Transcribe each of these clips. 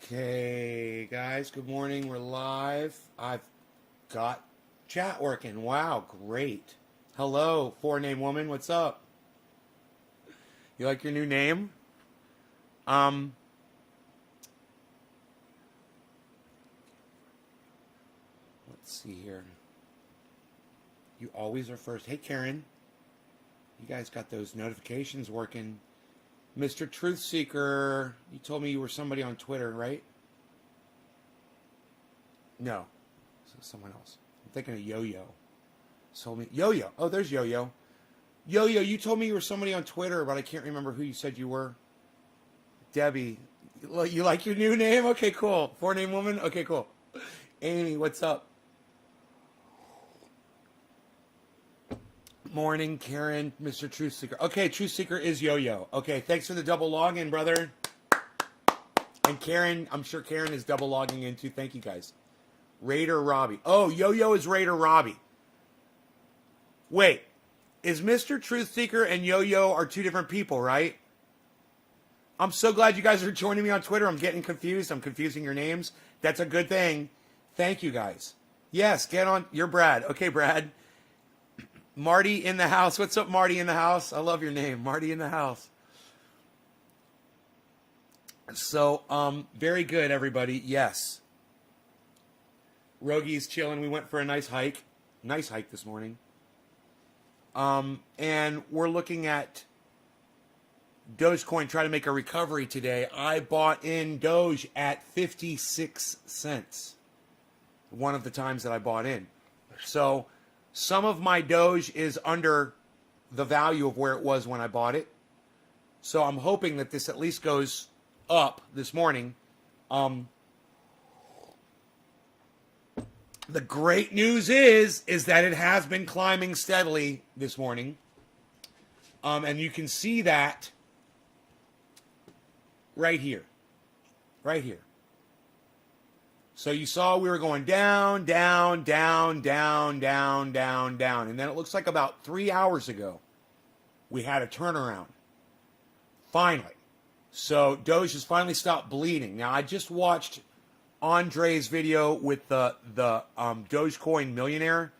Okay, guys, good morning. We're live. I've got chat working. Wow, great. Hello, four-name woman. What's up? You like your new name? Um, let's see here. You always are first. Hey, Karen. You guys got those notifications working. Mr. Truth Seeker, you told me you were somebody on Twitter, right? No. So someone else. I'm thinking of Yo-Yo. Told me Yo-Yo. Oh, there's Yo-Yo. Yo-Yo, you told me you were somebody on Twitter, but I can't remember who you said you were. Debbie. You like your new name? Okay, cool. Four-name woman? Okay, cool. Amy, what's up? Morning, Karen, Mr. Truth Seeker. Okay, Truth Seeker is Yo-Yo. Okay, thanks for the double login, brother. And Karen, I'm sure Karen is double logging in too. Thank you, guys. Raider Robbie. Oh, Yo-Yo is Raider Robbie. Wait, is Mr. Truth Seeker and Yo-Yo are two different people, right? I'm so glad you guys are joining me on Twitter. I'm getting confused. I'm confusing your names. That's a good thing. Thank you, guys. Yes, get on. You're Brad. Okay, Brad. Marty in the house. What's up, Marty in the house? I love your name, Marty in the house. So, very good, everybody. Yes. Rogi's chilling. We went for a nice hike. Nice hike this morning. And we're looking at Dogecoin trying to make a recovery today. I bought in Doge at 56 cents. One of the times that I bought in. So some of my Doge is under the value of where it was when I bought it. So I'm hoping that this at least goes up this morning. The great news is that it has been climbing steadily this morning. And you can see that right here. Right here. So you saw we were going down, down, down, down, down, down, down. And then it looks like about 3 hours ago, we had a turnaround. Finally. So Doge has finally stopped bleeding. Now, I just watched Andre's video with the Dogecoin millionaire.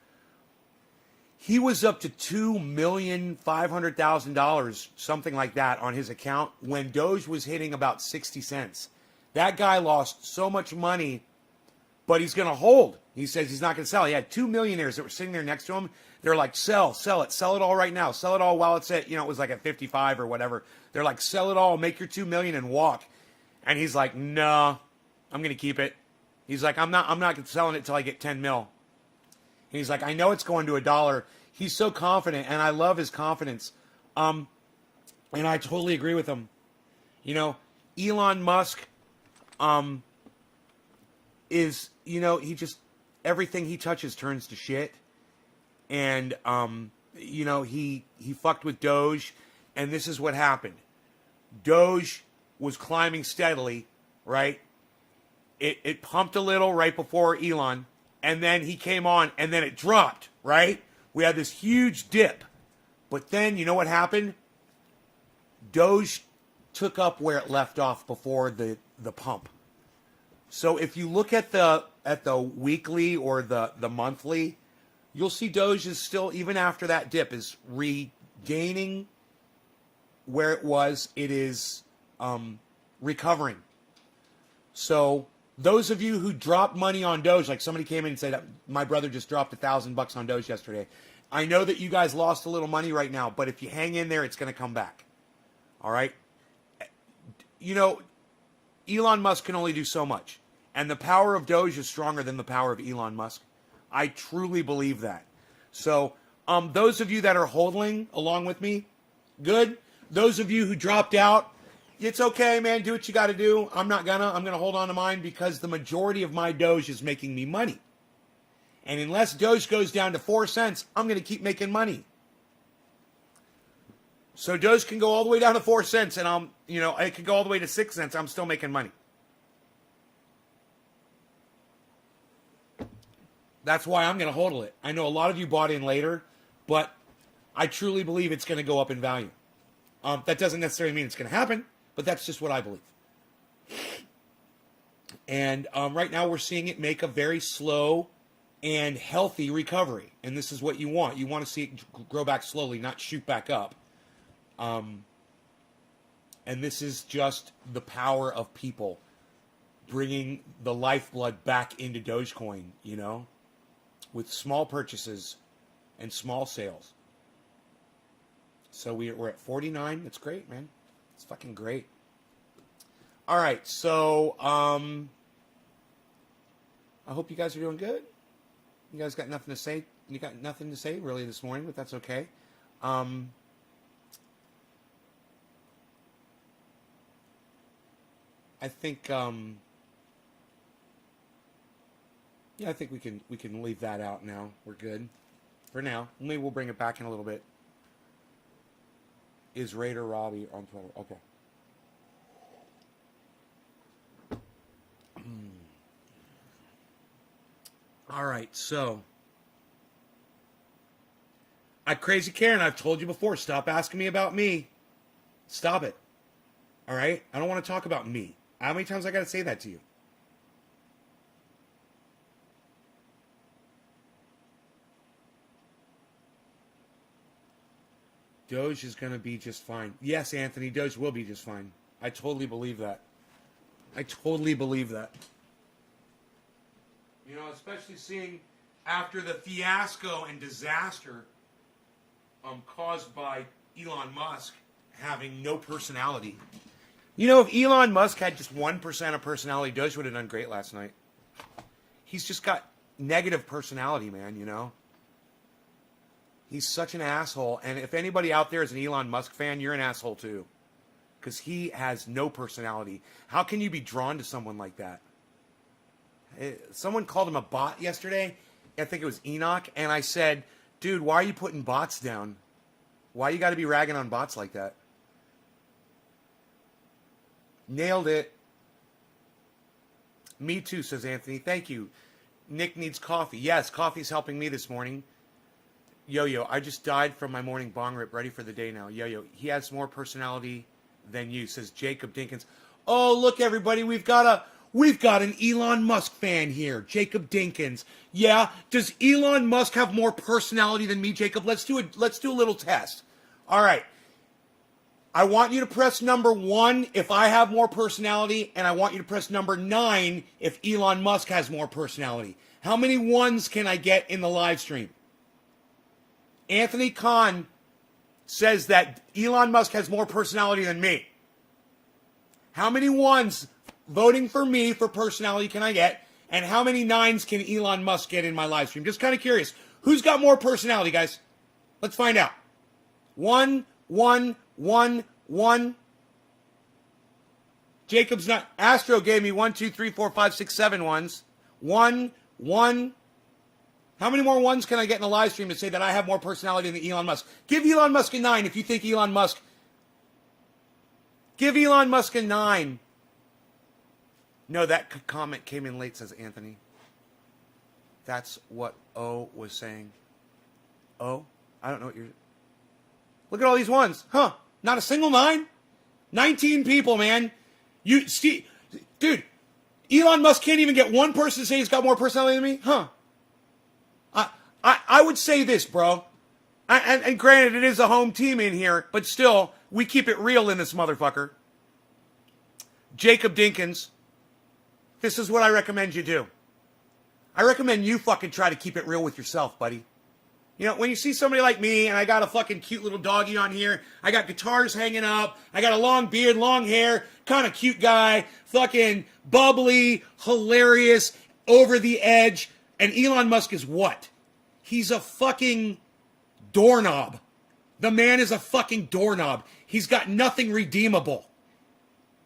He was up to $2,500,000, something like that, on his account when Doge was hitting about 60 cents. That guy lost so much money, but he's going to hold. He says he's not going to sell. He had two millionaires that were sitting there next to him. They're like, sell it all right now. Sell it all while it's at, it was like at 55 or whatever. They're like, sell it all, make your 2 million and walk. And he's like, no, I'm going to keep it. He's like, I'm not selling it till I get 10 mil. And he's like, I know it's going to $1. He's so confident, and I love his confidence. And I totally agree with him. Elon Musk, is, he just, everything he touches turns to shit. And, he fucked with Doge, and this is what happened. Doge was climbing steadily, right? It pumped a little right before Elon, and then he came on, and then it dropped, right? We had this huge dip. But then, you know what happened? Doge took up where it left off before the pump. So if you look at the weekly or the monthly, you'll see Doge is still, even after that dip, is regaining where it was. It is recovering. So those of you who dropped money on Doge, like somebody came in and said, my brother just dropped $1,000 on Doge yesterday. I know that you guys lost a little money right now, but if you hang in there, it's going to come back. All right? Elon Musk can only do so much. And the power of Doge is stronger than the power of Elon Musk. I truly believe that. So, those of you that are holding along with me, good. Those of you who dropped out, it's okay, man. Do what you got to do. I'm going to hold on to mine because the majority of my Doge is making me money. And unless Doge goes down to 4 cents, I'm going to keep making money. So Doge can go all the way down to 4 cents and it could go all the way to 6 cents. I'm still making money. That's why I'm going to hodl it. I know a lot of you bought in later, but I truly believe it's going to go up in value. That doesn't necessarily mean it's going to happen, but that's just what I believe. And right now we're seeing it make a very slow and healthy recovery. And this is what you want. You want to see it grow back slowly, not shoot back up. And this is just the power of people bringing the lifeblood back into Dogecoin, you know, with small purchases and small sales. So we're at 49. That's great, man. It's fucking great. All right, so I hope you guys are doing good. You guys got nothing to say. You got nothing to say really this morning, but that's okay. I think yeah, I think we can leave that out now. We're good for now. Maybe we'll bring it back in a little bit. Is Raider Robbie on Twitter? Okay. All right, so Crazy Karen, I've told you before, stop asking me about me. Stop it. All right? I don't want to talk about me. How many times I got to say that to you? Doge is going to be just fine. Yes, Anthony, Doge will be just fine. I totally believe that. I totally believe that. You know, especially seeing after the fiasco and disaster caused by Elon Musk having no personality. You know, if Elon Musk had just 1% of personality, Doge would have done great last night. He's just got negative personality, man, you know? He's such an asshole. And if anybody out there is an Elon Musk fan, you're an asshole too. Because he has no personality. How can you be drawn to someone like that? Someone called him a bot yesterday. I think it was Enoch. And I said, dude, why are you putting bots down? Why you got to be ragging on bots like that? Nailed it. Me too, says Anthony. Thank you. Nick needs coffee. Yes, coffee's helping me this morning. Yo-Yo, I just died from my morning bong rip. Ready for the day now. Yo-Yo, he has more personality than you, says Jacob Dinkins. Oh, look, everybody, we've got an Elon Musk fan here, Jacob Dinkins. Yeah, does Elon Musk have more personality than me, Jacob? Let's do a little test. All right. I want you to press number 1 if I have more personality, and I want you to press number 9 if Elon Musk has more personality. How many ones can I get in the live stream? Anthony Khan says that Elon Musk has more personality than me. How many ones voting for me for personality can I get? And how many 9s can Elon Musk get in my live stream? Just kind of curious. Who's got more personality, guys? Let's find out. 1, 1, 1, 1. Jacob's not. Astro gave me 1, 2, 3, 4, 5, 6, 7 ones. 1, 1. How many more ones can I get in the live stream to say that I have more personality than Elon Musk? Give Elon Musk a 9 if you think Elon Musk. Give Elon Musk a 9. No, that comment came in late, says Anthony. That's what O was saying. O? I don't know what you're... Look at all these ones. Huh. Not a single 9? 19 people, man. Dude, Elon Musk can't even get one person to say he's got more personality than me? Huh. I would say this, bro. And granted, it is a home team in here, but still, we keep it real in this motherfucker. Jacob Dinkins, this is what I recommend you do. I recommend you fucking try to keep it real with yourself, buddy. You know, when you see somebody like me, and I got a fucking cute little doggy on here, I got guitars hanging up, I got a long beard, long hair, kind of cute guy, fucking bubbly, hilarious, over the edge, and Elon Musk is what? He's a fucking doorknob. The man is a fucking doorknob. He's got nothing redeemable.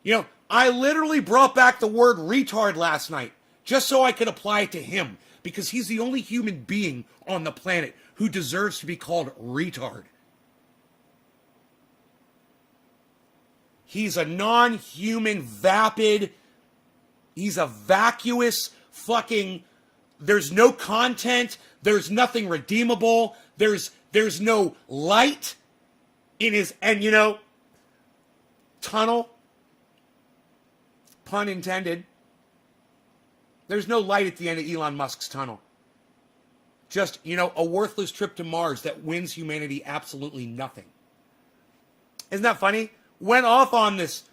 You know, I literally brought back the word retard last night just so I could apply it to him because he's the only human being on the planet who deserves to be called retard. He's a non-human, vapid, he's a vacuous fucking, there's no content, there's nothing redeemable, there's no light in his, and you know, tunnel, pun intended, There's no light at the end of Elon Musk's tunnel. Just, a worthless trip to Mars that wins humanity absolutely nothing. Isn't that funny? Went off on this,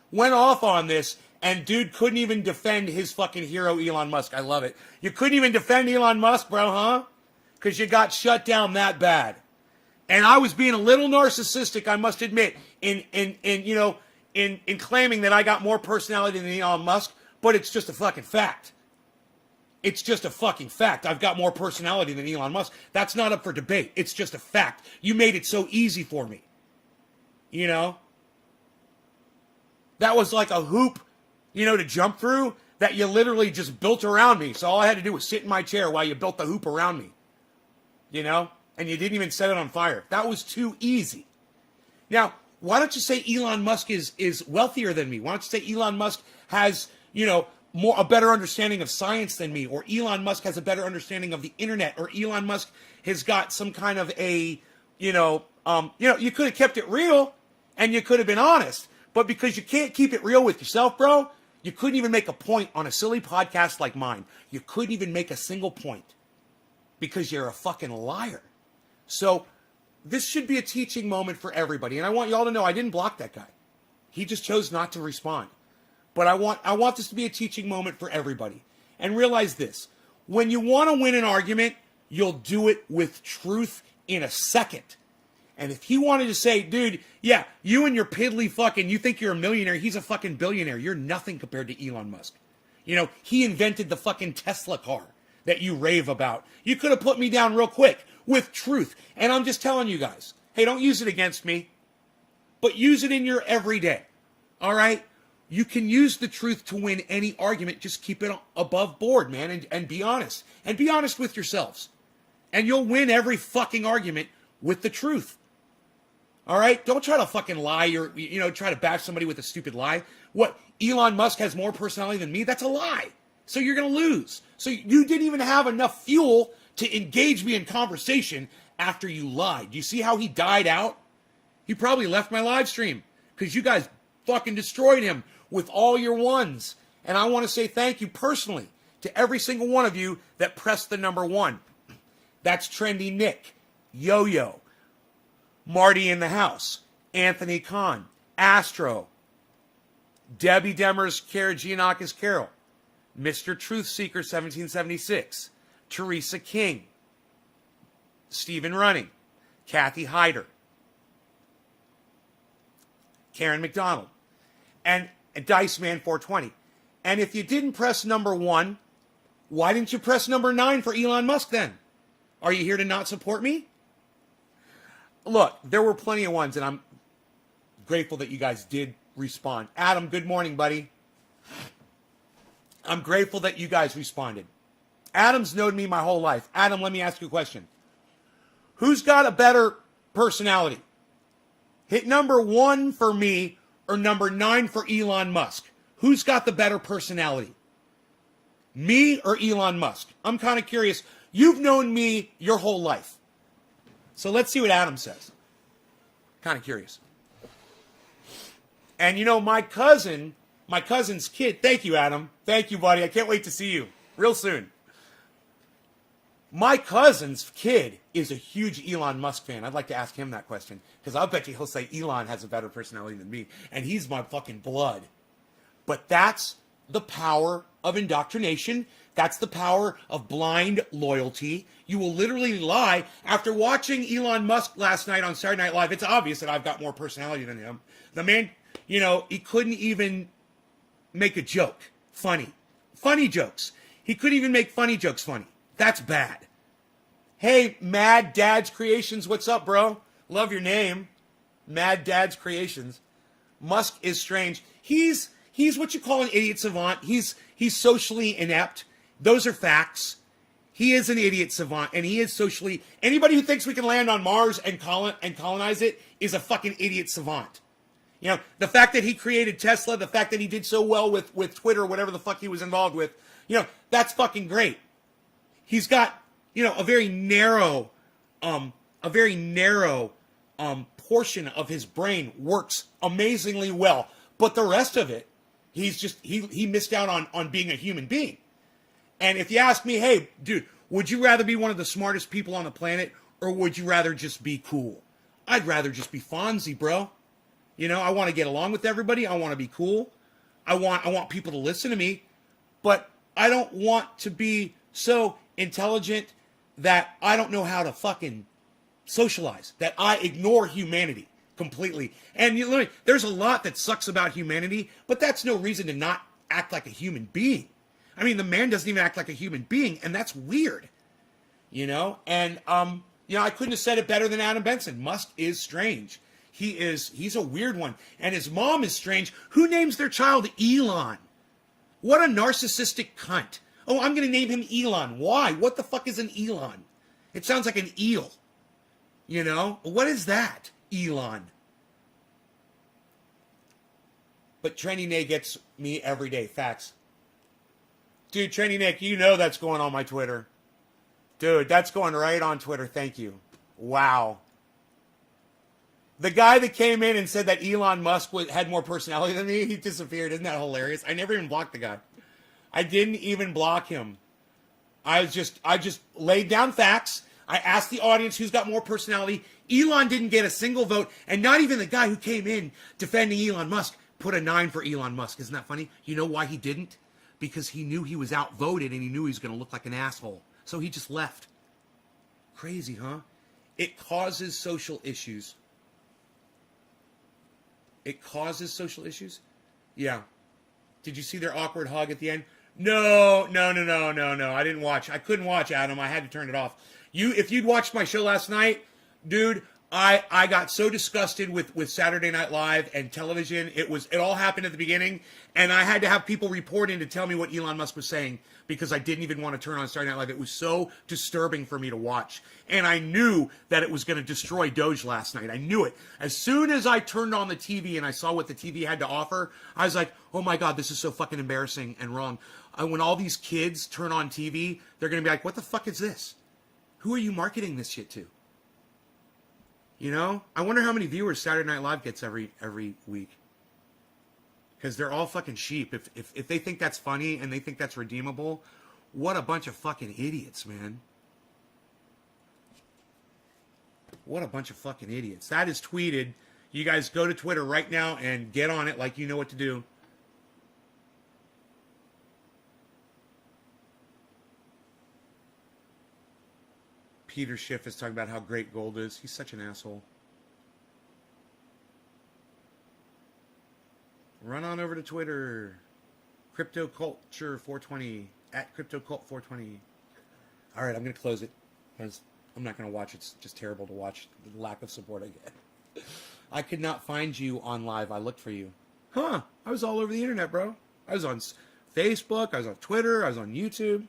and dude couldn't even defend his fucking hero, Elon Musk. I love it. You couldn't even defend Elon Musk, bro, huh? Because you got shut down that bad. And I was being a little narcissistic, I must admit, in claiming that I got more personality than Elon Musk, but it's just a fucking fact. It's just a fucking fact. I've got more personality than Elon Musk. That's not up for debate. It's just a fact. You made it so easy for me. That was like a hoop, to jump through that you literally just built around me. So all I had to do was sit in my chair while you built the hoop around me. And you didn't even set it on fire. That was too easy. Now, why don't you say Elon Musk is wealthier than me? Why don't you say Elon Musk has, a better understanding of science than me, or Elon Musk has a better understanding of the internet, or Elon Musk has got some kind of a, you could have kept it real and you could have been honest, but because you can't keep it real with yourself, bro, you couldn't even make a point on a silly podcast like mine. You couldn't even make a single point because you're a fucking liar. So this should be a teaching moment for everybody. And I want y'all to know I didn't block that guy. He just chose not to respond. But I want this to be a teaching moment for everybody. And realize this. When you want to win an argument, you'll do it with truth in a second. And if he wanted to say, dude, yeah, you and your piddly fucking, you think you're a millionaire, he's a fucking billionaire. You're nothing compared to Elon Musk. He invented the fucking Tesla car that you rave about. You could have put me down real quick with truth. And I'm just telling you guys, hey, don't use it against me, but use it in your everyday. All right? You can use the truth to win any argument. Just keep it above board, man, and be honest. And be honest with yourselves. And you'll win every fucking argument with the truth. All right? Don't try to fucking lie or, try to bash somebody with a stupid lie. What, Elon Musk has more personality than me? That's a lie. So you're going to lose. So you didn't even have enough fuel to engage me in conversation after you lied. Do you see how he died out? He probably left my live stream because you guys fucking destroyed him with all your ones. And I want to say thank you personally to every single one of you that pressed the number 1. That's Trendy Nick, Yo-Yo, Marty in the House, Anthony Khan, Astro, Debbie Demers, Karagianakis Carol, Mr. Truth Seeker 1776, Teresa King, Stephen Running, Kathy Hyder, Karen McDonald, and Dice Man 420. And if you didn't press number 1, why didn't you press number 9 for Elon Musk then? Are you here to not support me? Look, there were plenty of ones, and I'm grateful that you guys did respond. Adam, good morning, buddy. I'm grateful that you guys responded. Adam's known me my whole life. Adam, let me ask you a question. Who's got a better personality? Hit number 1 for me or number 9 for Elon Musk. Who's got the better personality? Me or Elon Musk? I'm kind of curious. You've known me your whole life. So let's see what Adam says. Kind of curious. And my cousin's kid, thank you, Adam. Thank you, buddy. I can't wait to see you real soon. My cousin's kid is a huge Elon Musk fan. I'd like to ask him that question because I'll bet you he'll say Elon has a better personality than me, and he's my fucking blood. But that's the power of indoctrination. That's the power of blind loyalty. You will literally lie. After watching Elon Musk last night on Saturday Night Live, it's obvious that I've got more personality than him. The man, he couldn't even make a joke funny. Funny jokes. He couldn't even make funny jokes funny. That's bad. Hey, Mad Dad's Creations, what's up, bro? Love your name. Mad Dad's Creations. Musk is strange. He's what you call an idiot savant. He's socially inept. Those are facts. He is an idiot savant, and he is socially... Anybody who thinks we can land on Mars and colonize it is a fucking idiot savant. The fact that he created Tesla, the fact that he did so well with Twitter, whatever the fuck he was involved with, that's fucking great. He's got, a very narrow portion of his brain works amazingly well. But the rest of it, he missed out on being a human being. And if you ask me, hey, dude, would you rather be one of the smartest people on the planet, or would you rather just be cool? I'd rather just be Fonzie, bro. You know, I want to get along with everybody. I want to be cool. I want people to listen to me, but I don't want to be so intelligent that I don't know how to fucking socialize, that I ignore humanity completely. And there's a lot that sucks about humanity, but that's no reason to not act like a human being. I mean, the man doesn't even act like a human being, and that's weird. You know? And, I couldn't have said it better than Adam Benson. Musk is strange. He's a weird one. And his mom is strange. Who names their child Elon? What a narcissistic cunt. Oh, I'm going to name him Elon. Why? What the fuck is an Elon? It sounds like an eel. You know? What is that? Elon. But Trendy Nick gets me every day. Facts. Dude, Trendy Nick, you know that's going on my Twitter. Dude, that's going right on Twitter. Thank you. Wow. The guy that came in and said that Elon Musk had more personality than me, he disappeared. Isn't that hilarious? I never even blocked the guy. I didn't even block him. I just laid down facts. I asked the audience who's got more personality. Elon didn't get a single vote, and not even the guy who came in defending Elon Musk put a 9 for Elon Musk. Isn't that funny? You know why he didn't? Because he knew he was outvoted and he knew he was going to look like an asshole. So he just left. Crazy, huh? It causes social issues. It causes social issues? Yeah. Did you see their awkward hug at the end? No. I didn't watch. I couldn't watch, Adam. I had to turn it off. If you'd watched my show last night, dude, I got so disgusted with Saturday Night Live and television. It all happened at the beginning, and I had to have people report in to tell me what Elon Musk was saying because I didn't even want to turn on Saturday Night Live. It was so disturbing for me to watch, and I knew that it was going to destroy Doge last night. I knew it. As soon as I turned on the TV and I saw what the TV had to offer, I was like, oh my God, this is so fucking embarrassing and wrong. When all these kids turn on TV, they're going to be like, what the fuck is this? Who are you marketing this shit to? You know, I wonder how many viewers Saturday Night Live gets every week. Because they're all fucking sheep. If they think that's funny and they think that's redeemable, what a bunch of fucking idiots, man. What a bunch of fucking idiots. That is tweeted. You guys go to Twitter right now and get on it like you know what to do. Peter Schiff is talking about how great gold is. He's such an asshole. Run on over to Twitter. CryptoCulture420. At CryptoCult420. All right, I'm going to close it because I'm not going to watch. It's just terrible to watch the lack of support I get. I could not find you on live. I looked for you. Huh. I was all over the internet, bro. I was on Facebook. I was on Twitter. I was on YouTube.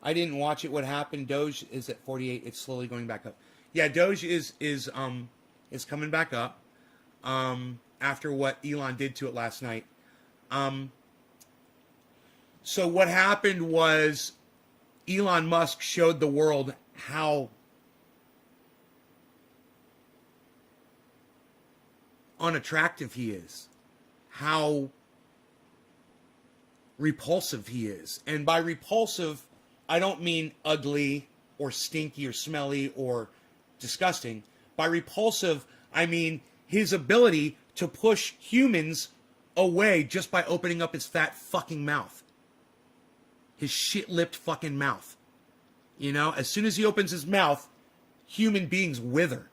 I didn't watch it. What happened? Doge is at 48. It's slowly going back up. Yeah, Doge is coming back up after what Elon did to it last night. So what happened was Elon Musk showed the world how unattractive he is, how repulsive he is. And by repulsive, I don't mean ugly or stinky or smelly or disgusting. By repulsive, I mean his ability to push humans away just by opening up his fat fucking mouth. His shit-lipped fucking mouth. You know, as soon as he opens his mouth, human beings wither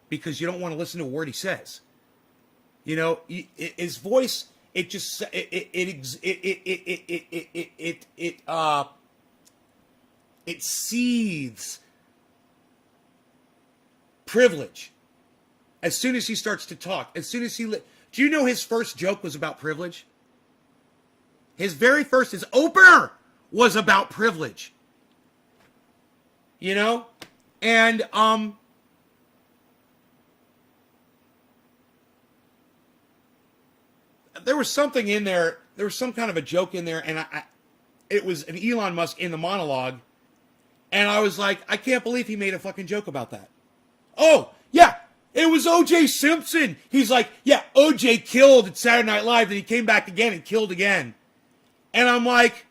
because you don't want to listen to a word he says. You know, his voice, it just, it seethes privilege. As soon as he starts to talk, as soon as do you know his first joke was about privilege? His opener was about privilege. You know? And, there was something in there, there was some kind of a joke in there, and it was an Elon Musk in the monologue, and I was like, I can't believe he made a fucking joke about that. Oh, yeah, it was O.J. Simpson. He's like, yeah, O.J. killed at Saturday Night Live, then he came back again and killed again. And I'm like,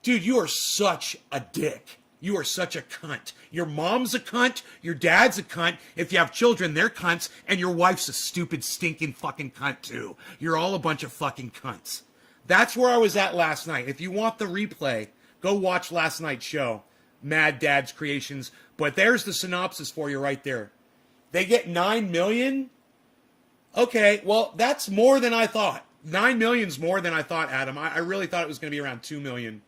Dude, you are such a dick. You are such a cunt. Your mom's a cunt. Your dad's a cunt. If you have children, they're cunts. And your wife's a stupid, stinking fucking cunt, too. You're all a bunch of fucking cunts. That's where I was at last night. If you want the replay, go watch last night's show, Mad Dad's Creations. But there's the synopsis for you right there. They get 9 million? Okay, well, that's more than I thought. 9 million's more than I thought, Adam. I really thought it was going to be around 2 million.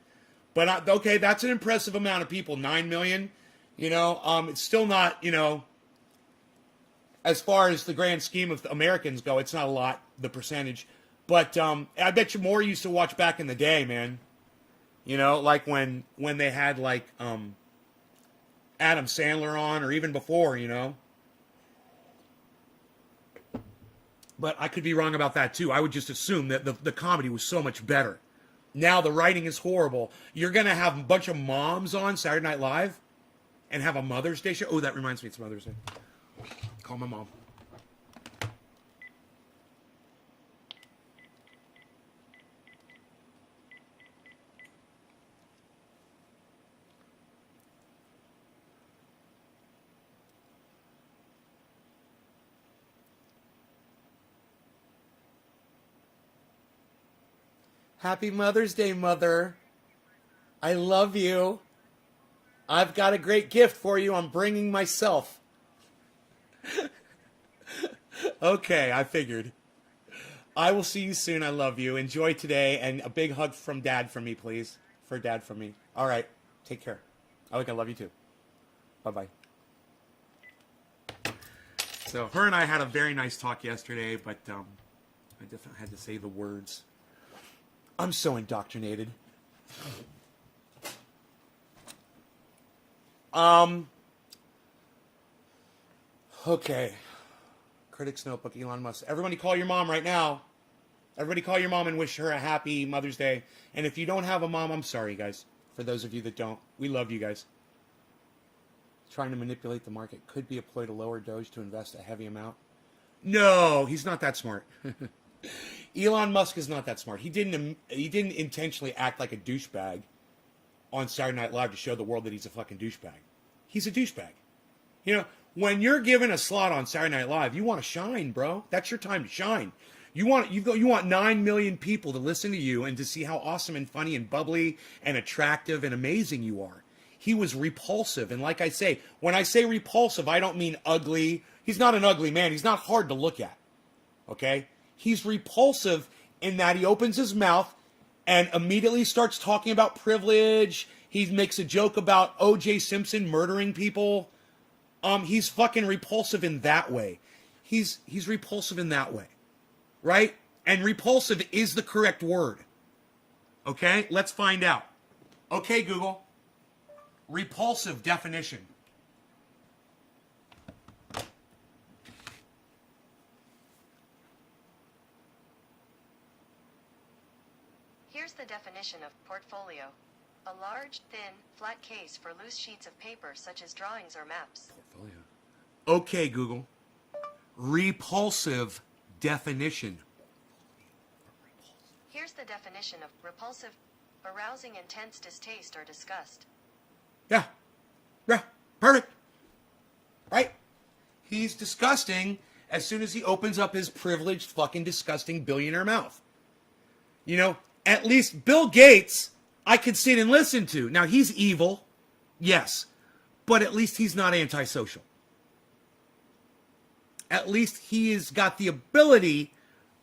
But, okay, that's an impressive amount of people. 9 million, it's still not, as far as the grand scheme of Americans go, it's not a lot, the percentage. But I bet you more used to watch back in the day, man. Like when they had, like, Adam Sandler on, or even before, But I could be wrong about that, too. I would just assume that the comedy was so much better. Now the writing is horrible. You're going to have a bunch of moms on Saturday Night Live and have a Mother's Day show. Oh, that reminds me, it's Mother's Day. Call my mom. Happy Mother's Day, Mother. I love you. I've got a great gift for you. I'm bringing myself. Okay, I figured. I will see you soon. I love you. Enjoy today. And a big hug from Dad from me, please. For Dad from me. All right. Take care. I love you too. Bye-bye. So her and I had a very nice talk yesterday, but I definitely had to say the words. I'm so indoctrinated. Okay. Critics Notebook, Elon Musk. Everybody call your mom right now. Everybody call your mom and wish her a happy Mother's Day. And if you don't have a mom, I'm sorry, guys. For those of you that don't, we love you guys. Trying to manipulate the market. Could be a ploy to lower Doge to invest a heavy amount. No, he's not that smart. Elon Musk is not that smart. He didn't intentionally act like a douchebag on Saturday Night Live to show the world that he's a fucking douchebag. He's a douchebag. When you're given a slot on Saturday Night Live, you want to shine, bro. That's your time to shine. You want 9 million people to listen to you and to see how awesome and funny and bubbly and attractive and amazing you are. He was repulsive. And like I say, when I say repulsive, I don't mean ugly. He's not an ugly man. He's not hard to look at. Okay? He's repulsive in that he opens his mouth and immediately starts talking about privilege. He makes a joke about O.J. Simpson murdering people. He's fucking repulsive in that way. He's repulsive in that way. Right? And repulsive is the correct word. Okay? Let's find out. Okay, Google. Repulsive definition. Here's the definition of portfolio. A large, thin, flat case for loose sheets of paper such as drawings or maps. Portfolio. Okay, Google. Repulsive definition. Here's the definition of repulsive. Arousing intense distaste or disgust. Yeah. Yeah. Perfect. Right? He's disgusting as soon as he opens up his privileged, fucking disgusting billionaire mouth. At least Bill Gates, I could sit and listen to. Now, he's evil. Yes. But at least he's not antisocial. At least he has got the ability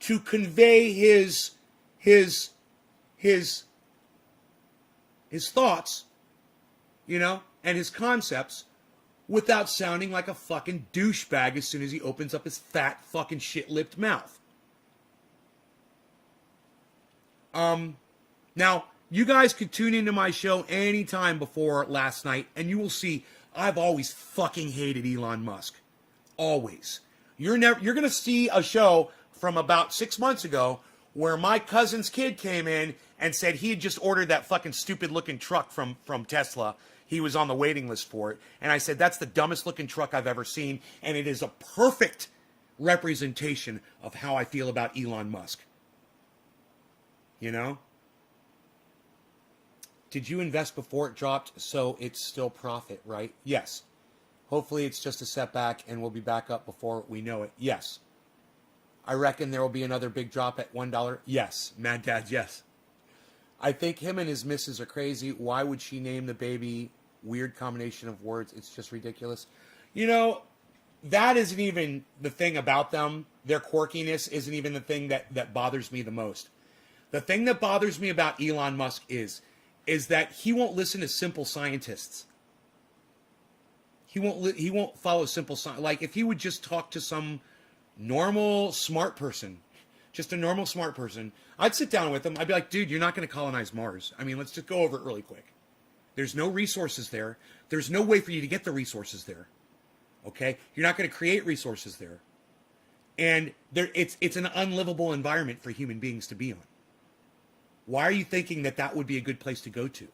to convey his thoughts, and his concepts without sounding like a fucking douchebag as soon as he opens up his fat fucking shit-lipped mouth. Now, you guys could tune into my show anytime before last night, and you will see I've always fucking hated Elon Musk. Always. You're going to see a show from about 6 months ago where my cousin's kid came in and said he had just ordered that fucking stupid-looking truck from Tesla. He was on the waiting list for it. And I said, that's the dumbest-looking truck I've ever seen, and it is a perfect representation of how I feel about Elon Musk. Did you invest before it dropped so it's still profit, right? Yes. Hopefully it's just a setback and we'll be back up before we know it. Yes. I reckon there will be another big drop at $1. Yes. Mad Dad, yes. I think him and his missus are crazy. Why would she name the baby? Weird combination of words. It's just ridiculous. You know, that isn't even the thing about them. Their quirkiness isn't even the thing that bothers me the most. The thing that bothers me about Elon Musk is that he won't listen to simple scientists. He won't follow simple science. Like, if he would just talk to some normal smart person, just a normal smart person, I'd sit down with him. I'd be like, dude, you're not going to colonize Mars. I mean, let's just go over it really quick. There's no resources there. There's no way for you to get the resources there. Okay? You're not going to create resources there. And it's an unlivable environment for human beings to be on. Why are you thinking that would be a good place to go to?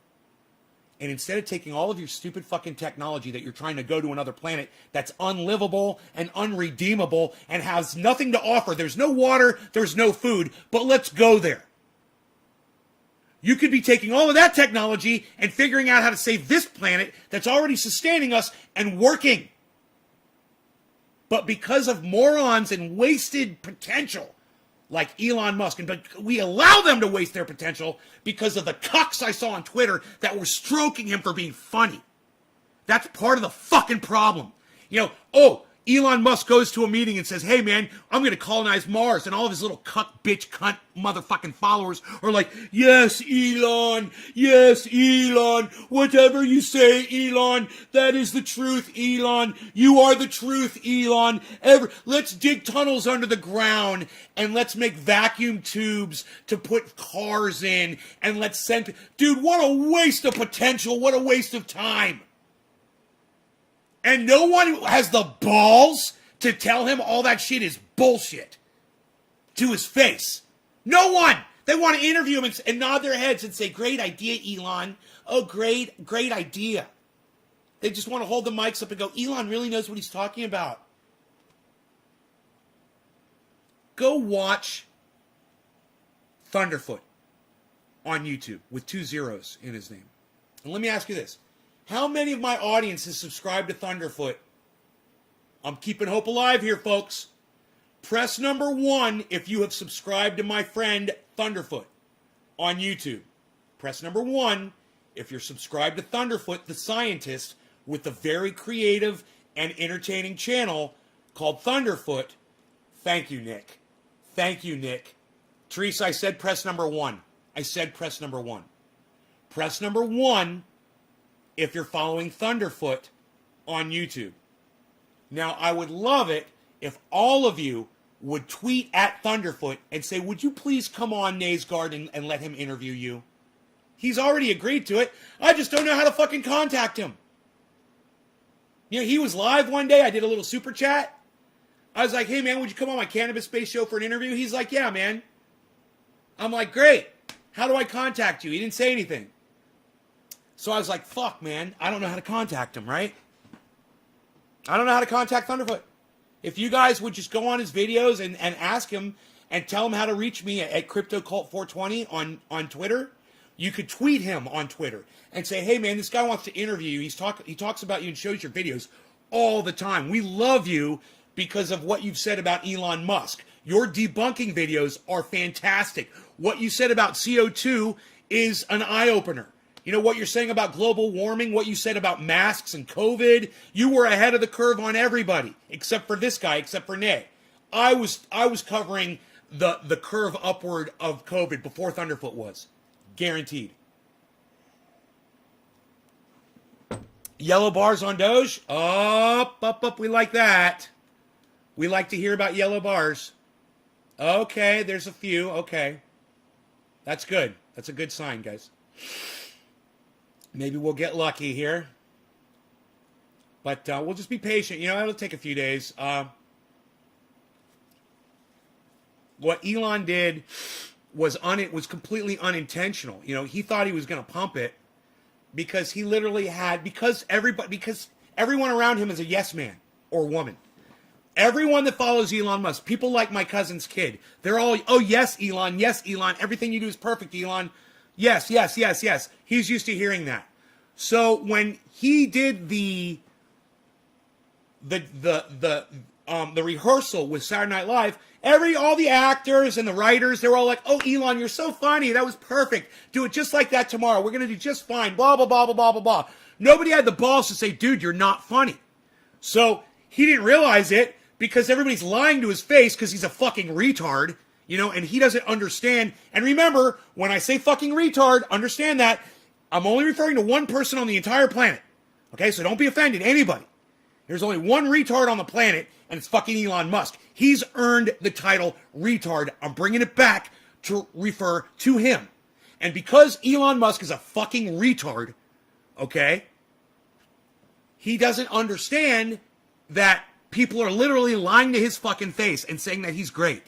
And instead of taking all of your stupid fucking technology that you're trying to go to another planet that's unlivable and unredeemable and has nothing to offer. There's no water, there's no food, but let's go there. You could be taking all of that technology and figuring out how to save this planet that's already sustaining us and working. But because of morons and wasted potential, like Elon Musk, but we allow them to waste their potential because of the cucks I saw on Twitter that were stroking him for being funny. That's part of the fucking problem. You know, Elon Musk goes to a meeting and says, hey man, I'm going to colonize Mars. And all of his little cuck, bitch, cunt, motherfucking followers are like, yes, Elon, whatever you say, Elon, that is the truth, Elon. You are the truth, Elon. Let's dig tunnels under the ground and let's make vacuum tubes to put cars in and let's send... Dude, what a waste of potential. What a waste of time. And no one has the balls to tell him all that shit is bullshit to his face. No one. They want to interview him and nod their heads and say, great idea, Elon. Oh, great idea. They just want to hold the mics up and go, Elon really knows what he's talking about. Go watch Thunderfoot on YouTube with 2 zeros in his name. And let me ask you this. How many of my audience has subscribed to Thunderfoot? I'm keeping hope alive here, folks. Press number 1 if you have subscribed to my friend Thunderfoot on YouTube. Press number 1 if you're subscribed to Thunderfoot, the scientist, with the very creative and entertaining channel called Thunderfoot. Thank you, Nick. Thank you, Nick. Teresa, I said press number 1. I said press number 1. Press number 1 if you're following Thunderfoot on YouTube. Now, I would love it if all of you would tweet at Thunderfoot and say, would you please come on Naysguard and let him interview you? He's already agreed to it. I just don't know how to fucking contact him. You know, he was live one day. I did a little super chat. I was like, hey, man, would you come on my Cannabis Space show for an interview? He's like, yeah, man. I'm like, great. How do I contact you? He didn't say anything. So I was like, fuck, man, I don't know how to contact him, right? I don't know how to contact Thunderfoot. If you guys would just go on his videos and ask him and tell him how to reach me at CryptoCult420 on Twitter, you could tweet him on Twitter and say, hey, man, this guy wants to interview you. He talks about you and shows your videos all the time. We love you because of what you've said about Elon Musk. Your debunking videos are fantastic. What you said about CO2 is an eye-opener. You know, what you're saying about global warming, what you said about masks and COVID, you were ahead of the curve on everybody, except for this guy, except for Nay. I was covering the curve upward of COVID before Thunderfoot was. Guaranteed. Yellow bars on Doge? Up, we like that. We like to hear about yellow bars. Okay, there's a few, okay. That's good. That's a good sign, guys. Maybe we'll get lucky here. But we'll just be patient. You know, it'll take a few days. What Elon did was completely unintentional. You know, he thought he was going to pump it because he literally had, because everyone around him is a yes man or woman. Everyone that follows Elon Musk, people like my cousin's kid, they're all, oh, yes, Elon, everything you do is perfect, Elon. Yes. He's used to hearing that. So when he did the rehearsal with Saturday Night Live, all the actors and the writers, they were all like, "Oh, Elon, you're so funny. That was perfect. Do it just like that tomorrow. We're gonna do just fine." Blah blah blah blah blah blah blah. Nobody had the balls to say, "Dude, you're not funny." So he didn't realize it because everybody's lying to his face because he's a fucking retard, and he doesn't understand. And remember, when I say fucking retard, understand that I'm only referring to one person on the entire planet. Okay, so don't be offended, anybody. There's only one retard on the planet, and it's fucking Elon Musk. He's earned the title retard. I'm bringing it back to refer to him. And because Elon Musk is a fucking retard, okay, he doesn't understand that people are literally lying to his fucking face and saying that he's great.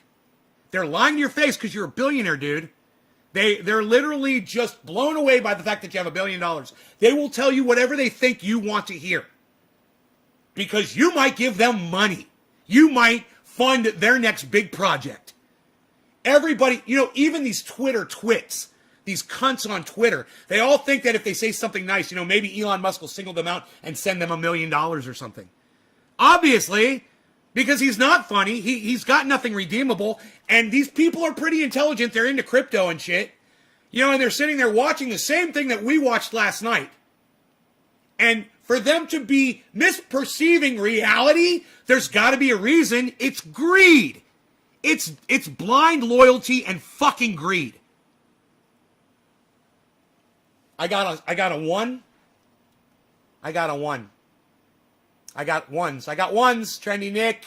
They're lying to your face because you're a billionaire, dude. They're literally just blown away by the fact that you have $1 billion. They will tell you whatever they think you want to hear. Because you might give them money. You might fund their next big project. Everybody, even these Twitter twits, these cunts on Twitter, they all think that if they say something nice, maybe Elon Musk will single them out and send them $1 million or something. Obviously, because he's not funny, he's got nothing redeemable, and these people are pretty intelligent. They're into crypto and shit. And they're sitting there watching the same thing that we watched last night. And for them to be misperceiving reality, there's got to be a reason. It's greed. It's blind loyalty and fucking greed. I got a one. I got ones. Trendy Nick,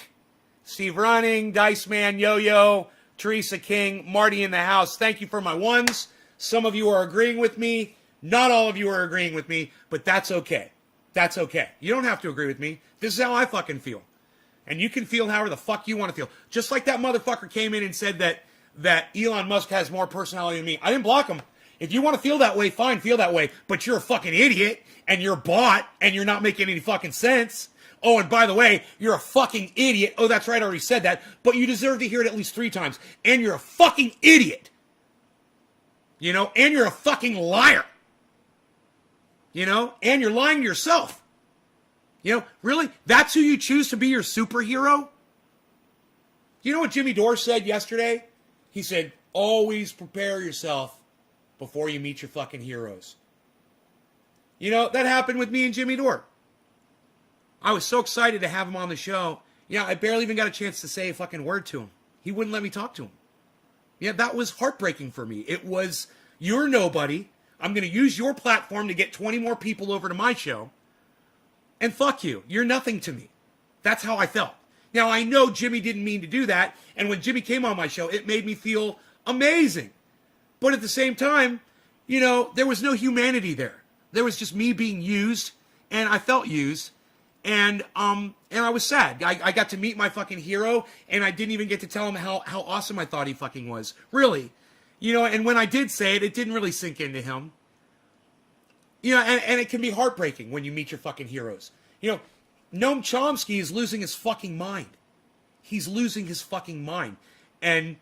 Steve Running, Dice Man, Yo-Yo, Teresa King, Marty in the house. Thank you for my ones. Some of you are agreeing with me. Not all of you are agreeing with me, but that's okay. That's okay. You don't have to agree with me. This is how I fucking feel. And you can feel however the fuck you want to feel. Just like that motherfucker came in and said that Elon Musk has more personality than me. I didn't block him. If you want to feel that way, fine, feel that way. But you're a fucking idiot, and you're bought, and you're not making any fucking sense. Oh, and by the way, you're a fucking idiot. Oh, that's right, I already said that. But you deserve to hear it at least 3 times. And you're a fucking idiot. And you're a fucking liar. And you're lying to yourself. Really? That's who you choose to be your superhero? You know what Jimmy Dore said yesterday? He said, always prepare yourself before you meet your fucking heroes. That happened with me and Jimmy Dore. I was so excited to have him on the show. I barely even got a chance to say a fucking word to him. He wouldn't let me talk to him. That was heartbreaking for me. It was, you're nobody. I'm going to use your platform to get 20 more people over to my show. And fuck you. You're nothing to me. That's how I felt. Now, I know Jimmy didn't mean to do that. And when Jimmy came on my show, it made me feel amazing. But at the same time, there was no humanity there. There was just me being used. And I felt used. And I was sad. I got to meet my fucking hero. And I didn't even get to tell him how awesome I thought he fucking was. Really. And when I did say it, it didn't really sink into him. And it can be heartbreaking when you meet your fucking heroes. Noam Chomsky is losing his fucking mind. He's losing his fucking mind. And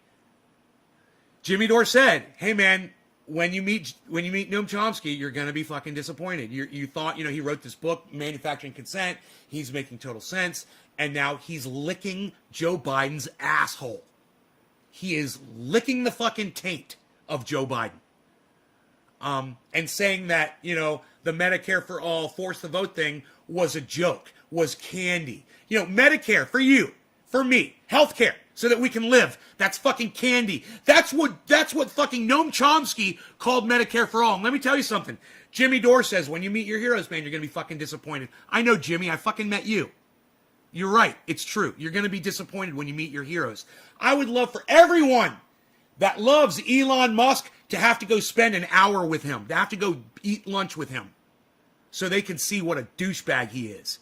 Jimmy Dore said, hey man, when you meet Noam Chomsky, you're going to be fucking disappointed. You thought, he wrote this book, Manufacturing Consent. He's making total sense. And now he's licking Joe Biden's asshole. He is licking the fucking taint of Joe Biden. And saying that, the Medicare for all, force the vote thing was a joke, was candy. Medicare for you, for me, healthcare, so that we can live. That's fucking candy. That's what fucking Noam Chomsky called Medicare for all. And let me tell you something. Jimmy Dore says, when you meet your heroes, man, you're going to be fucking disappointed. I know, Jimmy, I fucking met you. You're right. It's true. You're going to be disappointed when you meet your heroes. I would love for everyone that loves Elon Musk to have to go spend an hour with him, to have to go eat lunch with him so they can see what a douchebag he is.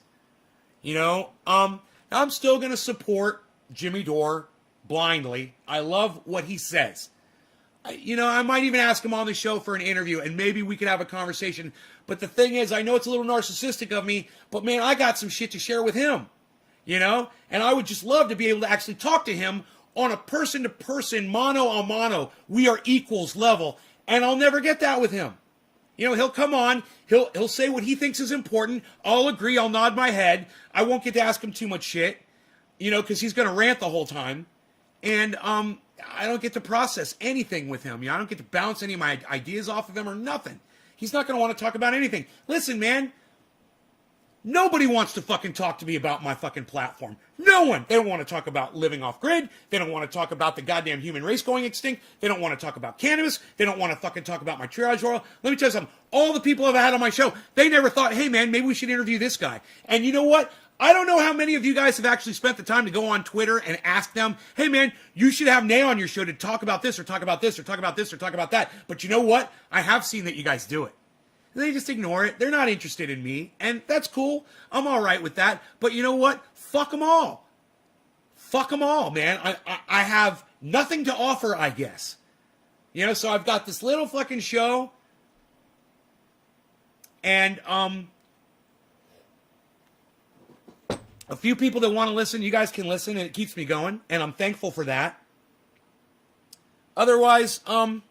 I'm still going to support Jimmy Dore blindly. I love what he says. I might even ask him on the show for an interview and maybe we could have a conversation. But the thing is, I know it's a little narcissistic of me, but man, I got some shit to share with him, and I would just love to be able to actually talk to him on a person-to-person, mano a mano. We are equals level. And I'll never get that with him. You know, he'll come on, he'll say what he thinks is important. I'll agree, I'll nod my head. I won't get to ask him too much shit, you know, because he's going to rant the whole time. And I don't get to process anything with him. You know, I don't get to bounce any of my ideas off of him or nothing. He's not going to want to talk about anything. Listen, man, nobody wants to fucking talk to me about my fucking platform. No one. They don't want to talk about living off grid. They don't want to talk about the goddamn human race going extinct. They don't want to talk about cannabis. They don't want to fucking talk about my triage oil. Let me tell you something. All the people I've had on my show, they never thought, hey man, maybe we should interview this guy. And you know what? I don't know how many of you guys have actually spent the time to go on Twitter and ask them, hey man, you should have Nay on your show to talk about this or talk about this or talk about this or talk about that. But you know what? I have seen that you guys do it. They just ignore it. They're not interested in me. And that's cool. I'm all right with that. But you know what? Fuck them all. Fuck them all, man. I have nothing to offer, I guess. You know, so I've got this little fucking show. And, a few people that want to listen, you guys can listen, and it keeps me going, and I'm thankful for that. Otherwise, don't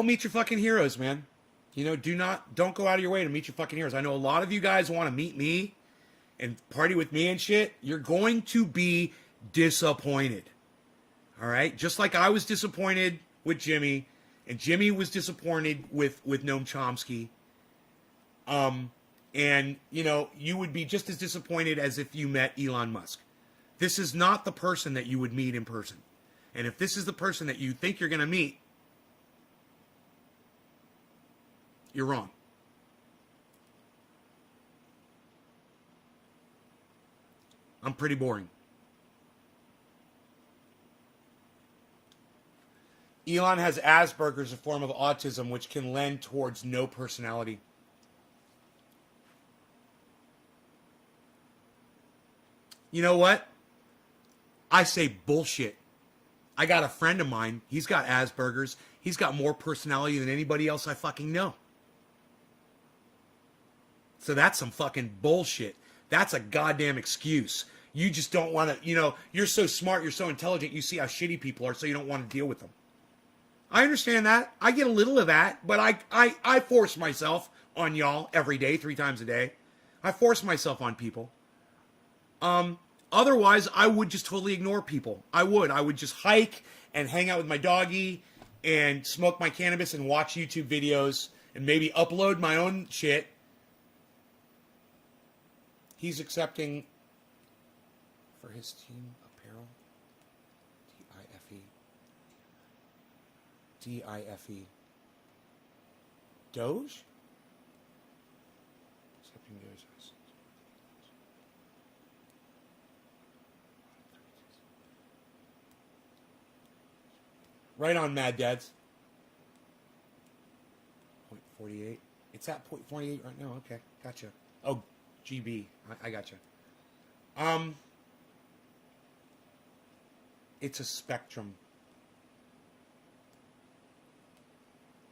meet your fucking heroes, man. You know, don't go out of your way to meet your fucking heroes. I know a lot of you guys want to meet me and party with me and shit. You're going to be disappointed. All right? Just like I was disappointed with Jimmy, and Jimmy was disappointed with Noam Chomsky. And, you know, you would be just as disappointed as if you met Elon Musk. This is not the person that you would meet in person. And if this is the person that you think you're going to meet, you're wrong. I'm pretty boring. Elon has Asperger's, a form of autism which can lend towards no personality. You know what? I say bullshit. I got a friend of mine. He's got Asperger's. He's got more personality than anybody else I fucking know. So that's some fucking bullshit. That's a goddamn excuse. You just don't want to, you know, you're so smart, you're so intelligent, you see how shitty people are, so you don't want to deal with them. I understand that. I get a little of that, but I force myself on y'all every day, 3 times a day. I force myself on people. Otherwise, I would just totally ignore people. I would just hike and hang out with my doggy and smoke my cannabis and watch YouTube videos and maybe upload my own shit. He's accepting for his team apparel. D-I-F-E. D-I-F-E. Doge? Accepting Doge. Right on, Mad Dads. 0.48. It's at 0.48 right now. Okay, gotcha. Oh, GB. I gotcha. It's a spectrum.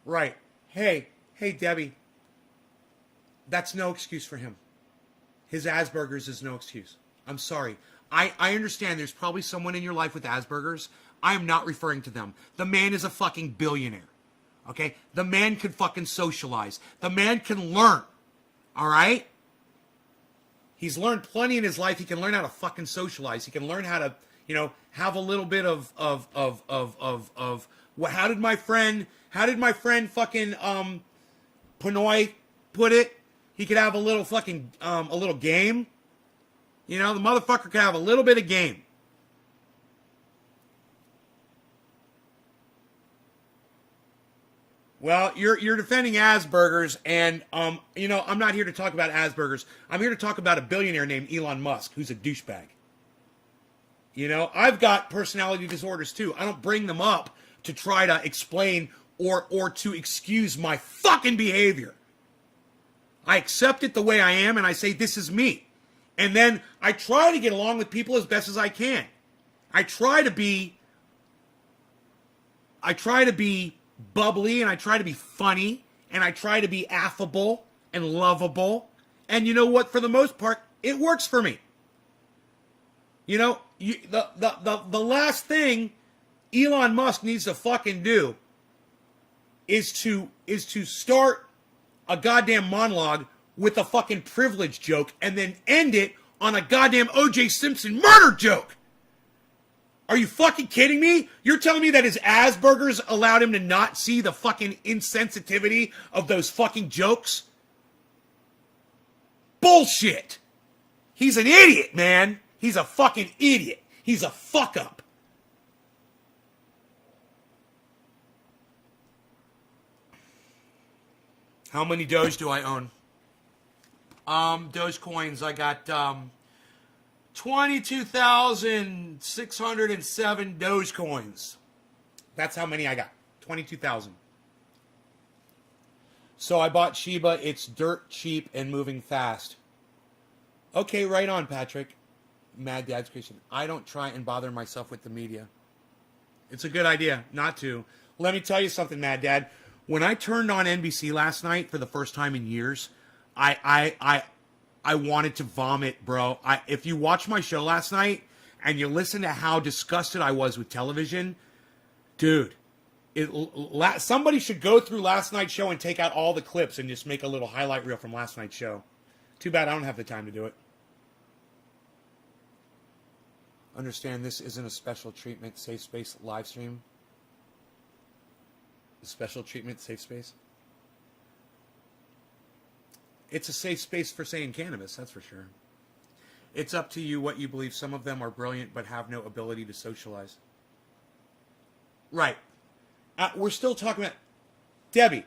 Right. Hey, Debbie. That's no excuse for him. His Asperger's is no excuse. I'm sorry. I understand there's probably someone in your life with Asperger's. I am not referring to them. The man is a fucking billionaire. Okay? The man can fucking socialize. The man can learn. All right? He's learned plenty in his life. He can learn how to fucking socialize. He can learn how to, you know, have a little bit of what? How did my friend fucking Pinoy put it? He could have a little fucking a little game. You know, the motherfucker could have a little bit of game. Well, you're defending Asperger's, and you know, I'm not here to talk about Asperger's. I'm here to talk about a billionaire named Elon Musk, who's a douchebag. You know, I've got personality disorders too. I don't bring them up to try to explain or to excuse my fucking behavior. I accept it the way I am, and I say this is me. And then I try to get along with people as best as I can. I try to be bubbly, and I try to be funny, and I try to be affable and lovable. And you know what? For the most part, it works for me. You know, the last thing Elon Musk needs to fucking do is to start a goddamn monologue with a fucking privilege joke and then end it on a goddamn O.J. Simpson murder joke. Are you fucking kidding me? You're telling me that his Asperger's allowed him to not see the fucking insensitivity of those fucking jokes? Bullshit. He's an idiot, man. He's a fucking idiot. He's a fuck up. How many Doge do I own? Doge coins, I got 22,607 Doge coins. That's how many I got. 22,000. So I bought Shiba. It's dirt cheap and moving fast. Okay, right on, Patrick. Mad Dad's Creation. I don't try and bother myself with the media. It's a good idea not to. Let me tell you something, Mad Dad. When I turned on NBC last night for the first time in years, I wanted to vomit, bro. If you watch my show last night and you listen to how disgusted I was with television, dude, somebody should go through last night's show and take out all the clips and just make a little highlight reel from last night's show. Too bad I don't have the time to do it. Understand this isn't a special treatment, safe space live stream. Special treatment, safe space. It's a safe space for saying cannabis, that's for sure. It's up to you what you believe. Some of them are brilliant but have no ability to socialize. Right. We're still talking about... Debbie,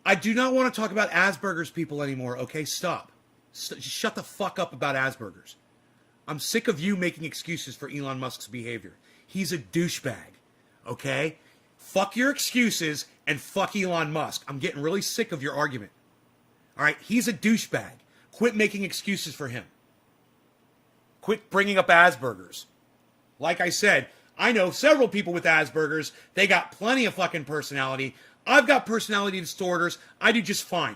I do not want to talk about Asperger's people anymore, okay? Stop. Shut the fuck up about Asperger's. I'm sick of you making excuses for Elon Musk's behavior. He's a douchebag, okay? Fuck your excuses and fuck Elon Musk. I'm getting really sick of your argument. All right, he's a douchebag. Quit making excuses for him. Quit bringing up Asperger's. Like I said, I know several people with Asperger's. They got plenty of fucking personality. I've got personality disorders. I do just fine.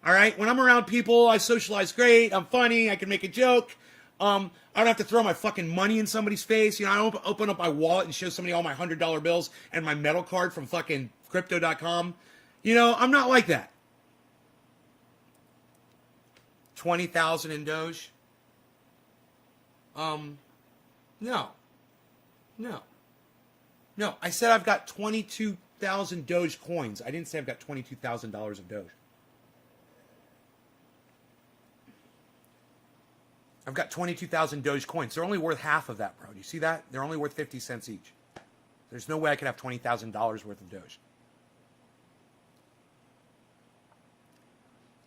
All right, when I'm around people, I socialize great. I'm funny. I can make a joke. I don't have to throw my fucking money in somebody's face. You know, I don't open up my wallet and show somebody all my $100 bills and my metal card from fucking crypto.com. You know, I'm not like that. 20,000 in Doge? No. I said I've got 22,000 Doge coins. I didn't say I've got $22,000 of Doge. I've got 22,000 Doge coins. They're only worth half of that, bro. Do you see that? They're only worth 50 cents each. There's no way I could have $20,000 worth of Doge.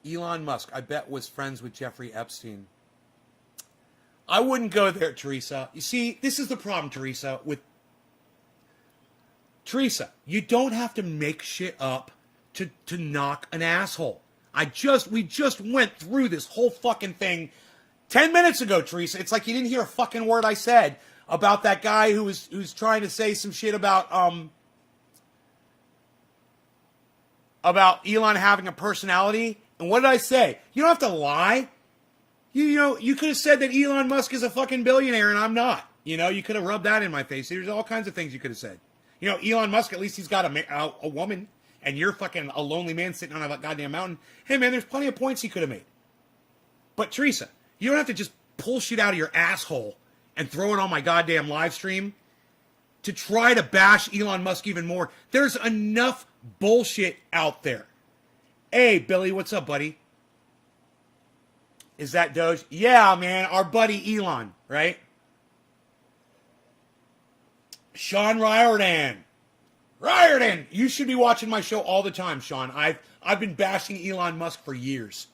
Elon Musk, I bet, was friends with Jeffrey Epstein. I wouldn't go there, Teresa. You see, this is the problem, Teresa, with... Teresa, you don't have to make shit up to knock an asshole. We just went through this whole fucking thing 10 minutes ago, Teresa. It's like you didn't hear a fucking word I said about that guy who's trying to say some shit about Elon having a personality. And what did I say? You don't have to lie. You know, you could have said that Elon Musk is a fucking billionaire and I'm not. You know, you could have rubbed that in my face. There's all kinds of things you could have said. You know, Elon Musk, at least he's got a woman, and you're fucking a lonely man sitting on a goddamn mountain. Hey, man, there's plenty of points he could have made. But, Teresa, you don't have to just pull shit out of your asshole and throw it on my goddamn live stream to try to bash Elon Musk even more. There's enough bullshit out there. Hey, Billy, what's up, buddy? Is that Doge? Yeah, man, our buddy Elon, right? Sean Riordan. Riordan! You should be watching my show all the time, Sean. I've been bashing Elon Musk for years.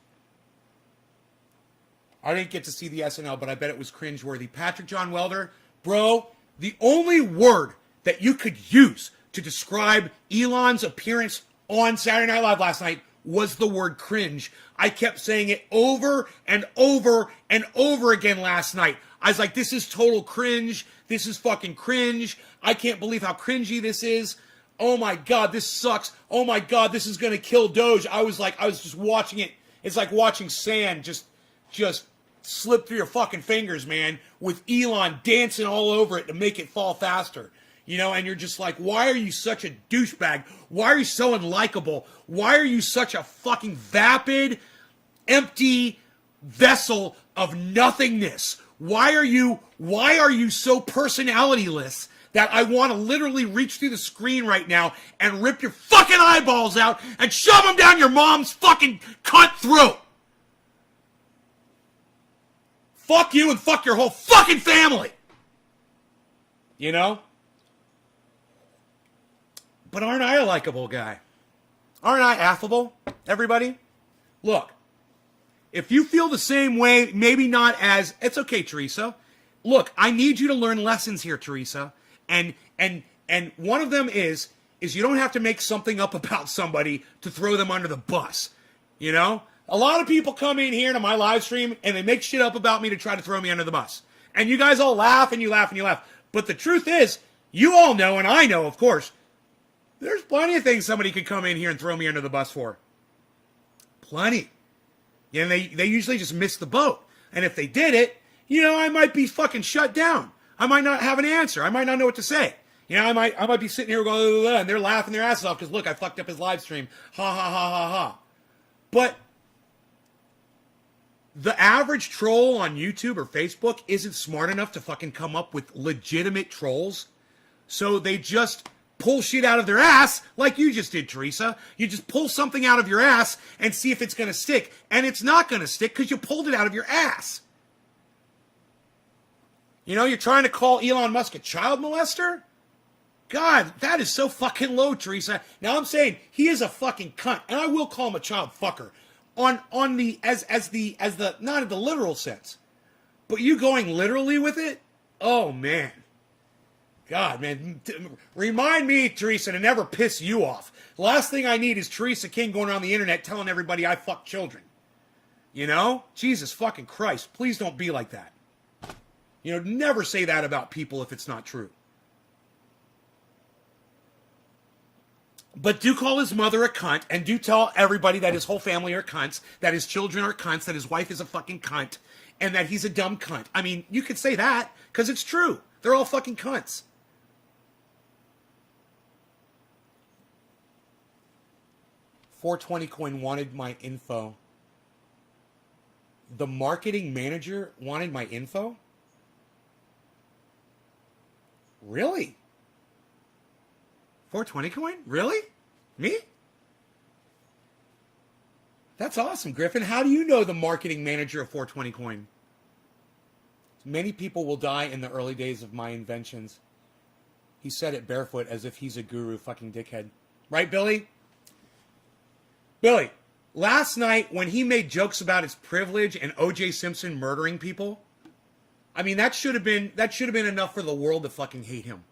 I didn't get to see the SNL, but I bet it was cringeworthy. Patrick John Welder, bro, the only word that you could use to describe Elon's appearance on Saturday Night Live last night was the word cringe. I kept saying it over and over and over again last night. I was like, this is total cringe. This is fucking cringe. I can't believe how cringy this is. Oh my God, this sucks. Oh my God, this is going to kill Doge. I was just watching it. It's like watching sand just slip through your fucking fingers, man, with Elon dancing all over it to make it fall faster. You know, and you're just like, why are you such a douchebag? Why are you so unlikable? Why are you such a fucking vapid, empty vessel of nothingness? Why are you so personalityless that I want to literally reach through the screen right now and rip your fucking eyeballs out and shove them down your mom's fucking cunt throat? Fuck you and fuck your whole fucking family. You know? But aren't I a likable guy? Aren't I affable, everybody? Look, if you feel the same way, maybe not as, it's okay, Teresa. Look, I need you to learn lessons here, Teresa. And one of them is you don't have to make something up about somebody to throw them under the bus. You know? A lot of people come in here to my live stream and they make shit up about me to try to throw me under the bus. And you guys all laugh and you laugh and you laugh. But the truth is, you all know, and I know, of course, there's plenty of things somebody could come in here and throw me under the bus for. Plenty. And they usually just miss the boat. And if they did it, you know, I might be fucking shut down. I might not have an answer. I might not know what to say. You know, I might be sitting here going, and they're laughing their asses off because, look, I fucked up his live stream. Ha, ha, ha, ha, ha. But the average troll on YouTube or Facebook isn't smart enough to fucking come up with legitimate trolls. So they just pull shit out of their ass like you just did, Teresa. You just pull something out of your ass and see if it's going to stick. And it's not going to stick because you pulled it out of your ass. You know, you're trying to call Elon Musk a child molester? God, that is so fucking low, Teresa. Now I'm saying he is a fucking cunt, and I will call him a child fucker. On the as the not in the literal sense. But you going literally with it? Oh man. God, man, remind me, Teresa, to never piss you off. The last thing I need is Teresa King going around the internet telling everybody I fuck children. You know? Jesus fucking Christ. Please don't be like that. You know, never say that about people if it's not true. But do call his mother a cunt, and do tell everybody that his whole family are cunts, that his children are cunts, that his wife is a fucking cunt, and that he's a dumb cunt. I mean, you could say that, because it's true. They're all fucking cunts. $420 wanted my info. The marketing manager wanted my info? Really? 420 coin? Really? Me? That's awesome, Griffin. How do you know the marketing manager of 420 coin? Many people will die in the early days of my inventions. He said it barefoot as if he's a guru fucking dickhead. Right, Billy? Billy, last night when he made jokes about his privilege and O.J. Simpson murdering people, I mean, that should have been enough for the world to fucking hate him.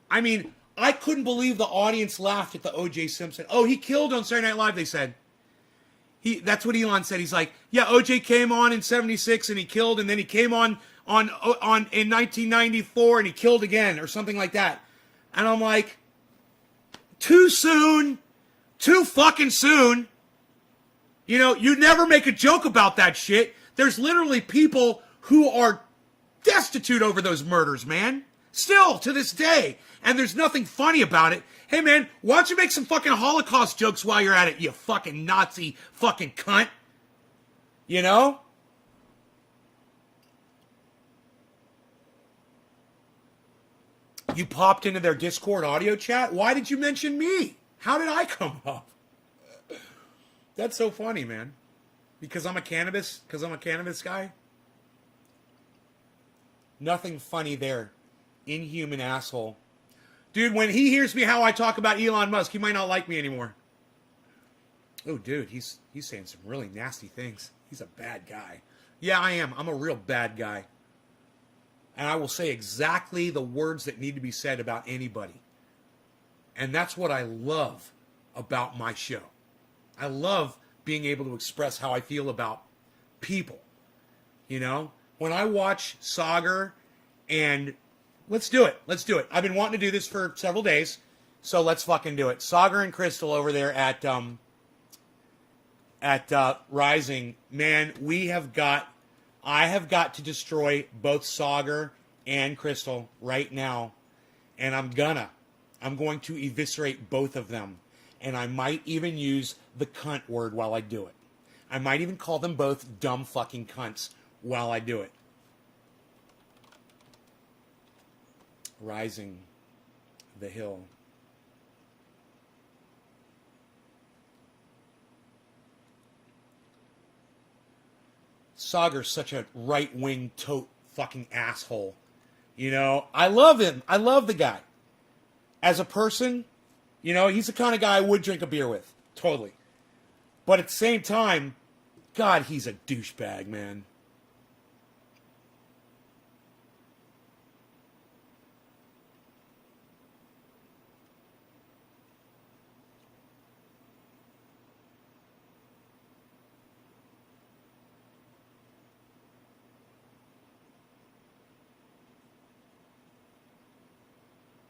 I mean, I couldn't believe the audience laughed at the O.J. Simpson. Oh, he killed on Saturday Night Live, they said. That's what Elon said. He's like, yeah, O.J. came on in 76 and he killed, and then he came on in 1994 and he killed again, or something like that. And I'm like, too soon. Too fucking soon. You know, you never make a joke about that shit. There's literally people who are destitute over those murders, man. Still, to this day. And there's nothing funny about it. Hey, man, why don't you make some fucking Holocaust jokes while you're at it, you fucking Nazi fucking cunt? You know? You popped into their Discord audio chat? Why did you mention me? How did I come up? That's so funny, man. Because I'm a cannabis guy? Nothing funny there. Inhuman asshole. Dude, when he hears me how I talk about Elon Musk, he might not like me anymore. Oh, dude, he's saying some really nasty things. He's a bad guy. Yeah, I am. I'm a real bad guy. And I will say exactly the words that need to be said about anybody. And that's what I love about my show. I love being able to express how I feel about people. You know? When I watch Sagar and... Let's do it. I've been wanting to do this for several days, so let's fucking do it. Sagar and Crystal over there at Rising. Man, I have got to destroy both Sagar and Crystal right now. And I'm going to eviscerate both of them. And I might even use the cunt word while I do it. I might even call them both dumb fucking cunts while I do it. Rising the hill. Sagar's such a right-wing tote fucking asshole. You know, I love him. I love the guy. As a person, you know, he's the kind of guy I would drink a beer with. Totally. But at the same time, God, he's a douchebag, man.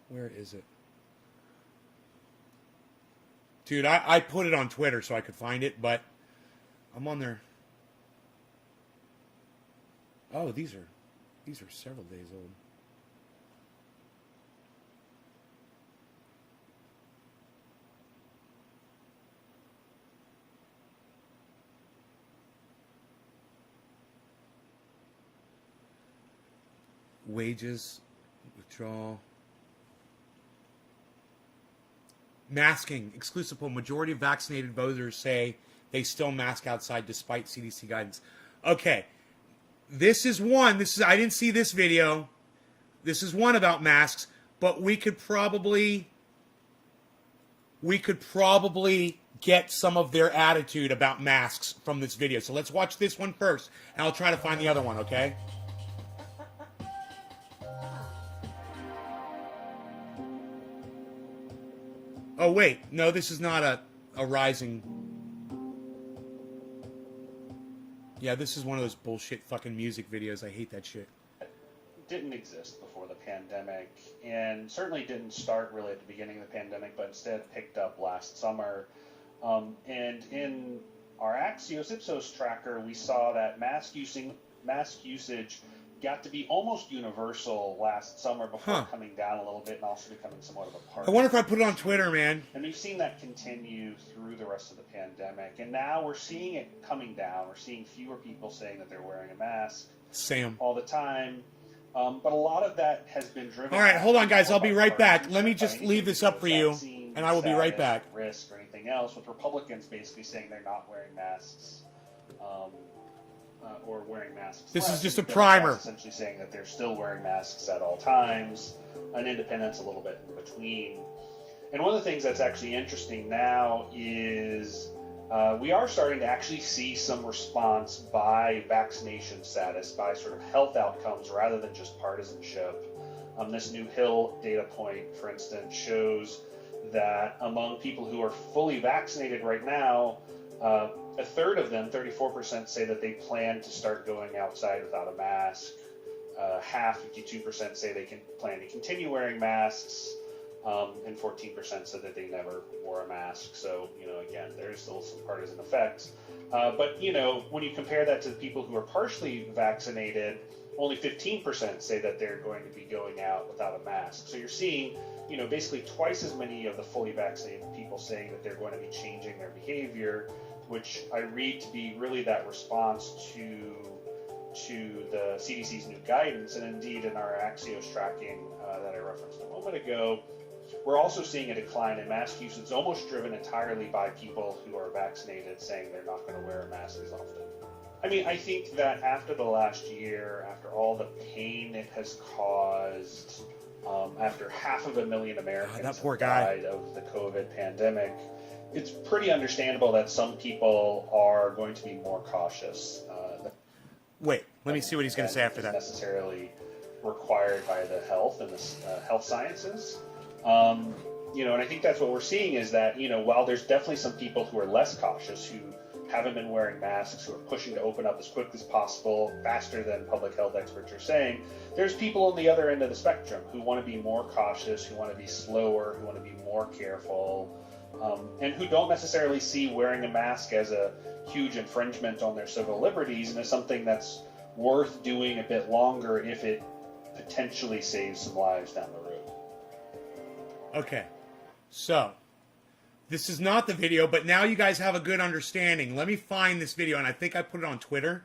Where is it? Dude, I put it on Twitter so I could find it, but I'm on there. Oh, these are several days old. Wages, withdrawal. Masking, exclusive poll. Majority of vaccinated voters say they still mask outside despite CDC guidance. Okay, this is one. I didn't see this video. This is one about masks, but we could probably get some of their attitude about masks from this video. So let's watch this one first, and I'll try to find the other one, okay? Oh, wait. No, this is not a rising... Yeah, this is one of those bullshit fucking music videos. I hate that shit. Didn't exist before the pandemic, and certainly didn't start really at the beginning of the pandemic, but instead picked up last summer. And in our Axios Ipsos tracker, we saw that mask usage got to be almost universal last summer before coming down a little bit and also becoming somewhat of a part. I wonder if I put it on Twitter, man. And we've seen that continue through the rest of the pandemic. And now we're seeing it coming down. We're seeing fewer people saying that they're wearing a mask all the time. But a lot of that has been driven... All right, hold on, guys. I'll be right back. Let me just leave this up for you, and I will be right back. Risk or anything else, with Republicans basically saying they're not wearing masks. Or wearing masks. This is just a primer. Essentially saying that they're still wearing masks at all times, and independents a little bit in between. And one of the things that's actually interesting now is we are starting to actually see some response by vaccination status, by sort of health outcomes rather than just partisanship. This new Hill data point, for instance, shows that among people who are fully vaccinated right now, a third of them, 34%, say that they plan to start going outside without a mask. Half, 52%, say they plan to continue wearing masks, and 14% said that they never wore a mask. So, you know, again, there's still some partisan effects. But, you know, when you compare that to the people who are partially vaccinated, only 15% say that they're going to be going out without a mask. So you're seeing, you know, basically twice as many of the fully vaccinated people saying that they're going to be changing their behavior, which I read to be really that response to the CDC's new guidance. And indeed, in our Axios tracking that I referenced a moment ago, we're also seeing a decline in mask use. It's almost driven entirely by people who are vaccinated saying they're not going to wear a mask as often. I mean, I think that after the last year, after all the pain it has caused, after 500,000 Americans have died of the COVID pandemic, it's pretty understandable that some people are going to be more cautious. Wait, let me see what he's going to say after that. Necessarily required by the health and the health sciences. You know, and I think that's what we're seeing is that, you know, while there's definitely some people who are less cautious, who haven't been wearing masks, who are pushing to open up as quickly as possible, faster than public health experts are saying, there's people on the other end of the spectrum who want to be more cautious, who want to be slower, who want to be more careful, and who don't necessarily see wearing a mask as a huge infringement on their civil liberties and as something that's worth doing a bit longer if it potentially saves some lives down the road. Okay. So, this is not the video, but now you guys have a good understanding. Let me find this video, and I think I put it on Twitter.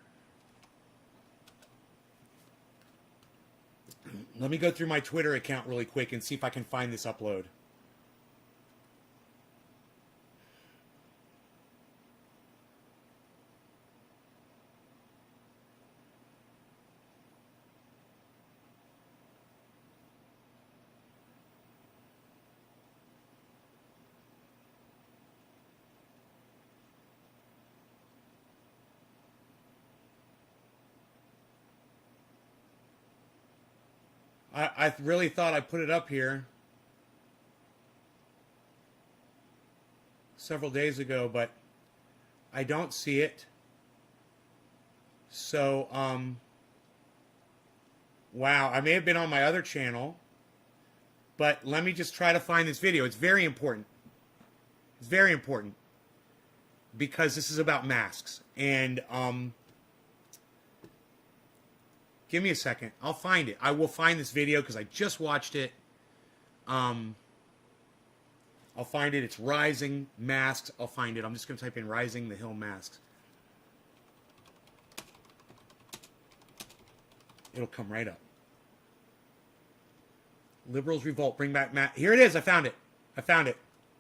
Let me go through my Twitter account really quick and see if I can find this upload. I really thought I put it up here several days ago, but I don't see it. So, wow, I may have been on my other channel, but let me just try to find this video. It's very important. It's very important because this is about masks. And, give me a second. I'll find it. I will find this video because I just watched it. I'll find it. It's Rising Masks. I'll find it. I'm just going to type in Rising the Hill Masks. It'll come right up. Liberals revolt. Bring back Matt. Here it is. I found it. I found it.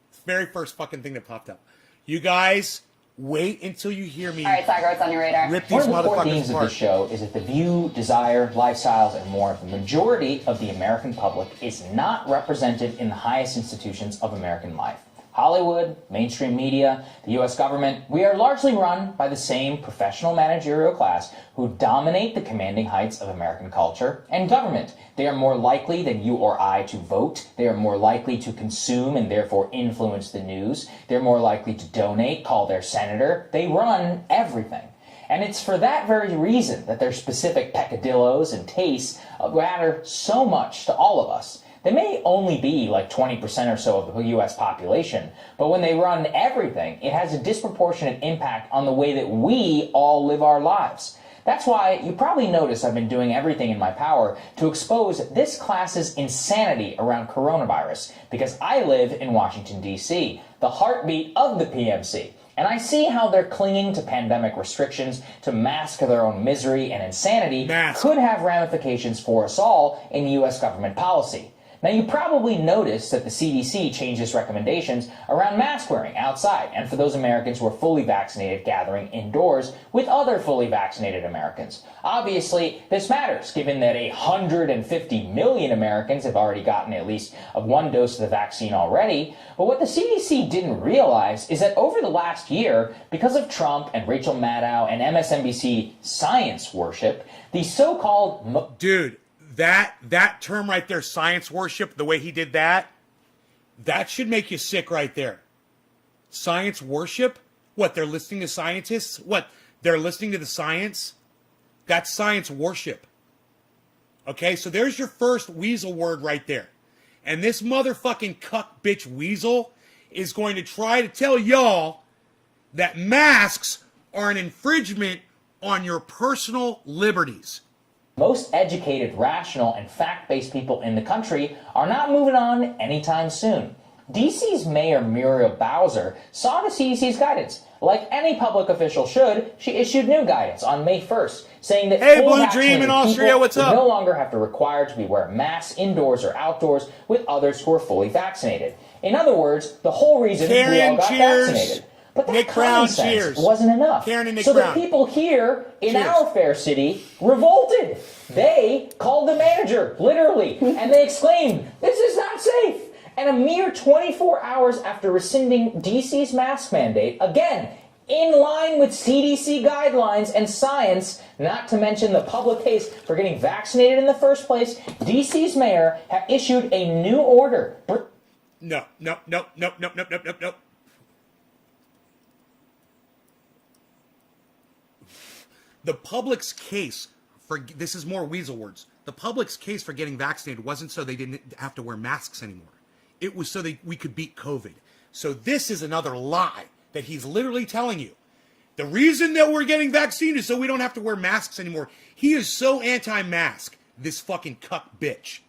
It's the very first fucking thing that popped up. You guys... wait until you hear me. All right, Tiger, it's on your radar. Rip these One of the core motherfuckers themes of apart. this show is that the view, desire, lifestyles, and more of the majority of the American public is not represented in the highest institutions of American life. Hollywood, mainstream media, the U.S. government, we are largely run by the same professional managerial class who dominate the commanding heights of American culture and government. They are more likely than you or I to vote. They are more likely to consume and therefore influence the news. They're more likely to donate, call their senator. They run everything. And it's for that very reason that their specific peccadillos and tastes matter so much to all of us. They may only be like 20% or so of the U.S. population, but when they run everything, it has a disproportionate impact on the way that we all live our lives. That's why you probably notice I've been doing everything in my power to expose this class's insanity around coronavirus, because I live in Washington, D.C., the heartbeat of the PMC. And I see how they're clinging to pandemic restrictions to mask their own misery and insanity could have ramifications for us all in U.S. government policy. Now, you probably noticed that the CDC changed its recommendations around mask wearing outside, and for those Americans who are fully vaccinated gathering indoors with other fully vaccinated Americans. Obviously, this matters, given that 150 million Americans have already gotten at least one dose of the vaccine already. But what the CDC didn't realize is that over the last year, because of Trump and Rachel Maddow and MSNBC science worship, the so-called... Dude, that term right there, science worship, the way he did that should make you sick right there. Science worship? What, they're listening to scientists? What, they're listening to the science? That's science worship. Okay, so there's your first weasel word right there. And this motherfucking cuck bitch weasel is going to try to tell y'all that masks are an infringement on your personal liberties. Most educated, rational, and fact-based people in the country are not moving on anytime soon. DC's Mayor Muriel Bowser saw the CDC's guidance. Like any public official should, she issued new guidance on May 1st, saying that Hey, full Blue Dream vaccinated in Austria, people what's would up? no longer have to require to be wearing masks indoors or outdoors with others who are fully vaccinated. In other words, the whole reason we all Karen, got cheers. vaccinated. But that Nick common Brown, sense cheers. wasn't enough. Karen and Nick so Brown. the people here in Cheers. our fair city revolted. They called the manager, literally, and they exclaimed, "This is not safe." And a mere 24 hours after rescinding DC's mask mandate, again, in line with CDC guidelines and science, not to mention the public case for getting vaccinated in the first place, DC's mayor have issued a new order. No. The public's case for, this is more weasel words, the public's case for getting vaccinated wasn't so they didn't have to wear masks anymore. It was so we could beat COVID. So this is another lie that he's literally telling you. The reason that we're getting vaccinated is so we don't have to wear masks anymore. He is so anti-mask, this fucking cuck bitch.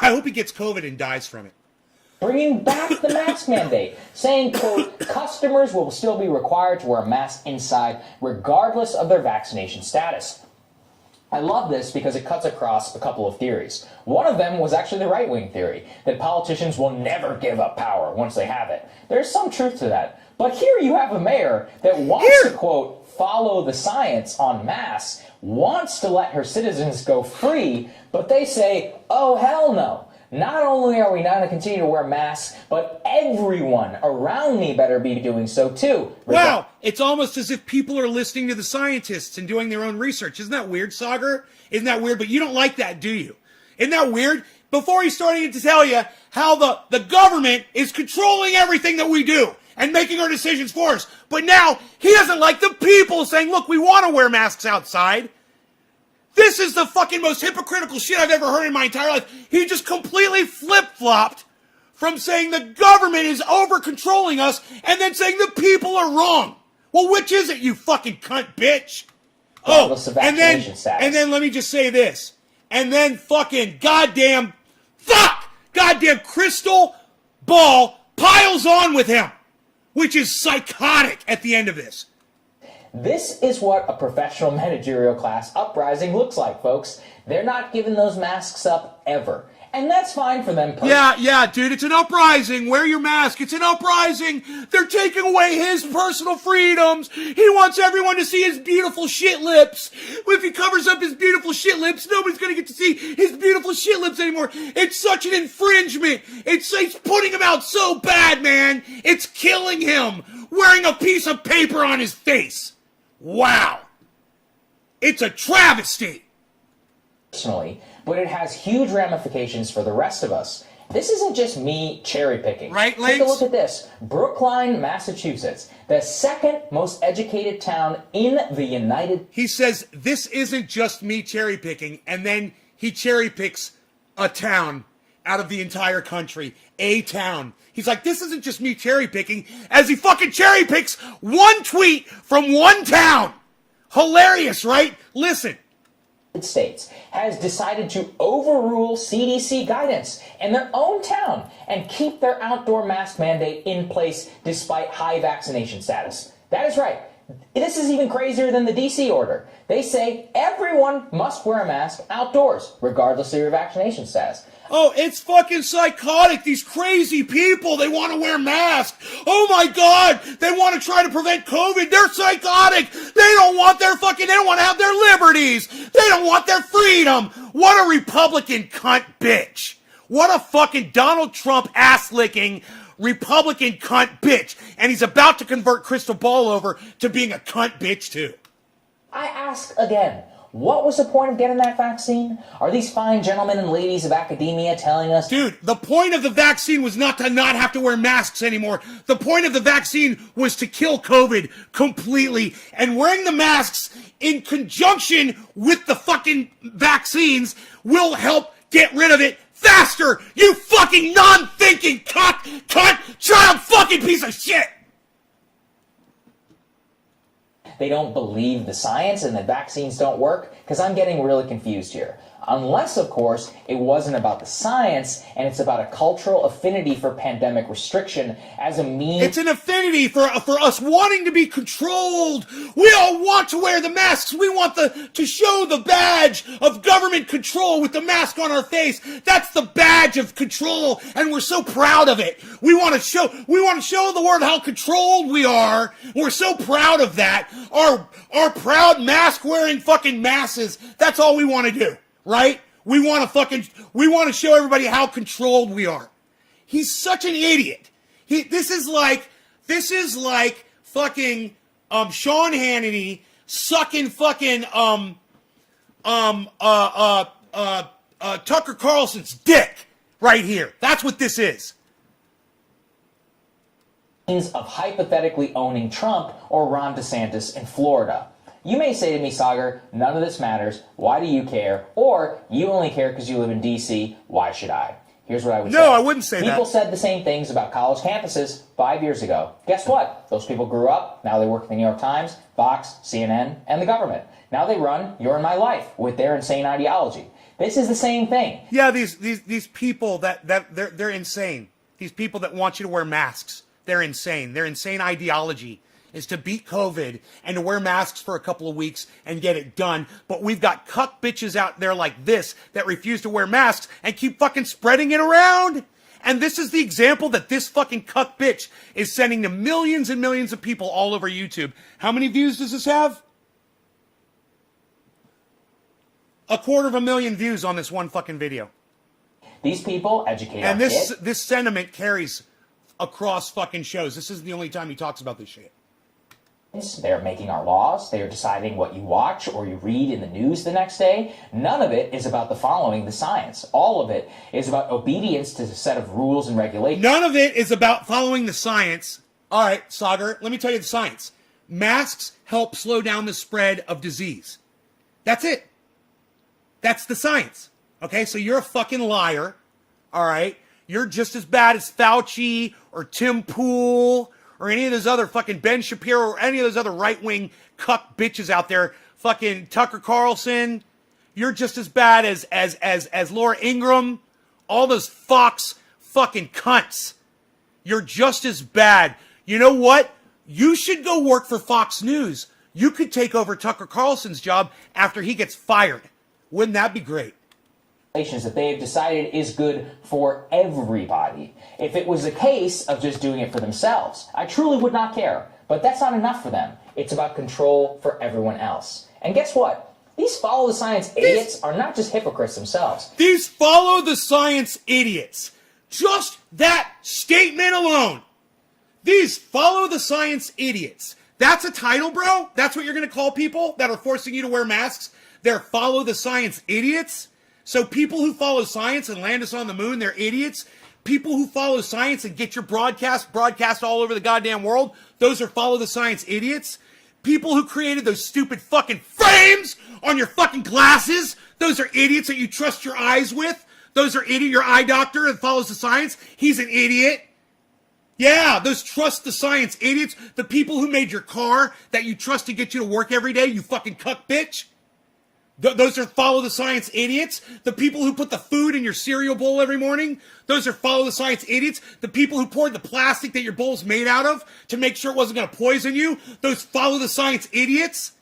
I hope he gets COVID and dies from it. Bringing back the mask mandate, saying, quote, customers will still be required to wear a mask inside regardless of their vaccination status. I love this because it cuts across a couple of theories. One of them was actually the right-wing theory, that politicians will never give up power once they have it. There's some truth to that. But here you have a mayor that wants to, quote, follow the science on masks, wants to let her citizens go free, but they say, oh, hell no. Not only are we not going to continue to wear masks, but everyone around me better be doing so too. Wow, it's almost as if people are listening to the scientists and doing their own research. Isn't that weird, Sagar? Isn't that weird? But you don't like that, do you? Isn't that weird? Before he's starting to tell you how the government is controlling everything that we do and making our decisions for us. But now he doesn't like the people saying, look, we want to wear masks outside. This is the fucking most hypocritical shit I've ever heard in my entire life. He just completely flip-flopped from saying the government is over-controlling us and then saying the people are wrong. Well, which is it, you fucking cunt bitch? Oh, and then let me just say this. And then fucking goddamn Crystal Ball piles on with him, which is psychotic at the end of this. This is what a professional managerial class uprising looks like, folks. They're not giving those masks up ever. And that's fine for them personally. Yeah, dude, it's an uprising. Wear your mask. It's an uprising. They're taking away his personal freedoms. He wants everyone to see his beautiful shit lips. If he covers up his beautiful shit lips, nobody's going to get to see his beautiful shit lips anymore. It's such an infringement. It's putting him out so bad, man. It's killing him. Wearing a piece of paper on his face. Wow. It's a travesty. Personally, but it has huge ramifications for the rest of us. This isn't just me cherry picking. Right, Take a look at this. Brookline, Massachusetts, the second most educated town in the United... He says, this isn't just me cherry picking, and then he cherry picks a town out of the entire country. A town. He's like, this isn't just me cherry picking, as he fucking cherry picks one tweet from one town. Hilarious, right? Listen. States has decided to overrule CDC guidance in their own town and keep their outdoor mask mandate in place despite high vaccination status. That is right. This is even crazier than the DC order. They say everyone must wear a mask outdoors, regardless of your vaccination status. Oh, it's fucking psychotic. These crazy people, they want to wear masks. Oh my God, they want to try to prevent COVID. They're psychotic. They don't want they don't want to have their liberties. They don't want their freedom. What a Republican cunt bitch. What a fucking Donald Trump ass-licking Republican cunt bitch. And he's about to convert Crystal Ball over to being a cunt bitch too. I ask again. What was the point of getting that vaccine? Are these fine gentlemen and ladies of academia telling us... Dude, the point of the vaccine was not to not have to wear masks anymore. The point of the vaccine was to kill COVID completely. And wearing the masks in conjunction with the fucking vaccines will help get rid of it faster. You fucking non-thinking cunt, child fucking piece of shit. They don't believe the science and that vaccines don't work? Because I'm getting really confused here. Unless, of course, it wasn't about the science and it's about a cultural affinity for pandemic restriction as a means... It's an affinity for us wanting to be controlled. We all want to wear the masks. We want to show the badge of government control with the mask on our face. That's the badge of control, and we're so proud of it. We want to show the world how controlled we are. We're so proud of that. Our proud mask-wearing fucking masses. That's all we want to do. Right? We want to show everybody how controlled we are. He's such an idiot. This is like fucking Sean Hannity sucking fucking Tucker Carlson's dick right here. That's what this is. Of hypothetically owning Trump or Ron DeSantis in Florida. You may say to me, Sagar, none of this matters. Why do you care? Or, you only care because you live in D.C. Why should I? Here's what I would say. No, I wouldn't say that. People said the same things about college campuses 5 years ago. Guess what? Those people grew up. Now they work at the New York Times, Fox, CNN, and the government. Now they run You're in My Life with their insane ideology. This is the same thing. Yeah, these people that they're insane. These people that want you to wear masks, they're insane. Their insane ideology is to beat COVID and to wear masks for a couple of weeks and get it done. But we've got cuck bitches out there like this that refuse to wear masks and keep fucking spreading it around. And this is the example that this fucking cuck bitch is sending to millions and millions of people all over YouTube. How many views does this have? 250,000 views on this one fucking video. These people educate And our kids. this sentiment carries across fucking shows. This isn't the only time he talks about this shit. They're making our laws. They are deciding what you watch or you read in the news the next day. None of it is about following the science. All of it is about obedience to a set of rules and regulations. None of it is about following the science. All right, Sagar, let me tell you the science. Masks help slow down the spread of disease. That's it. That's the science. Okay, so you're a fucking liar. All right? You're just as bad as Fauci or Tim Pool or any of those other fucking Ben Shapiro or any of those other right-wing cuck bitches out there. Fucking Tucker Carlson. You're just as bad as Laura Ingraham. All those Fox fucking cunts. You're just as bad. You know what? You should go work for Fox News. You could take over Tucker Carlson's job after he gets fired. Wouldn't that be great? That they have decided is good for everybody. If it was a case of just doing it for themselves, I truly would not care. But that's not enough for them. It's about control for everyone else. And guess what? These follow the science idiots are not just hypocrites themselves. These follow the science idiots. Just that statement alone. These follow the science idiots. That's a title, bro? That's what you're going to call people that are forcing you to wear masks? They're follow the science idiots? So people who follow science and land us on the moon, they're idiots. People who follow science and get your broadcast all over the goddamn world, those are follow the science idiots. People who created those stupid fucking frames on your fucking glasses, those are idiots that you trust your eyes with. Those are idiot. Your eye doctor that follows the science, he's an idiot. Yeah, those trust the science idiots. The people who made your car that you trust to get you to work every day, you fucking cuck bitch. Those are follow the science idiots. The people who put the food in your cereal bowl every morning, those are follow the science idiots. The people who poured the plastic that your bowl's made out of to make sure it wasn't going to poison you, those follow the science idiots.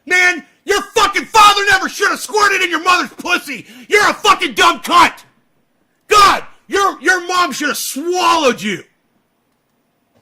Man, your fucking father never should have squirted in your mother's pussy. You're a fucking dumb cunt. God, your mom should have swallowed you.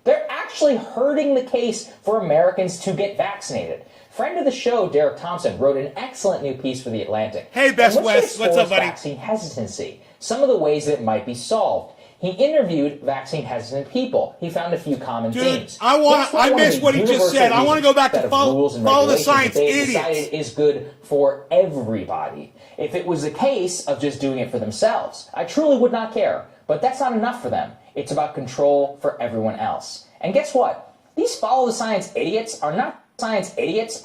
They're actually hurting the case for Americans to get vaccinated. Friend of the show, Derek Thompson, wrote an excellent new piece for The Atlantic. Hey, Best West, what's up, buddy? Vaccine hesitancy, some of the ways that it might be solved. He interviewed vaccine hesitant people. He found a few common themes. I missed what he just said. I want to go back to follow the science idiots. Decided is good for everybody. If it was a case of just doing it for themselves, I truly would not care. But that's not enough for them. It's about control for everyone else. And guess what? These follow the science idiots are not science idiots.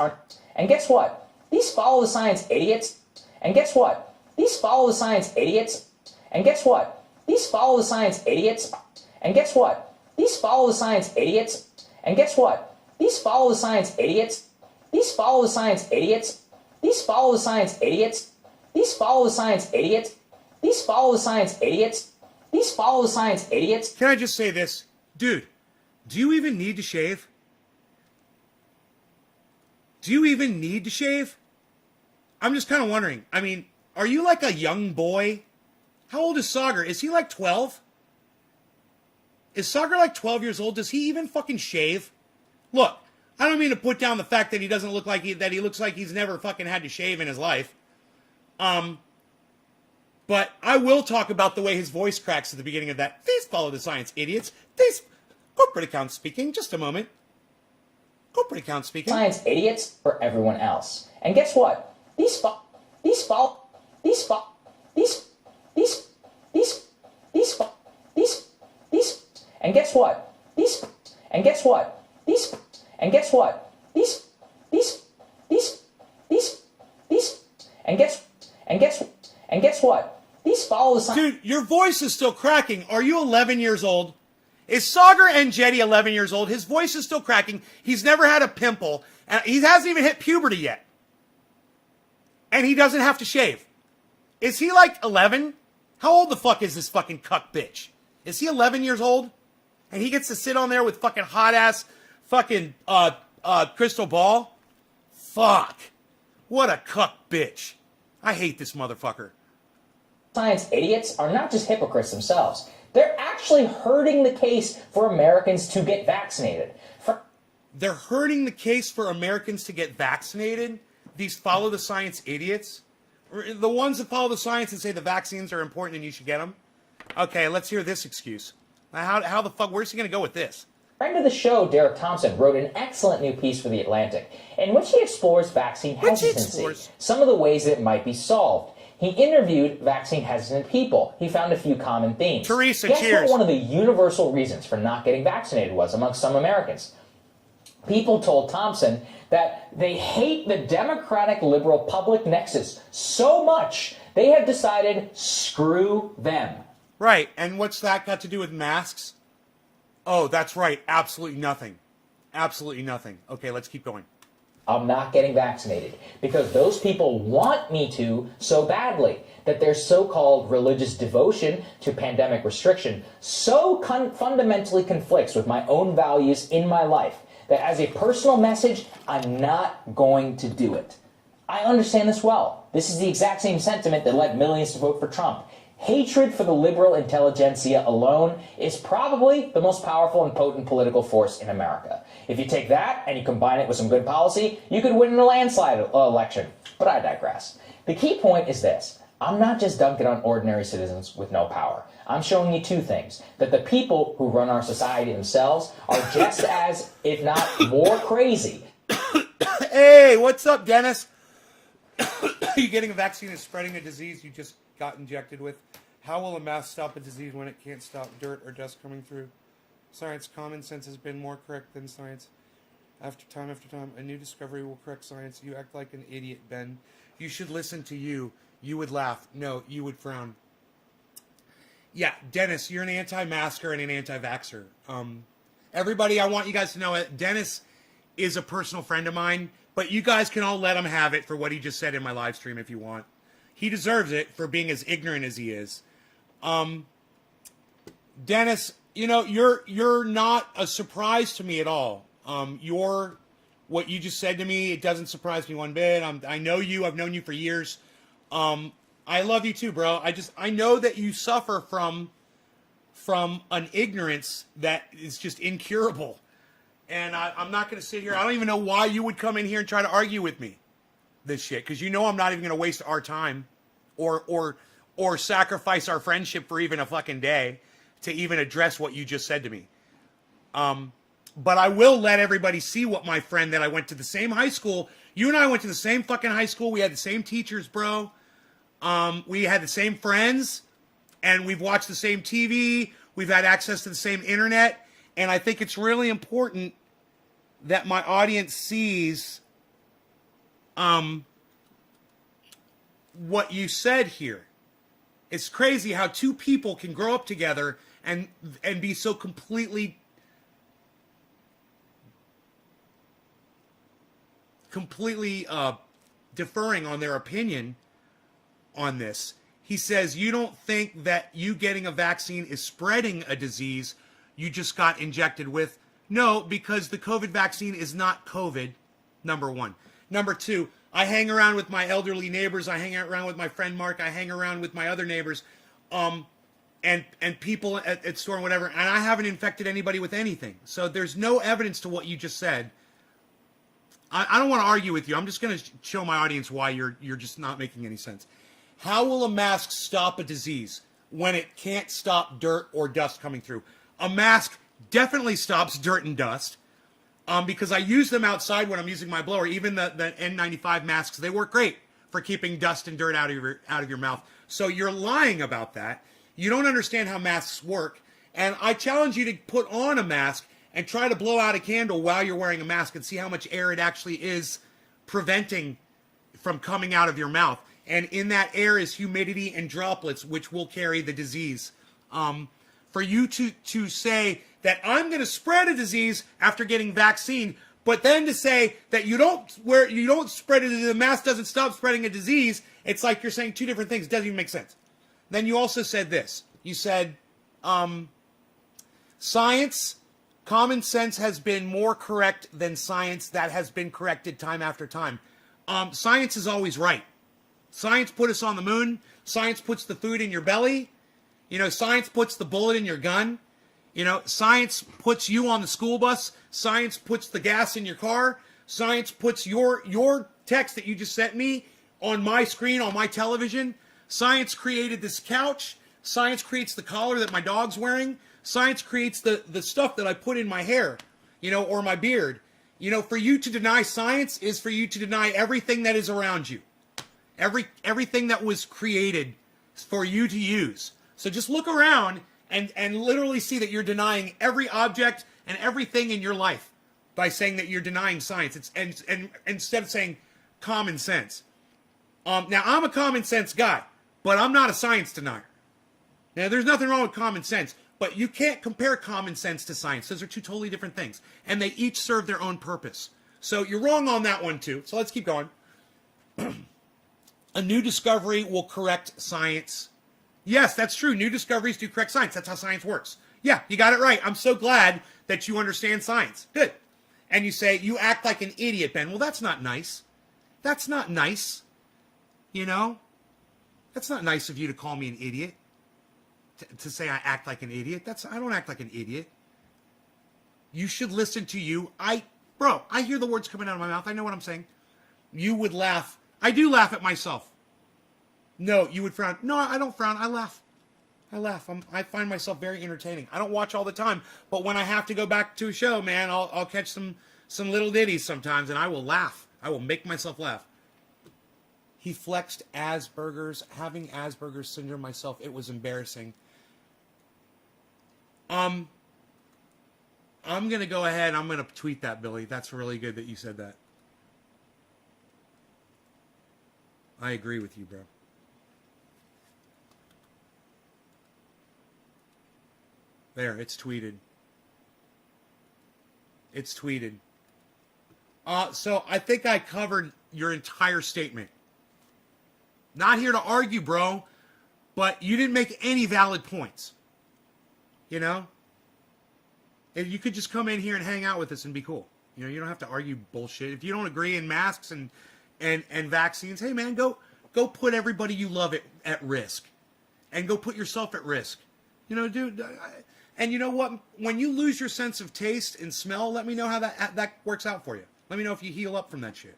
And guess what? These follow the science idiots. And guess what? These follow the science idiots. And guess what? These follow the science idiots. And guess what? These follow the science idiots. And guess what? These follow the science idiots. These follow the science idiots. These follow the science idiots. These follow the science idiots. These follow the science idiots. These follow the science idiots. Can I just say this? Dude, do you even need to shave? Do you even need to shave? I'm just kind of wondering. I mean, are you like a young boy? How old is Sagar? Is he like 12? Is Sagar like 12 years old? Does he even fucking shave? Look, I don't mean to put down the fact that he doesn't look like he looks like he's never fucking had to shave in his life. But I will talk about the way his voice cracks at the beginning of that. Please follow the science, idiots. Please, corporate account speaking. Just a moment. Corporate account speaking. Science idiots for everyone else. And guess what? These and guess what? And guess what? And guess what? And guess what? These follow the science. Dude, your voice is still cracking. Are you 11 years old? Is Sagar Enjeti 11 years old? His voice is still cracking. He's never had a pimple. And he hasn't even hit puberty yet. And he doesn't have to shave. Is he like 11? How old the fuck is this fucking cuck bitch? Is he 11 years old? And he gets to sit on there with fucking hot ass fucking Crystal Ball? Fuck. What a cuck bitch. I hate this motherfucker. Science idiots are not just hypocrites themselves. They're actually hurting the case for Americans to get vaccinated. They're hurting the case for Americans to get vaccinated? These follow the science idiots? The ones that follow the science and say the vaccines are important and you should get them? Okay, let's hear this excuse. How the fuck, where's he going to go with this? Friend of the show, Derek Thompson, wrote an excellent new piece for The Atlantic in which he explores vaccine hesitancy, some of the ways that it might be solved. He interviewed vaccine hesitant people. He found a few common themes. Teresa, Guess cheers. what one of the universal reasons for not getting vaccinated was amongst some Americans? People told Thompson that they hate the Democratic liberal public nexus so much they have decided screw them. Right, and what's that got to do with masks? Oh, that's right, absolutely nothing. Absolutely nothing. Okay, let's keep going. I'm not getting vaccinated because those people want me to so badly that their so-called religious devotion to pandemic restriction so fundamentally conflicts with my own values in my life that as a personal message, I'm not going to do it. I understand this well. This is the exact same sentiment that led millions to vote for Trump. Hatred for the liberal intelligentsia alone is probably the most powerful and potent political force in America. If you take that and you combine it with some good policy, you could win in a landslide election. But I digress. The key point is this. I'm not just dunking on ordinary citizens with no power. I'm showing you two things. That the people who run our society themselves are just as, if not more crazy. Hey, what's up, Dennis? Are you getting a vaccine and spreading a disease you just got injected with? How will a mask stop a disease when it can't stop dirt or dust coming through? Science, common sense has been more correct than science. After time, a new discovery will correct science. You act like an idiot, Ben. You should listen to you. You would laugh. No, you would frown. Yeah, Dennis, you're an anti-masker and an anti-vaxxer. Everybody, I want you guys to know it. Dennis is a personal friend of mine, but you guys can all let him have it for what he just said in my live stream if you want. He deserves it for being as ignorant as he is. Dennis, you know, you're not a surprise to me at all. What you just said to me, it doesn't surprise me one bit. I know you. I've known you for years. I love you too, bro. I know that you suffer from an ignorance that is just incurable. And I'm not going to sit here. I don't even know why you would come in here and try to argue with me this shit. Because you know I'm not even going to waste our time or sacrifice our friendship for even a fucking day to even address what you just said to me. But I will let everybody see what my friend that I went to the same high school. You and I went to the same fucking high school. We had the same teachers, bro. We had the same friends. And we've watched the same TV. We've had access to the same internet. And I think it's really important that my audience sees what you said here. It's crazy how two people can grow up together and be so completely deferring on their opinion on this. He says, you don't think that you getting a vaccine is spreading a disease you just got injected with? No, because the COVID vaccine is not COVID, number one. Number two, I hang around with my elderly neighbors. I hang around with my friend Mark. I hang around with my other neighbors and people at store and whatever, and I haven't infected anybody with anything. So there's no evidence to what you just said. I don't want to argue with you. I'm just going to show my audience why you're just not making any sense. How will a mask stop a disease when it can't stop dirt or dust coming through? A mask definitely stops dirt and dust because I use them outside when I'm using my blower. Even the N95 masks, they work great for keeping dust and dirt out of your mouth. So you're lying about that. You don't understand how masks work. And I challenge you to put on a mask and try to blow out a candle while you're wearing a mask and see how much air it actually is preventing from coming out of your mouth. And in that air is humidity and droplets, which will carry the disease. For you to say that I'm going to spread a disease after getting vaccine, but then to say that you don't spread it, the mask doesn't stop spreading a disease, It's like you're saying two different things. It doesn't even make sense. Then you also said this. You said, science, common sense has been more correct than science that has been corrected time after time. Science is always right. Science put us on the moon. Science puts the food in your belly. You know, science puts the bullet in your gun. You know, science puts you on the school bus. Science puts the gas in your car. Science puts your text that you just sent me on my screen, on my television. Science created this couch. Science creates the collar that my dog's wearing. Science creates the stuff that I put in my hair, you know, or my beard. You know, for you to deny science is for you to deny everything that is around you. Everything that was created for you to use. So just look around and literally see that you're denying every object and everything in your life by saying that you're denying science. It's and instead of saying common sense. Now I'm a common sense guy, but I'm not a science denier. Now there's nothing wrong with common sense, but you can't compare common sense to science. Those are two totally different things, and they each serve their own purpose. So you're wrong on that one too. So let's keep going. A new discovery will correct science. Yes, that's true. New discoveries do correct science. That's how science works. Yeah, you got it right. I'm so glad that you understand science. Good. And you say, you act like an idiot, Ben. Well, that's not nice. That's not nice. You know? That's not nice of you to call me an idiot. To say I act like an idiot. I don't act like an idiot. You should listen to you. Bro, I hear the words coming out of my mouth. I know what I'm saying. You would laugh. I do laugh at myself. No, you would frown. No, I don't frown. I laugh. I find myself very entertaining. I don't watch all the time, but when I have to go back to a show, man, I'll catch some little ditties sometimes, and I will laugh. I will make myself laugh. He flexed Asperger's. Having Asperger's syndrome myself, it was embarrassing. I'm gonna go ahead. I'm gonna tweet that, Billy. That's really good that you said that. I agree with you, bro. There, it's tweeted. It's tweeted. So I think I covered your entire statement. Not here to argue, bro, but you didn't make any valid points. You know? If you could just come in here and hang out with us and be cool. You know, you don't have to argue bullshit. If you don't agree in masks and vaccines, hey man, go put everybody you love at risk. And go put yourself at risk. You know, dude, and you know what? When you lose your sense of taste and smell, let me know how that works out for you. Let me know if you heal up from that shit.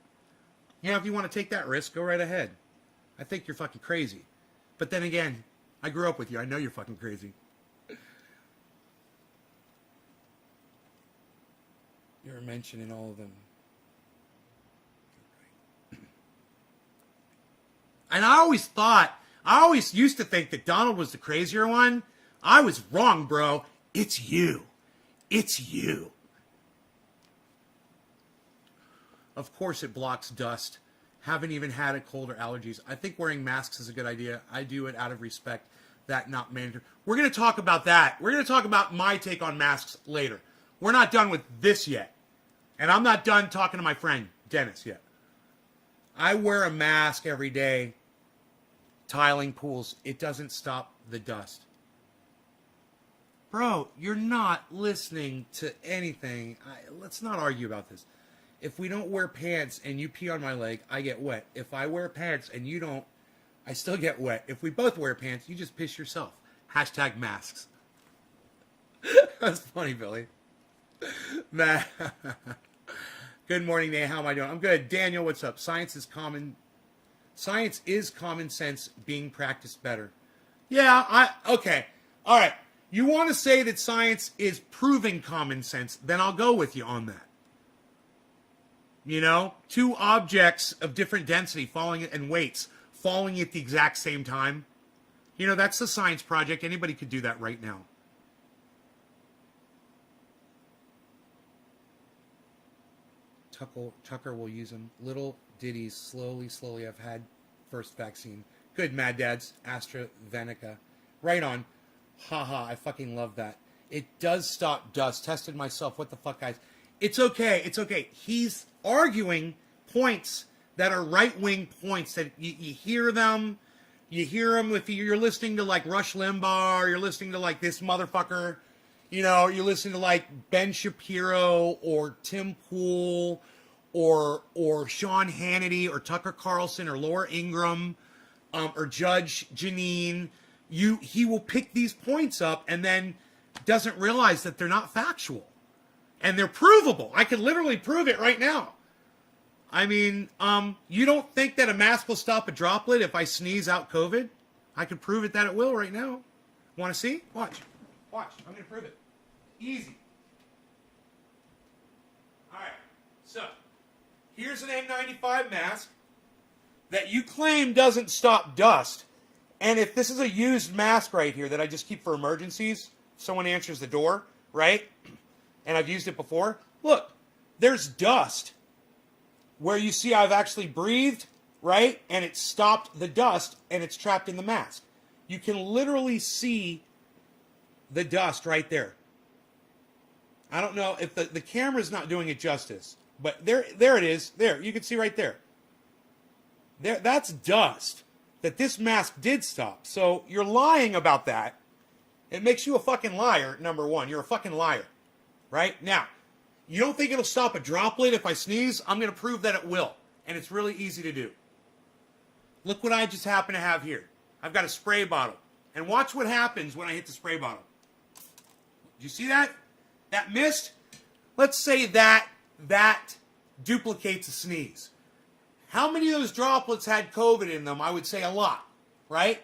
You know, if you want to take that risk, go right ahead. I think you're fucking crazy. But then again, I grew up with you. I know you're fucking crazy. You're mentioning all of them. And I always used to think that Donald was the crazier one. I was wrong, bro. It's you. It's you. Of course it blocks dust. Haven't even had a cold or allergies. I think wearing masks is a good idea. I do it out of respect. That not mandatory. We're going to talk about that. We're going to talk about my take on masks later. We're not done with this yet. And I'm not done talking to my friend Dennis yet. I wear a mask every day. Tiling pools. It doesn't stop the dust. Bro, you're not listening to anything. Let's not argue about this. If we don't wear pants and you pee on my leg, I get wet. If I wear pants and you don't, I still get wet. If we both wear pants, you just piss yourself. Hashtag masks. That's funny, Billy. Good morning, Nate. How am I doing? I'm good. Daniel, what's up? Science is common sense being practiced better. Yeah, okay. All right. You want to say that science is proving common sense, then I'll go with you on that. You know, two objects of different density falling and weights falling at the exact same time. You know, that's the science project. Anybody could do that right now. Tucker will use them. Little ditties, slowly. I've had first vaccine. Good, Mad Dads. AstraZeneca. Right on. Haha, I fucking love that. It does stop dust. Tested myself. What the fuck, guys? It's okay. He's arguing points that are right-wing points that you hear them. You hear them if you're listening to like Rush Limbaugh, or you're listening to like this motherfucker. You know, you're listening to like Ben Shapiro or Tim Pool or Sean Hannity or Tucker Carlson or Laura Ingraham or Judge Jeanine. He will pick these points up and then doesn't realize that they're not factual. And they're provable. I could literally prove it right now. I mean, you don't think that a mask will stop a droplet if I sneeze out COVID? I can prove it that it will right now. Want to see? Watch. Watch. I'm going to prove it. Easy. All right. So, here's an N95 mask that you claim doesn't stop dust. And if this is a used mask right here that I just keep for emergencies, someone answers the door, right? And I've used it before. Look, there's dust where you see I've actually breathed, right? And it stopped the dust and it's trapped in the mask. You can literally see the dust right there. I don't know if the camera's not doing it justice, but there it is. There, you can see right there. That's dust that this mask did stop. So you're lying about that. It makes you a fucking liar, number one. You're a fucking liar, right? Now, you don't think it'll stop a droplet if I sneeze? I'm going to prove that it will, and it's really easy to do. Look what I just happen to have here. I've got a spray bottle, and watch what happens when I hit the spray bottle. Do you see that? That mist? Let's say that duplicates a sneeze. How many of those droplets had COVID in them? I would say a lot, right?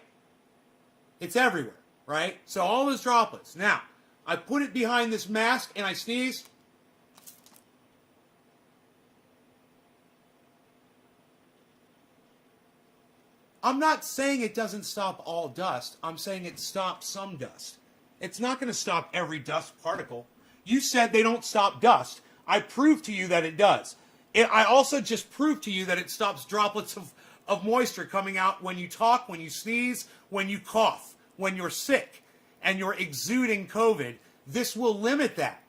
It's everywhere, right? So all those droplets. Now, I put it behind this mask and I sneeze. I'm not saying it doesn't stop all dust. I'm saying it stops some dust. It's not going to stop every dust particle. You said they don't stop dust. I proved to you that it does. I also just proved to you that it stops droplets of moisture coming out when you talk, when you sneeze, when you cough, when you're sick, and you're exuding COVID. This will limit that.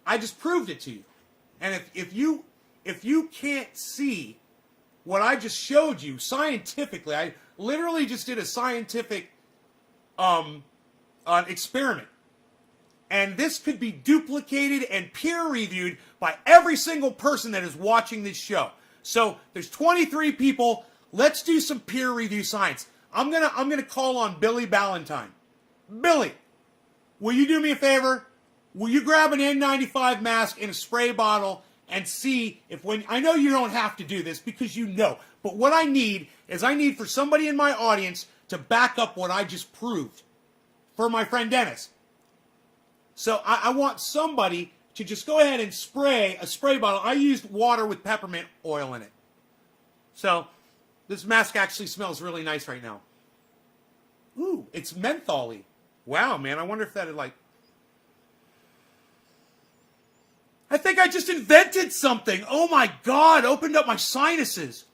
I just proved it to you. And if you can't see what I just showed you scientifically, I literally just did a scientific experiment. And this could be duplicated and peer-reviewed by every single person that is watching this show. So there's 23 people. Let's do some peer-review science. I'm gonna call on Billy Ballantyne. Billy, will you do me a favor? Will you grab an N95 mask in a spray bottle and see if I know you don't have to do this because you know, but what I need for somebody in my audience to back up what I just proved for my friend Dennis. So I want somebody to just go ahead and spray a spray bottle. I used water with peppermint oil in it. So this mask actually smells really nice right now. Ooh, it's menthol-y. Wow, man, I wonder if that had I think I just invented something. Oh my God, opened up my sinuses.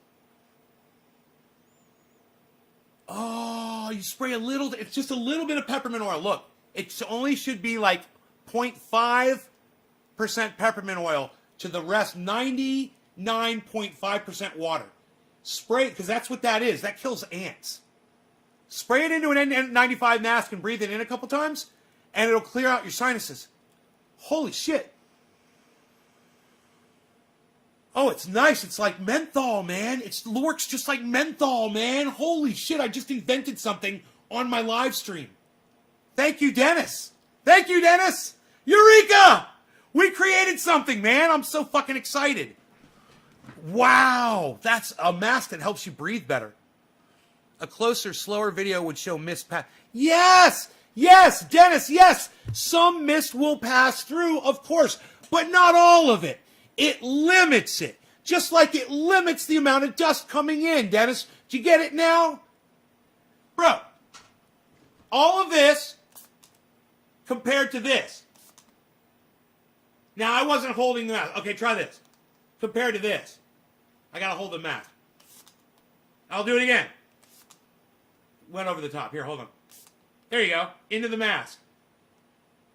Oh, you spray a little, it's just a little bit of peppermint oil. Look, it only should be like 0.5% peppermint oil to the rest 99.5% water. Spray it, because that's what that is. That kills ants. Spray it into an N95 mask and breathe it in a couple times, and it'll clear out your sinuses. Holy shit. Oh, it's nice. It's like menthol, man. It works just like menthol, man. Holy shit, I just invented something on my live stream. Thank you, Dennis. Thank you, Dennis. Eureka! We created something, man. I'm so fucking excited. Wow. That's a mask that helps you breathe better. A closer, slower video would show mist pass. Yes! Yes, Dennis, yes! Some mist will pass through, of course, but not all of it. It limits it. Just like it limits the amount of dust coming in, Dennis. Do you get it now? Bro, all of this compared to this. Now, I wasn't holding the mask. Okay, try this. Compared to this. I gotta hold the mask. I'll do it again. Went over the top. Here, hold on. There you go. Into the mask.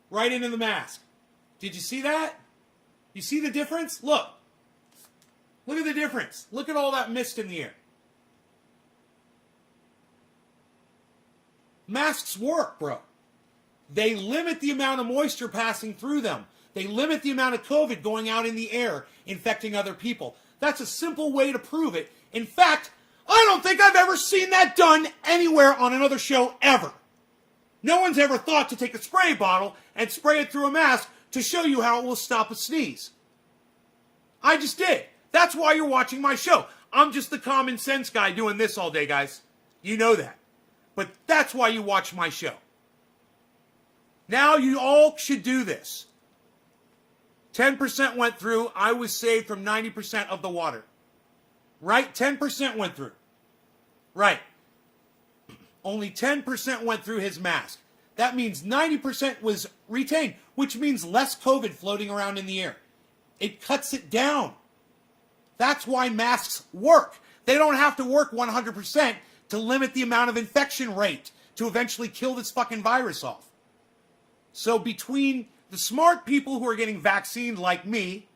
Right into the mask. Did you see that? You see the difference? Look. Look at the difference. Look at all that mist in the air. Masks work, bro. They limit the amount of moisture passing through them. They limit the amount of COVID going out in the air, infecting other people. That's a simple way to prove it. In fact, I don't think I've ever seen that done anywhere on another show ever. No one's ever thought to take a spray bottle and spray it through a mask to show you how it will stop a sneeze. I just did. That's why you're watching my show. I'm just the common sense guy doing this all day, guys. You know that. But that's why you watch my show. Now you all should do this. 10% went through. I was saved from 90% of the water. Right? 10% went through. Right. Only 10% went through his mask. That means 90% was retained, which means less COVID floating around in the air. It cuts it down. That's why masks work. They don't have to work 100% to limit the amount of infection rate to eventually kill this fucking virus off. So between the smart people who are getting vaccinated like me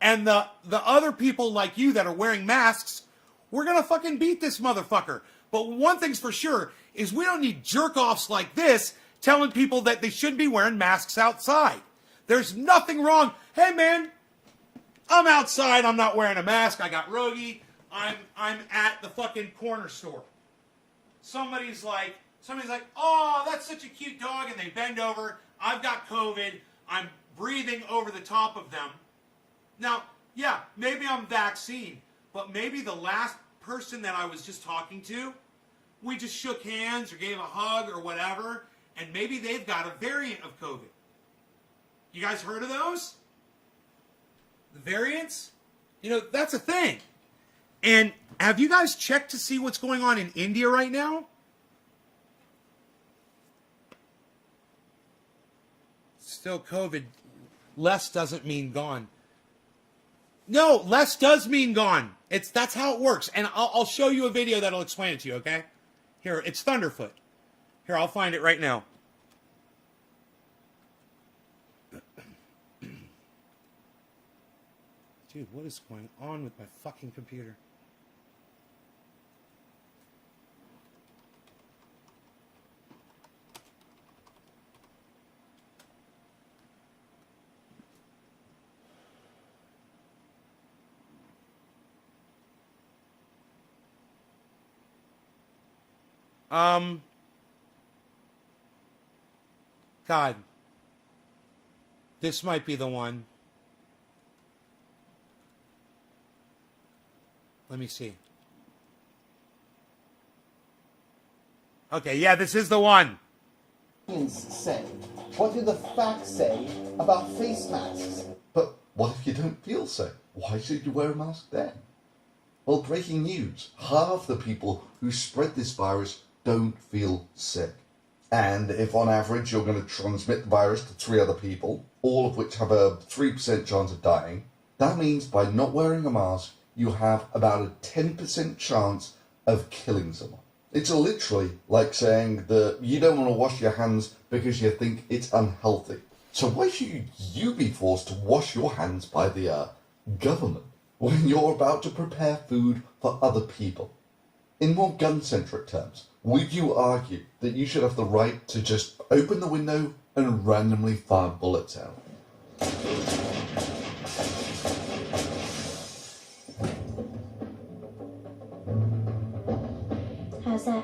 and the other people like you that are wearing masks, we're going to fucking beat this motherfucker. But one thing's for sure is we don't need jerk-offs like this telling people that they shouldn't be wearing masks outside. There's nothing wrong. Hey, man, I'm outside. I'm not wearing a mask. I got Rogie. I'm at the fucking corner store. Somebody's like, oh, that's such a cute dog, and they bend over. I've got COVID. I'm breathing over the top of them. Now, yeah, maybe I'm vaccinated, but maybe the last person that I was just talking to, we just shook hands or gave a hug or whatever, and maybe they've got a variant of COVID. You guys heard of those? The variants? You know, that's a thing. And have you guys checked to see what's going on in India right now? Still COVID. Less doesn't mean gone. No, less does mean gone. That's how it works. And I'll show you a video that'll explain it to you, okay? Here, it's Thunderfoot. Here, I'll find it right now. Dude, what is going on with my fucking computer? God. This might be the one. Let me see. Okay, yeah, this is the one. Say? What do the facts say about face masks? But what if you don't feel sick? Why should you wear a mask then? Well, breaking news. Half the people who spread this virus don't feel sick. And if on average you're going to transmit the virus to 3 other people, all of which have a 3% chance of dying, that means by not wearing a mask, you have about a 10% chance of killing someone. It's literally like saying that you don't want to wash your hands because you think it's unhealthy. So why should you be forced to wash your hands by the government when you're about to prepare food for other people? In more gun-centric terms, would you argue that you should have the right to just open the window and randomly fire bullets out? How's that?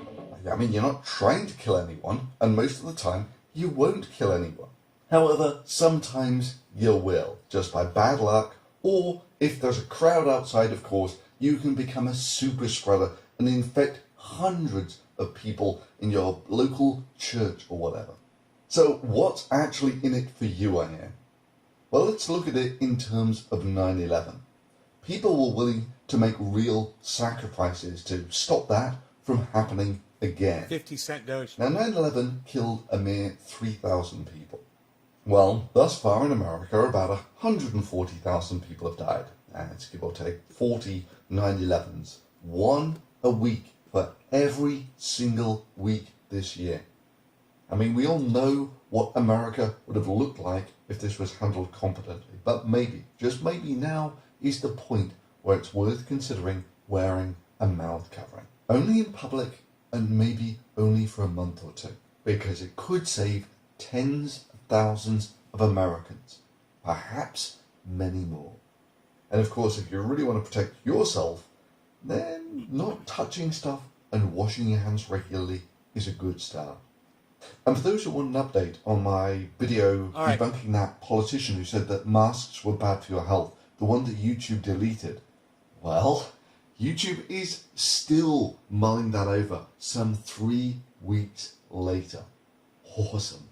I mean, you're not trying to kill anyone, and most of the time, you won't kill anyone. However, sometimes you will, just by bad luck, or if there's a crowd outside, of course, you can become a super spreader and infect hundreds of people in your local church or whatever. So what's actually in it for you, I hear? Well, let's look at it in terms of 9/11. People were willing to make real sacrifices to stop that from happening again. 50-cent Doge. Now, 9/11 killed a mere 3,000 people. Well, thus far in America, about 140,000 people have died. And give or take 40 9/11s. One a week for every single week this year. I mean, we all know what America would have looked like if this was handled competently. But maybe, just maybe now, is the point where it's worth considering wearing a mouth covering. Only in public, and maybe only for a month or two, because it could save tens of thousands of Americans, perhaps many more. And of course, if you really want to protect yourself, then not touching stuff and washing your hands regularly is a good start. And for those who want an update on my video debunking that politician who said that masks were bad for your health, the one that YouTube deleted, well, YouTube is still mulling that over some 3 weeks later. Awesome.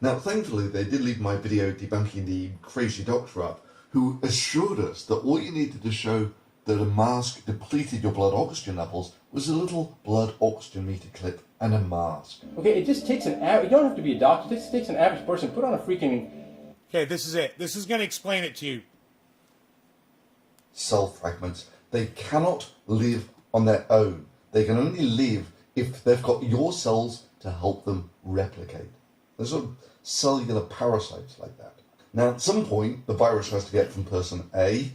Now, thankfully, they did leave my video debunking the crazy doctor up, who assured us that all you needed to show that a mask depleted your blood oxygen levels was a little blood oxygen meter clip and a mask. Okay, it just takes an average. You don't have to be a doctor. It just takes an average person. Put on a freaking. Okay, this is it. This is going to explain it to you. Cell fragments. They cannot live on their own. They can only live if they've got your cells to help them replicate. They're sort of cellular parasites like that. Now, at some point, the virus has to get from person A,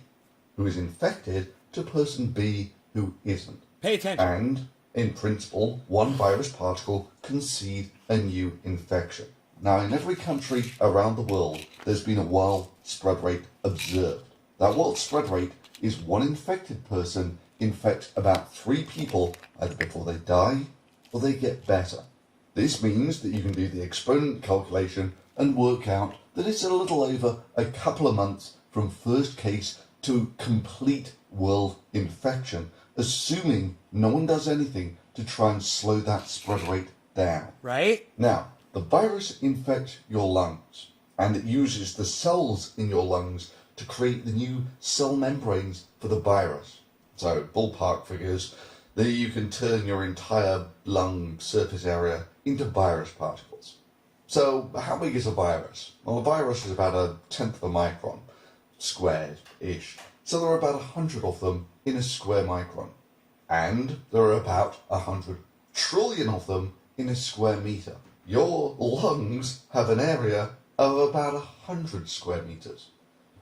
who is infected, to person B, who isn't. Pay attention. And, in principle, one virus particle can seed a new infection. Now, in every country around the world, there's been a wild spread rate observed. That wild spread rate is one infected person infects about 3 people either before they die or they get better. This means that you can do the exponent calculation and work out that it's a little over a couple of months from first case to complete world infection, assuming no one does anything to try and slow that spread rate down. Right? Now, the virus infects your lungs, and it uses the cells in your lungs to create the new cell membranes for the virus. So, ballpark figures, that you can turn your entire lung surface area into virus particles. So, how big is a virus? Well, a virus is about 1/10 of a micron, squared-ish. So there are about 100 of them in a square micron. And there are about 100 trillion of them in a square meter. Your lungs have an area of about 100 square meters,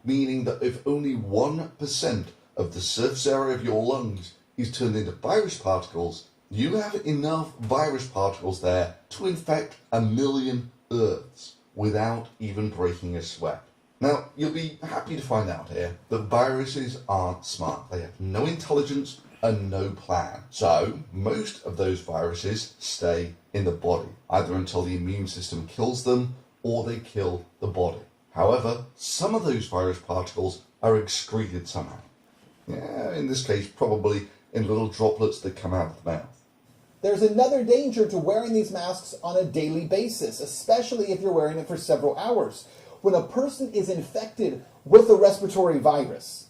meaning that if only 1% of the surface area of your lungs is turned into virus particles, you have enough virus particles there to infect 1 million Earths without even breaking a sweat. Now, you'll be happy to find out here that viruses aren't smart. They have no intelligence and no plan. So, most of those viruses stay in the body, either until the immune system kills them or they kill the body. However, some of those virus particles are excreted somehow. Yeah, in this case, probably in little droplets that come out of the mouth. There's another danger to wearing these masks on a daily basis, especially if you're wearing it for several hours. When a person is infected with a respiratory virus,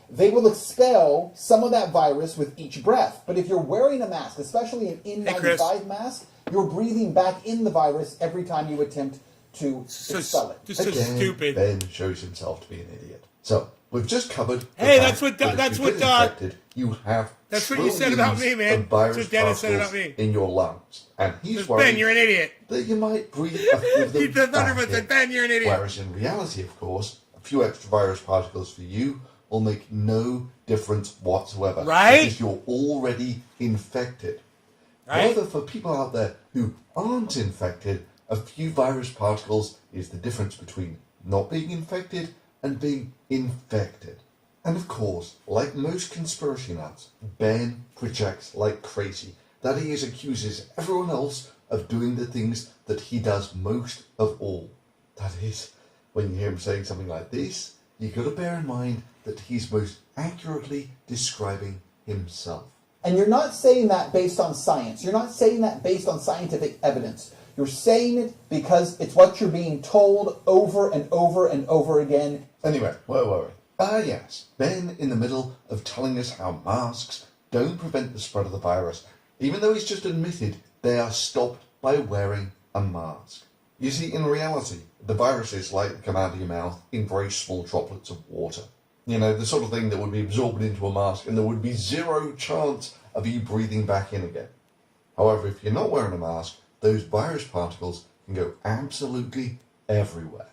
they will expel some of that virus with each breath. But if you're wearing a mask, especially an N95 mask, you're breathing back in the virus every time you attempt to expel it. Just so Again, stupid. Ben shows himself to be an idiot. So, we've just covered. Hey, the that's fact what that if you get infected, you have. That's what you said about me, man. of virus That's what Dennis said about particles me. in your lungs, and he's Says, worried Ben, you're an idiot. that you might breathe a few of them He said back 100%, in. Ben, you're an idiot. Whereas in reality, of course, a few extra virus particles for you will make no difference whatsoever. Right? Because you're already infected. Right? However, for people out there who aren't infected, a few virus particles is the difference between not being infected and being infected. And of course, like most conspiracy nuts, Ben projects like crazy that he accuses everyone else of doing the things that he does most of all. That is, when you hear him saying something like this, you got to bear in mind that he's most accurately describing himself. And you're not saying that based on science. You're not saying that based on scientific evidence. You're saying it because it's what you're being told over and over and over again. Anyway, where were we? Yes, Ben in the middle of telling us how masks don't prevent the spread of the virus, even though he's just admitted they are stopped by wearing a mask. You see, in reality, the viruses like to come out of your mouth in very small droplets of water. You know, the sort of thing that would be absorbed into a mask and there would be zero chance of you breathing back in again. However, if you're not wearing a mask, those virus particles can go absolutely everywhere.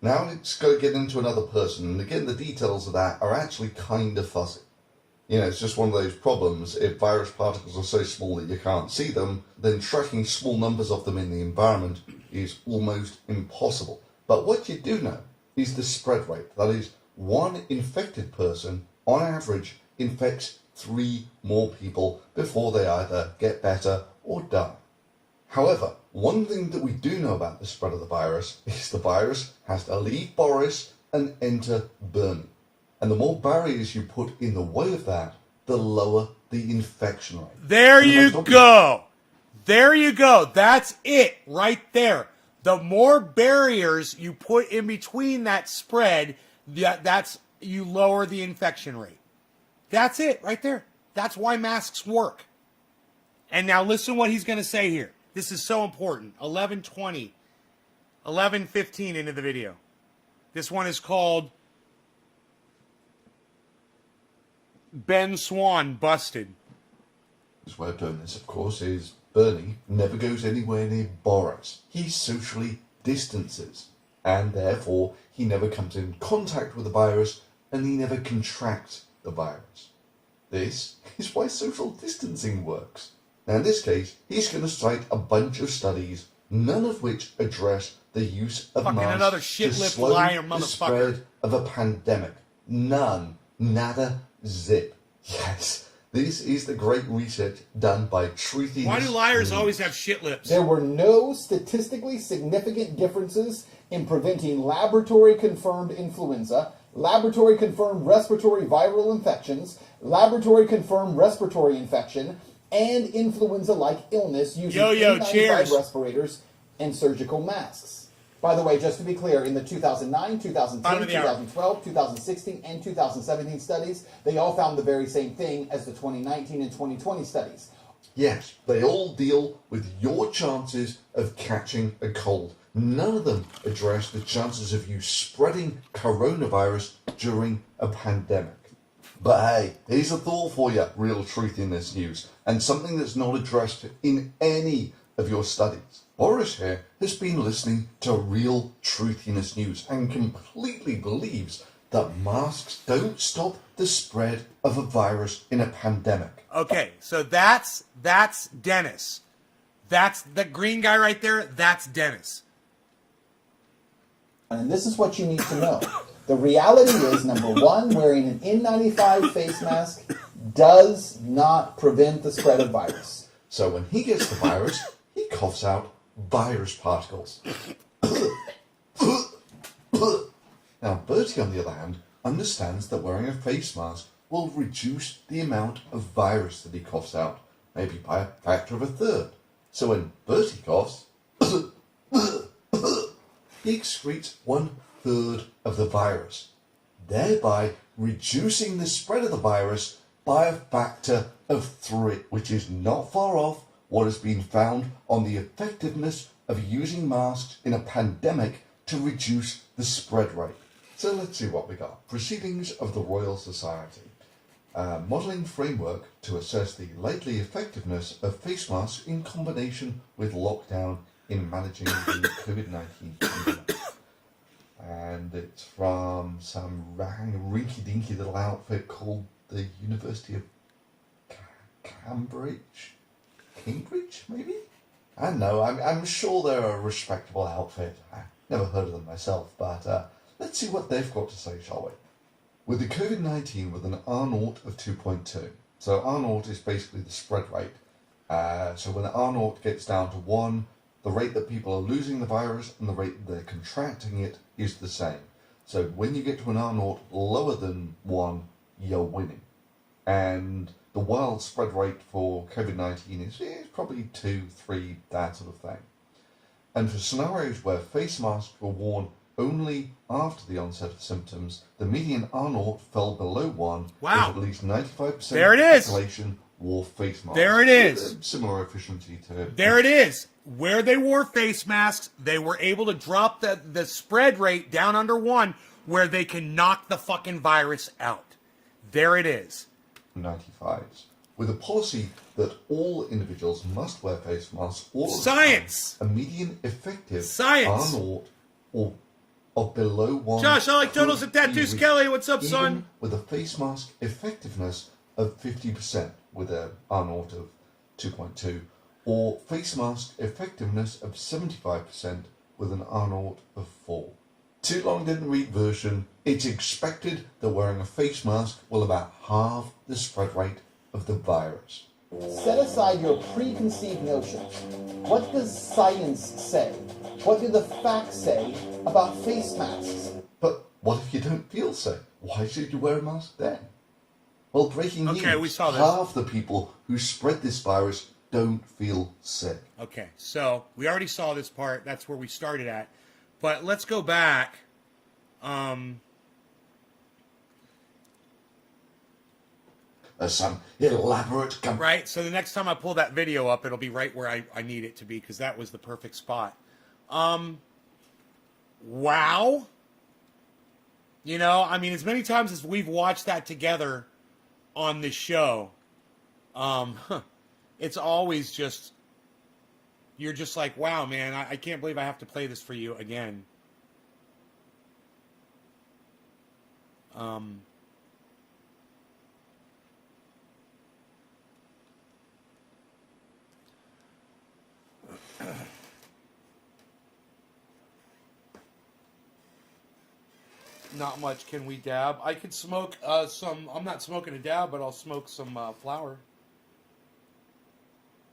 Now let's go get into another person, and again the details of that are actually kind of fuzzy. You know, it's just one of those problems. If virus particles are so small that you can't see them, then tracking small numbers of them in the environment is almost impossible. But what you do know is the spread rate. That is, one infected person, on average, infects 3 more people before they either get better or die. However, one thing that we do know about the spread of the virus is the virus has to leave Boris and enter Bernie. And the more barriers you put in the way of that, the lower the infection rate. There And you that's not- go. There you go. That's it right there. The more barriers you put in between that spread, that's you lower the infection rate. That's it right there. That's why masks work. And now listen what he's going to say here. This is so important. 11:20, 11:15 into the video. This one is called Ben Swan Busted. His way of doing this, of course, is Bernie never goes anywhere near Boris. He socially distances, and therefore he never comes in contact with the virus, and he never contracts the virus. This is why social distancing works. Now, in this case, he's going to cite a bunch of studies, none of which address the use of Fucking masks another to shit-lipped slow liar, the motherfucker. spread of a pandemic. None. Nada. Zip. Yes. This is the great research done by Truthiness. Why do liars News. always have shit lips? There were no statistically significant differences in preventing laboratory-confirmed influenza, laboratory-confirmed respiratory viral infections, laboratory-confirmed respiratory infection, and influenza-like illness using Yo, N95 cheers. respirators and surgical masks. By the way, just to be clear, in the 2009, 2010, Bottom of the hour. 2012, 2016, and 2017 studies, they all found the very same thing as the 2019 and 2020 studies. Yes, they all deal with your chances of catching a cold. None of them address the chances of you spreading coronavirus during a pandemic. But hey, here's a thought for you, real truth in this news, and something that's not addressed in any of your studies. Boris here has been listening to real truthiness news and completely believes that masks don't stop the spread of a virus in a pandemic. Okay, so that's Dennis. That's the green guy right there. That's Dennis. And this is what you need to know. The reality is, number one, wearing an N95 face mask does not prevent the spread of virus. So when he gets the virus, he coughs out virus particles. Now, Bertie, on the other hand, understands that wearing a face mask will reduce the amount of virus that he coughs out, maybe by a factor of 1/3. So when Bertie coughs, he excretes 1/3 of the virus, thereby reducing the spread of the virus by a factor of 3, which is not far off what has been found on the effectiveness of using masks in a pandemic to reduce the spread rate. So let's see what we got. Proceedings of the Royal Society. Modelling framework to assess the likely effectiveness of face masks in combination with lockdown in managing the COVID-19 pandemic. And it's from some rinky-dinky little outfit called the University of Cambridge, maybe? I don't know. I'm sure they're a respectable outfit. I've never heard of them myself, but let's see what they've got to say, shall we? With the COVID-19 with an R0 of 2.2. So R0 is basically the spread rate. So when the R0 gets down to 1, the rate that people are losing the virus and the rate that they're contracting it is the same. So when you get to an R0 lower than 1, you're winning. And the wild spread rate for COVID-19 is probably 2, 3, that sort of thing. And for scenarios where face masks were worn only after the onset of symptoms, the median R0 fell below 1. Wow. With at least 95% There it of the is. population wore face masks. There it is. Similar efficiency to... There it is. Where they wore face masks, they were able to drop the spread rate down under 1, where they can knock the fucking virus out. There it is. 95s. With a policy that all individuals must wear face masks all of the Science! time, a median effective Science! R0 or of below 1. Josh, I like could Turtles and be Tattoos reached Kelly. What's up, even son? with a face mask effectiveness of 50% with a R0 of 2.2, or face mask effectiveness of 75% with an R0 of 4. Too long didn't read version. It's expected that wearing a face mask will about halve the spread rate of the virus. Set aside your preconceived notions. What does science say? What do the facts say about face masks? But what if you don't feel sick? Why should you wear a mask then? Well, breaking news. Okay, we saw this. Half the people who spread this virus don't feel sick. Okay, so we already saw this part. That's where we started at. But let's go back. Some elaborate Right, so the next time I pull that video up, it'll be right where I need it to be, because that was the perfect spot. Wow. You know, I mean, as many times as we've watched that together on this show, it's always just, you're just like, wow, man, I can't believe I have to play this for you again. Not much. Can we dab? I could smoke some. I'm not smoking a dab, but I'll smoke some flower.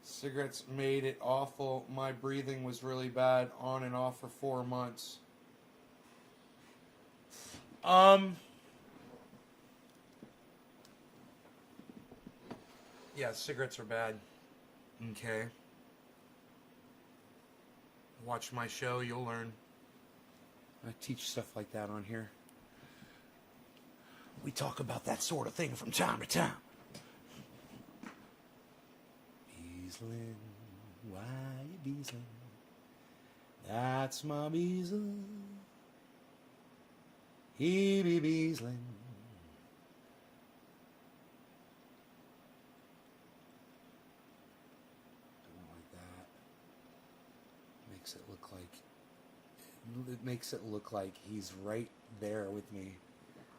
Cigarettes made it awful. My breathing was really bad, on and off for 4 months. Yeah, cigarettes are bad. Okay. Watch my show, you'll learn. I teach stuff like that on here. We talk about that sort of thing from time to time. Beaslin, why you Beaslin? That's my Beaslin. He be Beaslin. It makes it look like he's right there with me.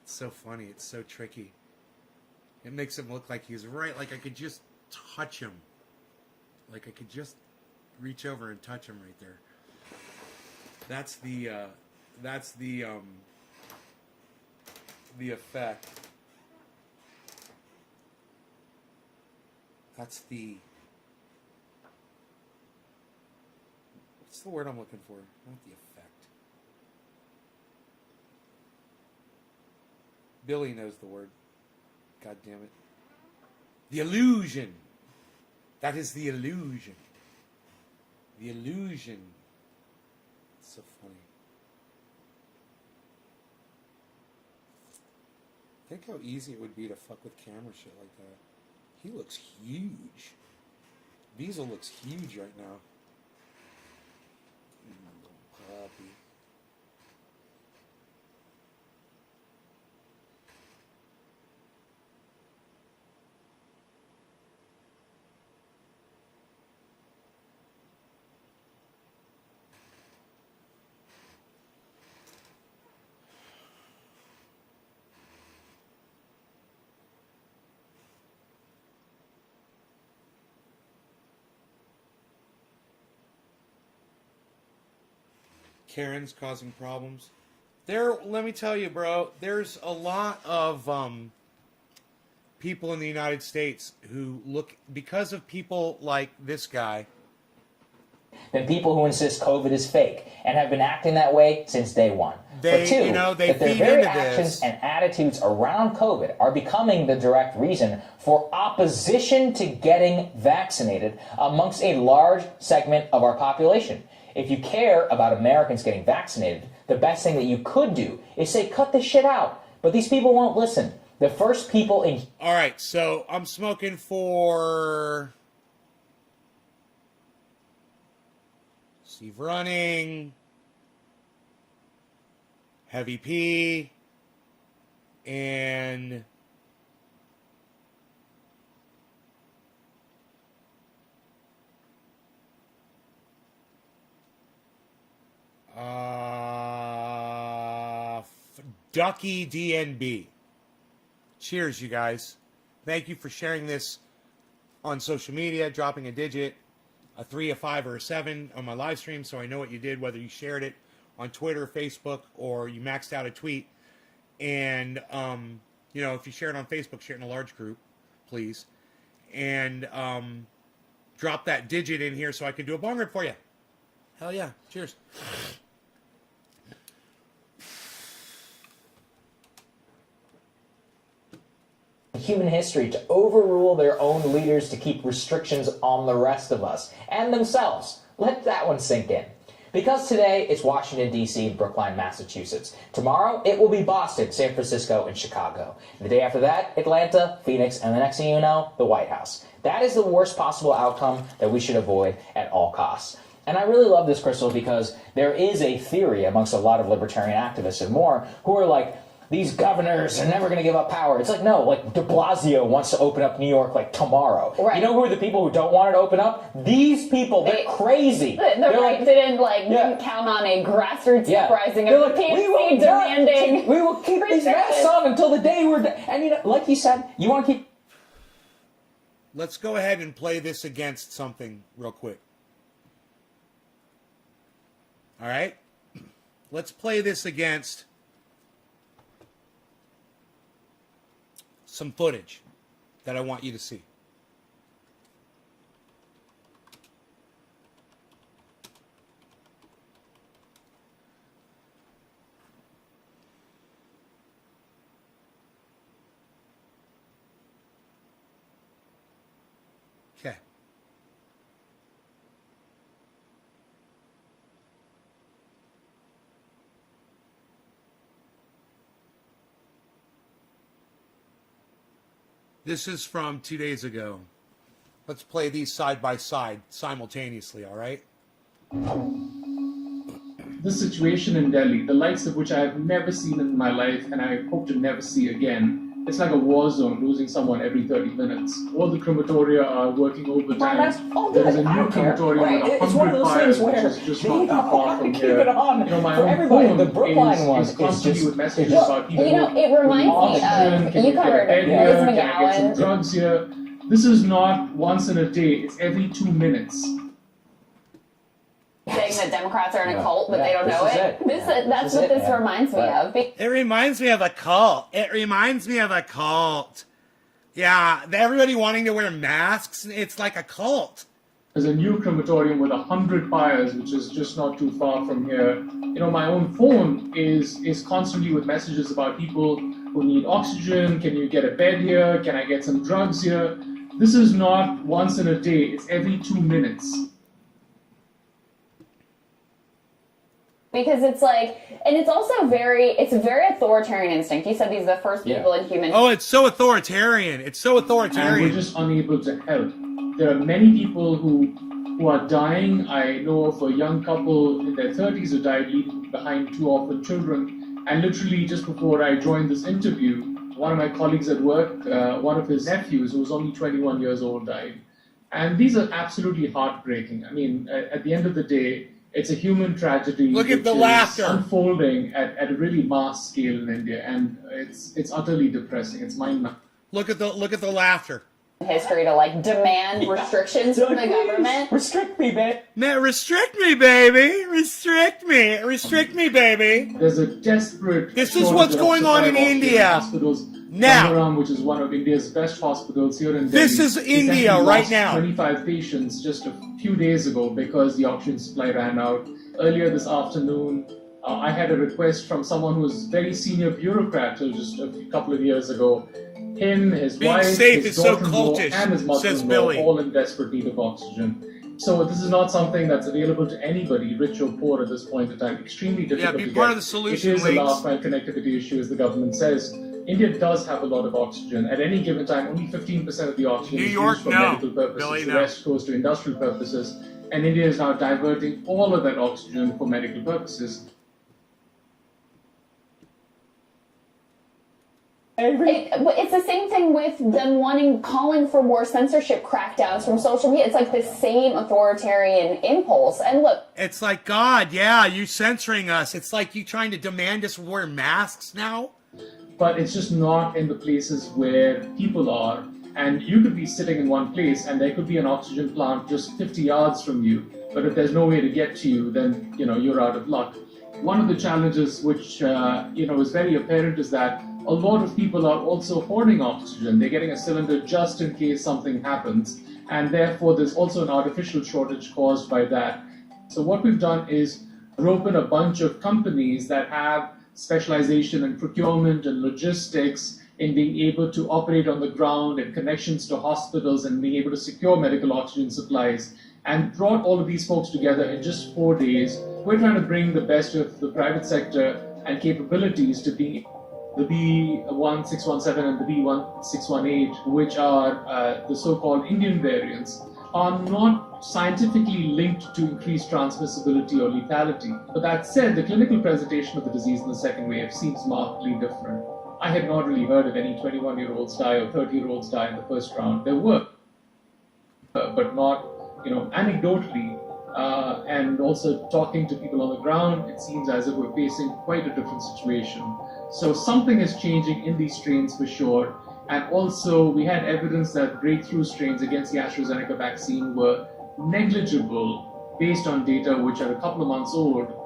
It's so funny. It's so tricky. It makes him look like he's right, like I could just touch him. Like I could just reach over and touch him right there. That's the effect. That's the, what's the word I'm looking for? Not the effect. Billy knows the word. God damn it. The illusion. That is the illusion. The illusion. It's so funny. Think how easy it would be to fuck with camera shit like that. He looks huge. Beazle looks huge right now. Little puppy. Karen's causing problems. Let me tell you, bro, there's a lot of people in the United States who look, because of people like this guy. Than people who insist COVID is fake and have been acting that way since day one. They, but two, you know, they that their feed very into actions this. and attitudes around COVID are becoming the direct reason for opposition to getting vaccinated amongst a large segment of our population. If you care about Americans getting vaccinated, the best thing that you could do is say, cut this shit out. But these people won't listen. The first people in... All right, so I'm smoking for Steve Running, Heavy P, and Ducky DNB. Cheers, you guys. Thank you for sharing this on social media, dropping a digit, a 3, a 5, or a 7 on my live stream, so I know what you did, whether you shared it on Twitter, Facebook, or you maxed out a tweet. And, if you share it on Facebook, share it in a large group, please. And drop that digit in here so I can do a bong rip for you. Hell yeah. Cheers. Human history to overrule their own leaders to keep restrictions on the rest of us and themselves. Let that one sink in. Because today it's Washington, D.C., Brookline, Massachusetts. Tomorrow it will be Boston, San Francisco, and Chicago. The day after that, Atlanta, Phoenix, and the next thing you know, the White House. That is the worst possible outcome that we should avoid at all costs. And I really love this, Crystal, because there is a theory amongst a lot of libertarian activists and more who are like, these governors are never going to give up power. It's like, no, like de Blasio wants to open up New York like tomorrow. Right. You know who are the people who don't want it to open up? These people, they're crazy. The right didn't count on a grassroots uprising of the PNC demanding. We will keep these masks on until the day we're done. And like you said, you want to keep. Let's go ahead and play this against something real quick. All right? Let's play this against some footage that I want you to see. Okay. This is from 2 days ago. Let's play these side by side simultaneously, all right? This situation in Delhi, the likes of which I have never seen in my life and I hope to never see again. It's like a war zone, losing someone every 30 minutes. All the crematoria are working overtime. There is a new crematorium with 100 fires, which is just not too far from here. My own phone is constantly with messages about people. It reminds me of, you covered Liz Can I get some McGowan. drugs here? This is not once in a day, it's every 2 minutes. Saying that Democrats are in a cult, but they don't know it. That's what this reminds me of. It reminds me of a cult. It reminds me of a cult. Yeah, everybody wanting to wear masks, it's like a cult. There's a new crematorium with 100 fires, which is just not too far from here. My own phone is constantly with messages about people who need oxygen. Can you get a bed here? Can I get some drugs here? This is not once in a day. It's every 2 minutes. Because it's like, and it's also it's a very authoritarian instinct. You said these are the first people in human. Oh, it's so authoritarian. It's so And authoritarian. we're just unable to help. There are many people who are dying. I know of a young couple in their 30s who died leaving behind 2 orphan children. And literally just before I joined this interview, one of my colleagues at work, one of his nephews, who was only 21 years old, died. And these are absolutely heartbreaking. I mean, at the end of the day, it's a human tragedy. Look at which the is laughter. unfolding at a really mass scale in India, and it's utterly depressing. It's mind-numbing. Look at the laughter. History to demand restrictions from the government. Restrict me, babe. Restrict me, baby. Restrict me. Restrict me, baby. There's a desperate. This is what's going on in India Hospitals. now. Gangaram, which is one of India's best hospitals here in Delhi. This is India essentially right lost now. 25 patients just a few days ago because the oxygen supply ran out. Earlier this afternoon, I had a request from someone who was very senior bureaucrat till just a couple of years ago. Him, his Being wife, safe his is so daughter-in-law, cultish, and his says mother-in-law, Billy. all in desperate need of oxygen. So this is not something that's available to anybody, rich or poor, at this point in time. Extremely difficult be to part get. of the solution, It is a Leaks. last mile connectivity issue, as the government says. India does have a lot of oxygen. At any given time, only 15% of the oxygen New is York, used for no. medical purposes. Billy, the no. rest goes to industrial purposes. And India is now diverting all of that oxygen for medical purposes. It's the same thing with them calling for more censorship crackdowns from social media. It's like the same authoritarian impulse. And look, It's like, God, yeah, you censoring us. It's like you trying to demand us wear masks now. but it's just not in the places where people are. And you could be sitting in one place and there could be an oxygen plant just 50 yards from you, but if there's no way to get to you, then you're out of luck. One of the challenges which is very apparent is that a lot of people are also hoarding oxygen. They're getting a cylinder just in case something happens, and therefore there's also an artificial shortage caused by that. So what we've done is rope in a bunch of companies that have specialization in procurement and logistics, in being able to operate on the ground and connections to hospitals and being able to secure medical oxygen supplies, and brought all of these folks together in just 4 days. We're trying to bring the best of the private sector and capabilities to be the B1617 and the B1618, which are the so-called Indian variants, are not scientifically linked to increased transmissibility or lethality. But that said, the clinical presentation of the disease in the second wave seems markedly different. I had not really heard of any 21-year-olds die or 30-year-olds die in the first round. There were, but not, anecdotally, and also talking to people on the ground, it seems as if we're facing quite a different situation. So something is changing in these strains for sure. And also, we had evidence that breakthrough strains against the AstraZeneca vaccine were negligible based on data which are a couple of months old.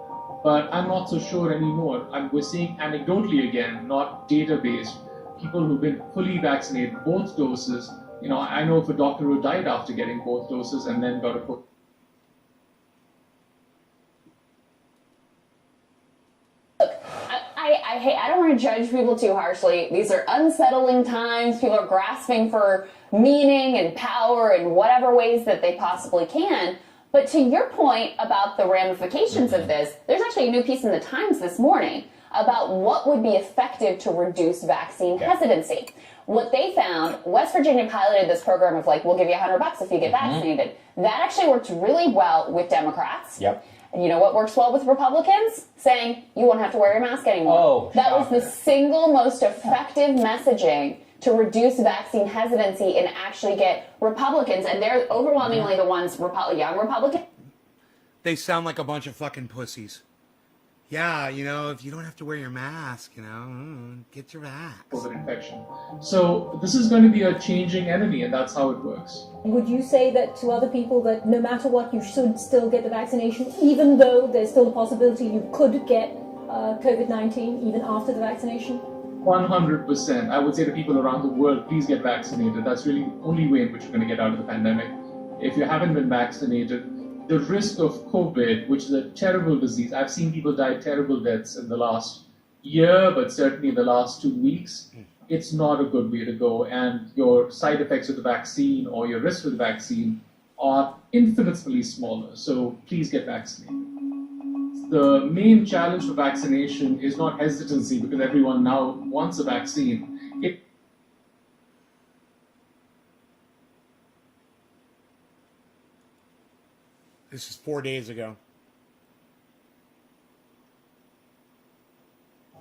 But I'm not so sure anymore. We're seeing anecdotally again, not data-based, people who've been fully vaccinated, both doses. I know of a doctor who died after getting both doses and then got a I don't want to judge people too harshly. These are unsettling times. People are grasping for meaning and power in whatever ways that they possibly can. But to your point about the ramifications of this, there's actually a new piece in the Times this morning about what would be effective to reduce vaccine hesitancy. What they found, West Virginia piloted this program of we'll give you $100 if you get vaccinated. That actually worked really well with Democrats. Yep. And you know what works well with Republicans? Saying you won't have to wear your mask anymore. Oh, that was the single most effective messaging to reduce vaccine hesitancy and actually get Republicans, and they're overwhelmingly the ones, young Republicans. They sound like a bunch of fucking pussies. Yeah, if you don't have to wear your mask, get your vax. COVID infection. So this is going to be a changing enemy, and that's how it works. Would you say that to other people that no matter what, you should still get the vaccination, even though there's still a possibility you could get COVID-19 even after the vaccination? 100%. I would say to people around the world, please get vaccinated. That's really the only way in which you're going to get out of the pandemic. If you haven't been vaccinated, the risk of COVID, which is a terrible disease, I've seen people die terrible deaths in the last year, but certainly in the last 2 weeks. It's not a good way to go, and your side effects of the vaccine or your risk of the vaccine are infinitely smaller. So please get vaccinated. The main challenge for vaccination is not hesitancy, because everyone now wants a vaccine. This is 4 days ago.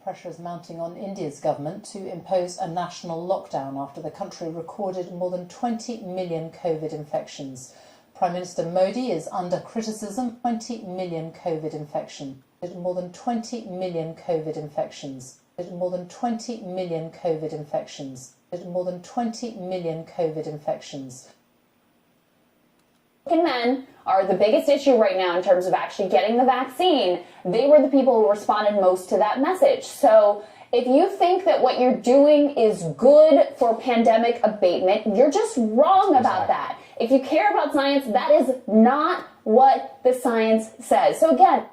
Pressure is mounting on India's government to impose a national lockdown after the country recorded more than 20 million COVID infections. Prime Minister Modi is under criticism. 20 million COVID infections. More than 20 million COVID infections. More than 20 million COVID infections. More than 20 million COVID infections. Men are the biggest issue right now in terms of actually getting the vaccine. They were the people who responded most to that message. So if you think that what you're doing is good for pandemic abatement, you're just wrong about that. If you care about science, that is not what the science says. So again,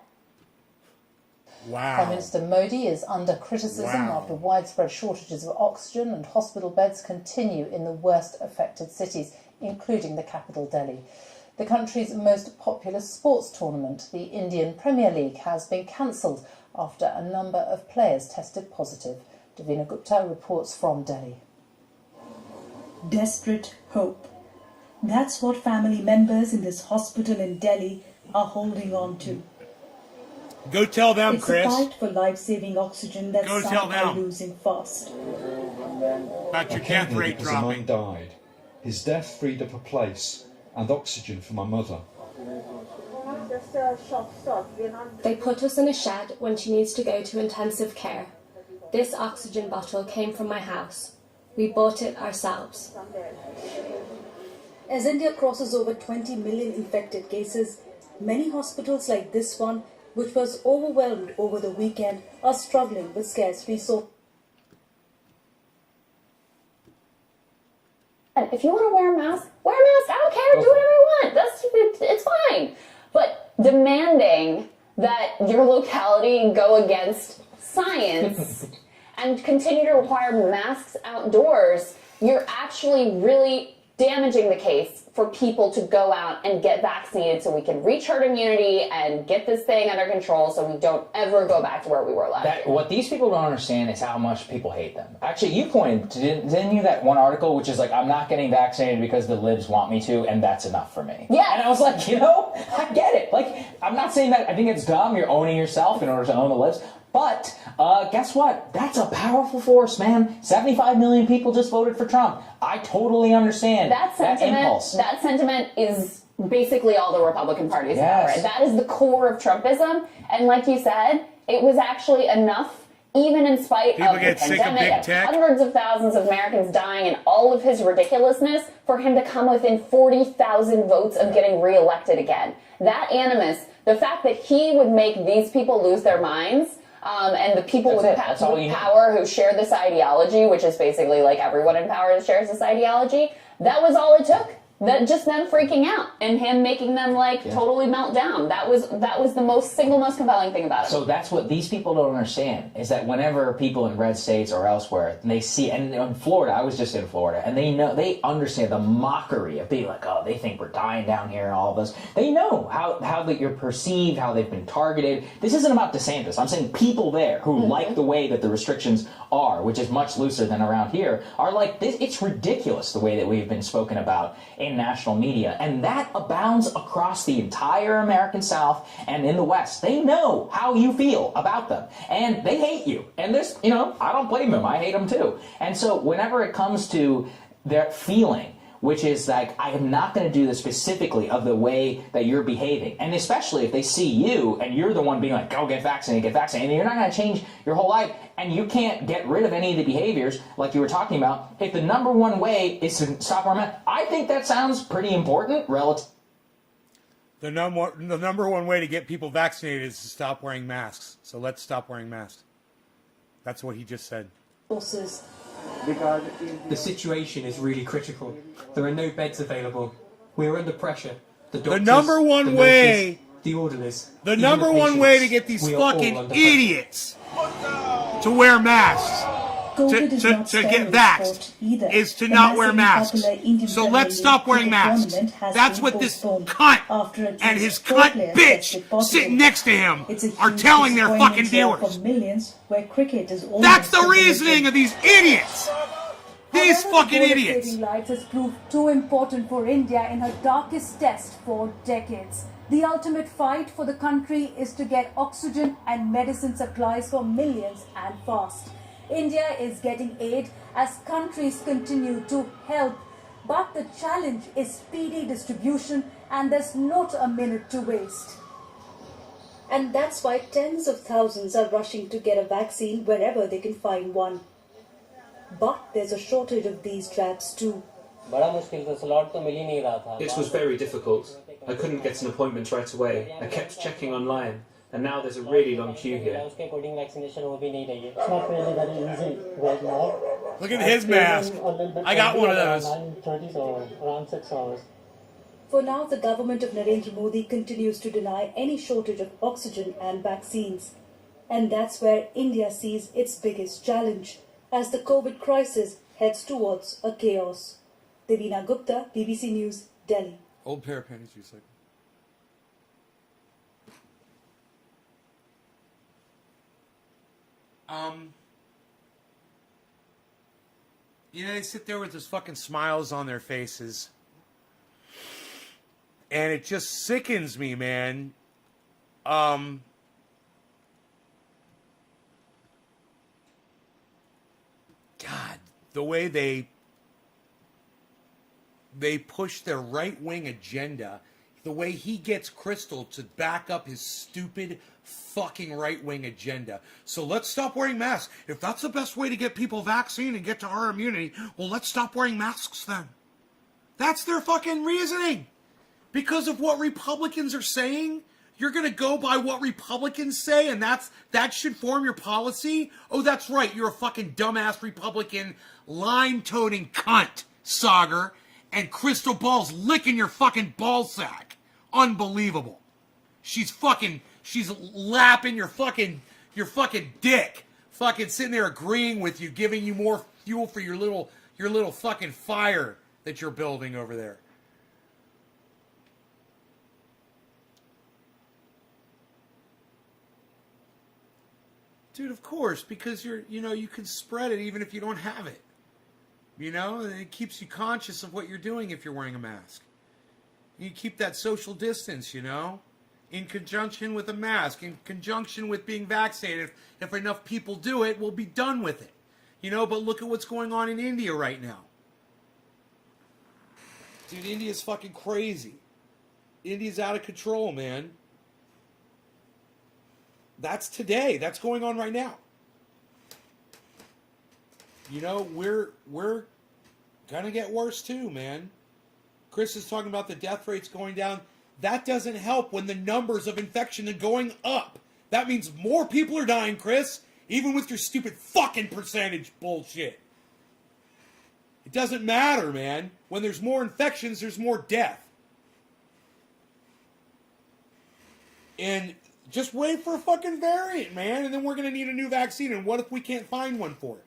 Prime Minister Modi is under criticism after widespread shortages of oxygen and hospital beds continue in the worst affected cities, including the capital Delhi. The country's most popular sports tournament, the Indian Premier League, has been cancelled after a number of players tested positive. Davina Gupta reports from Delhi. Desperate hope. That's what family members in this hospital in Delhi are holding on to. Go tell them, Chris. It's a fight for life-saving oxygen that some are losing fast. About your death rate dropping. Died. His death freed up a place and oxygen for my mother. They put us in a shed when she needs to go to intensive care. This oxygen bottle came from my house. We bought it ourselves. As India crosses over 20 million infected cases, many hospitals like this one, which was overwhelmed over the weekend, are struggling with scarce resources. If you want to wear a mask, wear a mask. I don't care. Do whatever you want. It's fine. But demanding that your locality go against science and continue to require masks outdoors, you're actually really damaging the case for people to go out and get vaccinated so we can reach herd immunity and get this thing under control so we don't ever go back to where we were last year. What these people don't understand is how much people hate them. Actually, you pointed, didn't you, that one article which is like, I'm not getting vaccinated because the libs want me to, and that's enough for me. Yeah. And I was like, I get it. Like, I'm not saying that, I think it's dumb, you're owning yourself in order to own the libs. But guess what? That's a powerful force, man. 75 million people just voted for Trump. I totally understand that impulse. That sentiment is basically all the Republican Party's Yes. power. That is the core of Trumpism. And like you said, it was actually enough, even in spite People of get the sick of pandemic big and tech. hundreds of thousands of Americans dying and all of his ridiculousness, for him to come within 40,000 votes of getting reelected again. That animus, the fact that he would make these people lose their minds, and the people with power who share this ideology, which is basically like everyone in power shares this ideology, that was all it took. That just them freaking out and him making them totally melt down. That was the single most compelling thing about it. So that's what these people don't understand, is that whenever people in red states or elsewhere, they see, and in Florida, I was just in Florida, and they understand the mockery of being like, oh, they think we're dying down here and all of this. They know how that you're perceived, how they've been targeted. This isn't about DeSantis. I'm saying people there who like the way that the restrictions are, which is much looser than around here, are like, this. It's ridiculous the way that we've been spoken about in national media, and that abounds across the entire American South and in the West. They know how you feel about them, and they hate you. And there's, I don't blame them. I hate them too. And so whenever it comes to their feeling, which is like, I am not going to do this specifically of the way that you're behaving. And especially if they see you and you're the one being like, go get vaccinated, and you're not going to change your whole life, and you can't get rid of any of the behaviors like you were talking about. If the number one way is to stop wearing masks, I think that sounds pretty important relative. The number one way to get people vaccinated is to stop wearing masks. So let's stop wearing masks. That's what he just said. The situation is really critical. There are no beds available. We are under pressure. The doctors, number one the way- nurses, the orderlies. The even number the one patients, way to get these we are all fucking under idiots to wear masks, COVID is not to get steroids' vaxxed, fault either. is to A not wear massively masks. popular Indian So let's Premier stop wearing League masks. tournament has That's been what this postponed cunt after a and team his of four cunt players bitch tested positive. sitting next to him It's a are huge telling their fucking disappointment viewers. for millions where cricket is almost That's the prohibited. reasoning of these idiots. These However, fucking the goal of idiots. saving lives has proved too important for India in her darkest test for decades. The ultimate fight for the country is to get oxygen and medicine supplies for millions and fast. India is getting aid as countries continue to help, but the challenge is speedy distribution and there's not a minute to waste. And that's why tens of thousands are rushing to get a vaccine wherever they can find one. But there's a shortage of these jabs too. It was very difficult. I couldn't get an appointment right away. I kept checking online, and now there's a really long queue here. It's not really very easy right now. Look at his mask. I got one of those. 9:30 or around 6 hours. For now, the government of Narendra Modi continues to deny any shortage of oxygen and vaccines. And that's where India sees its biggest challenge as the COVID crisis heads towards a chaos. Devina Gupta, BBC News, Delhi. Old pair of panties, you said. They sit there with those fucking smiles on their faces. And it just sickens me, man. God, the way they push their right-wing agenda the way he gets Crystal to back up his stupid fucking right-wing agenda. So let's stop wearing masks. If that's the best way to get people vaccinated and get to our immunity, well, let's stop wearing masks then. That's their fucking reasoning. Because of what Republicans are saying, you're going to go by what Republicans say, and that should form your policy? Oh, that's right. You're a fucking dumbass Republican, line-toting cunt, Sagar, and Crystal Ball's licking your fucking ball sack. Unbelievable. She's lapping your fucking dick. Fucking sitting there agreeing with you, giving you more fuel for your little fucking fire that you're building over there. Dude, of course, because you can spread it even if you don't have it. It keeps you conscious of what you're doing if you're wearing a mask. You keep that social distance, in conjunction with a mask, in conjunction with being vaccinated. If enough people do it, we'll be done with it. But look at what's going on in India right now. Dude, India's fucking crazy. India's out of control, man. That's today. That's going on right now. We're gonna get worse too, man. Chris is talking about the death rates going down. That doesn't help when the numbers of infection are going up. That means more people are dying, Chris, even with your stupid fucking percentage bullshit. It doesn't matter, man. When there's more infections, there's more death. And just wait for a fucking variant, man, and then we're going to need a new vaccine. And what if we can't find one for it?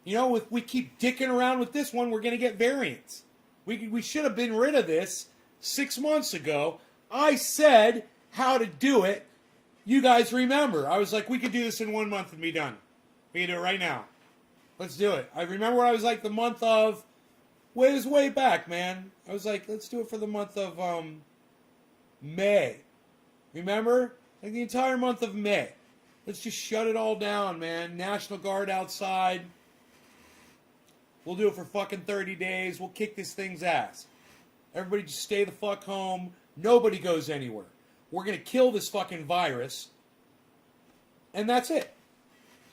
If we keep dicking around with this one, we're going to get variants. We should have been rid of this 6 months ago. I said how to do it. You guys remember. I was like, we could do this in 1 month and be done. We can do it right now. Let's do it. I remember what I was like the month of... way back, man. I was like, let's do it for the month of May. Remember? Like the entire month of May. Let's just shut it all down, man. National Guard outside. We'll do it for fucking 30 days. We'll kick this thing's ass. Everybody just stay the fuck home. Nobody goes anywhere. We're going to kill this fucking virus. And that's it.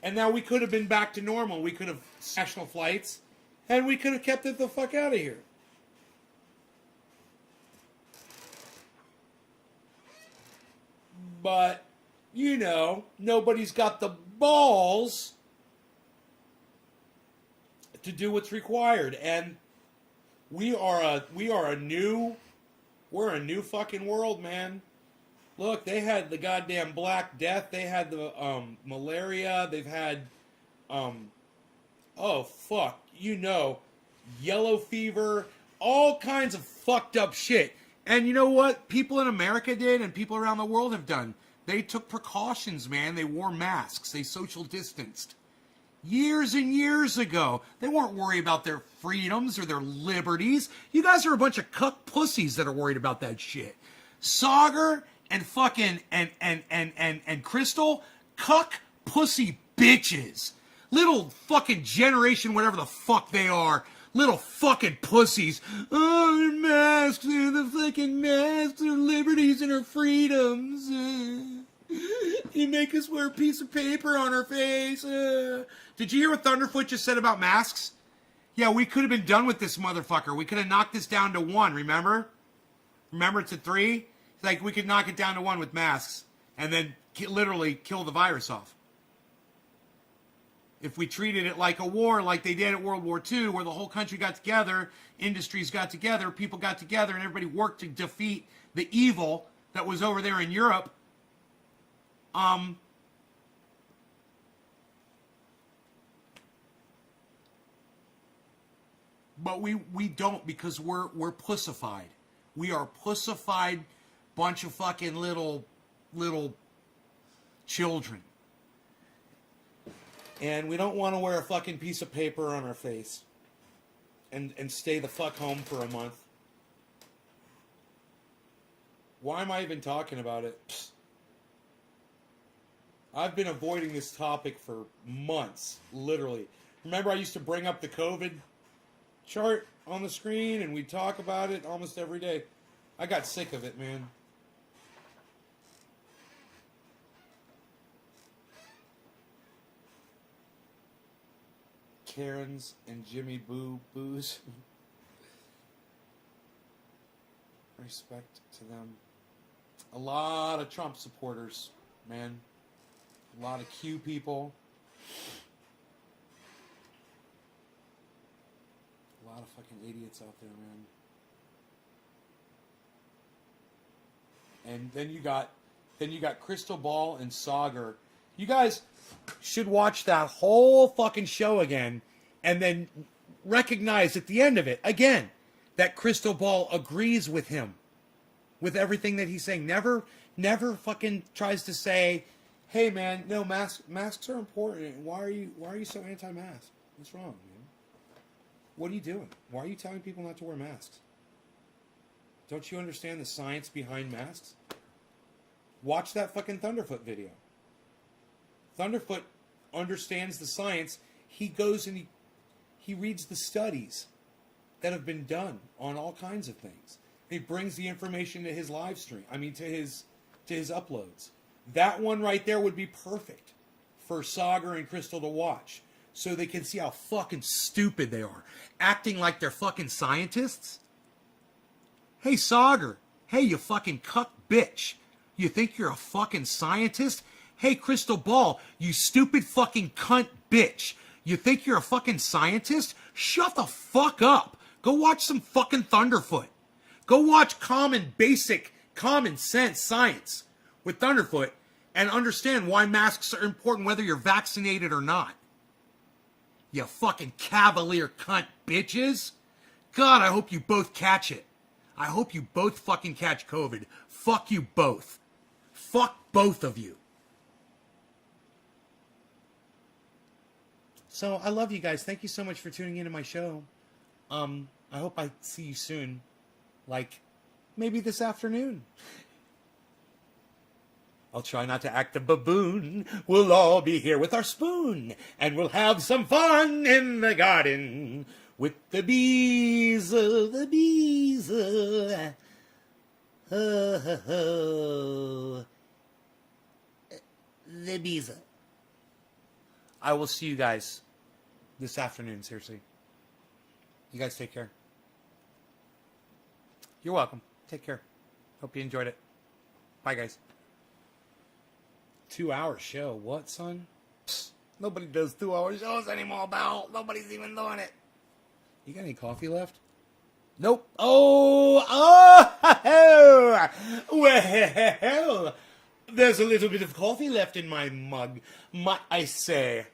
And now we could have been back to normal. We could have national flights. And we could have kept it the fuck out of here. But, nobody's got the balls to do what's required. And we're a new fucking world, man. Look, they had the goddamn Black Death. They had the malaria. They've had, yellow fever. All kinds of fucked up shit. And you know what people in America did and people around the world have done? They took precautions, man. They wore masks. They social distanced. Years and years ago. They weren't worried about their freedoms or their liberties. You guys are a bunch of cuck pussies that are worried about that shit. Sagar and fucking and Crystal, cuck pussy bitches. Little fucking generation, whatever the fuck they are. Little fucking pussies. Oh, their masks, the fucking masks, their liberties and our freedoms. You make us wear a piece of paper on our face. Did you hear what Thunderfoot just said about masks? Yeah, we could have been done with this motherfucker. We could have knocked this down to 1, remember? Remember it's at 3? Like, we could knock it down to 1 with masks and then literally kill the virus off. If we treated it like a war, like they did at World War II, where the whole country got together, industries got together, people got together, and everybody worked to defeat the evil that was over there in Europe. But we don't, because we're pussified. We are pussified bunch of fucking little children. And we don't want to wear a fucking piece of paper on our face and stay the fuck home for a month. Why am I even talking about it? Psst. I've been avoiding this topic for months, literally. Remember I used to bring up the COVID chart on the screen and we'd talk about it almost every day. I got sick of it, man. Karens and Jimmy Boos. Respect to them. A lot of Trump supporters, man. A lot of Q people. A lot of fucking idiots out there, man. And then you got Crystal Ball and Sauger. You guys should watch that whole fucking show again and then recognize at the end of it, again, that Crystal Ball agrees with him. With everything that he's saying. Never fucking tries to say, hey man, no, masks are important. Why are you so anti-mask? What's wrong, man? What are you doing? Why are you telling people not to wear masks? Don't you understand the science behind masks? Watch that fucking Thunderfoot video. Thunderfoot understands the science. He goes and he reads the studies that have been done on all kinds of things. He brings the information to his live stream. I mean, to his uploads. That one right there would be perfect for Sauger and Crystal to watch, so they can see how fucking stupid they are, acting like they're fucking scientists. Hey, Sauger. Hey, you fucking cuck bitch. You think you're a fucking scientist? Hey, Crystal Ball, you stupid fucking cunt bitch. You think you're a fucking scientist? Shut the fuck up. Go watch some fucking Thunderfoot. Go watch basic, common sense science with Thunderfoot and understand why masks are important whether you're vaccinated or not. You fucking cavalier cunt bitches. God, I hope you both catch it. I hope you both fucking catch COVID. Fuck you both. Fuck both of you. So, I love you guys. Thank you so much for tuning into my show. I hope I see you soon. Like, maybe this afternoon. I'll try not to act a baboon. We'll all be here with our spoon. And we'll have some fun in the garden. With the bees. The bees. The bees. I will see you guys this afternoon, seriously. You guys take care. You're welcome. Take care. Hope you enjoyed it. Bye, guys. 2-hour show. What, son? Psst, nobody does 2-hour shows anymore, pal. Nobody's even doing it. You got any coffee left? Nope. Oh, well, there's a little bit of coffee left in my mug, might I say.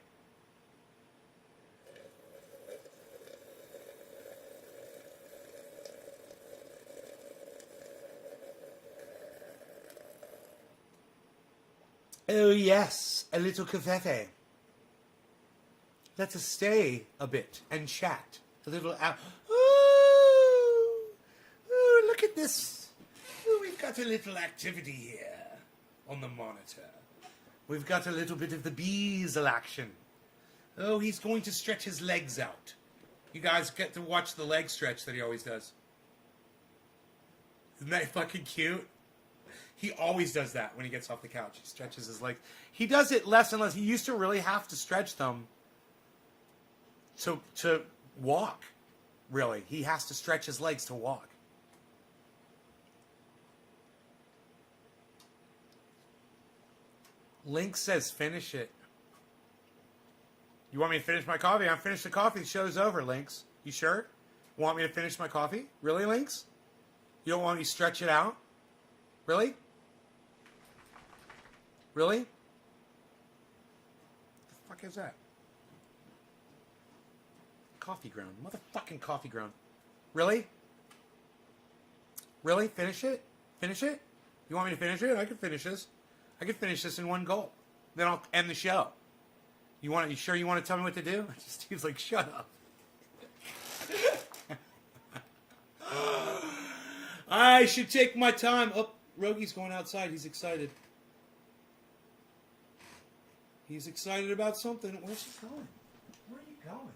Oh, yes, a little caffe. Let us stay a bit and chat. A little out. Oh, look at this. Oh, we've got a little activity here on the monitor. We've got a little bit of the Beazle action. Oh, he's going to stretch his legs out. You guys get to watch the leg stretch that he always does. Isn't that fucking cute? He always does that when he gets off the couch. He stretches his legs. He does it less and less. He used to really have to stretch them to walk, really. He has to stretch his legs to walk. Link says finish it. You want me to finish my coffee? I'm finished the coffee. The show's over, Lynx. You sure? Want me to finish my coffee? Really, Lynx? You don't want me to stretch it out? Really? Really? What the fuck is that? Coffee ground. Motherfucking coffee ground. Really? Really? Finish it? Finish it? You want me to finish it? I can finish this. I can finish this in one gulp. Then I'll end the show. You sure you want to tell me what to do? Steve's like, shut up. I should take my time. Oh, Rogi's going outside. He's excited. He's excited about something. Where's he going? Where are you going?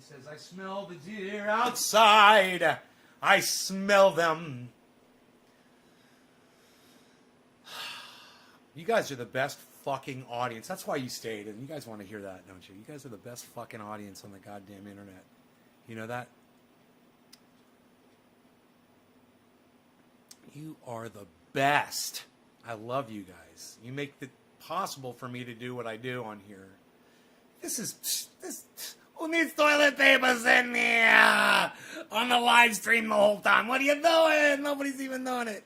says, I smell the deer outside. I smell them. You guys are the best fucking audience. That's why you stayed, and you guys want to hear that, don't you? You guys are the best fucking audience on the goddamn internet. You know that? You are the best. I love you guys. You make it possible for me to do what I do on here. This. Who needs toilet paper? Send me on the live stream the whole time. What are you doing? Nobody's even doing it.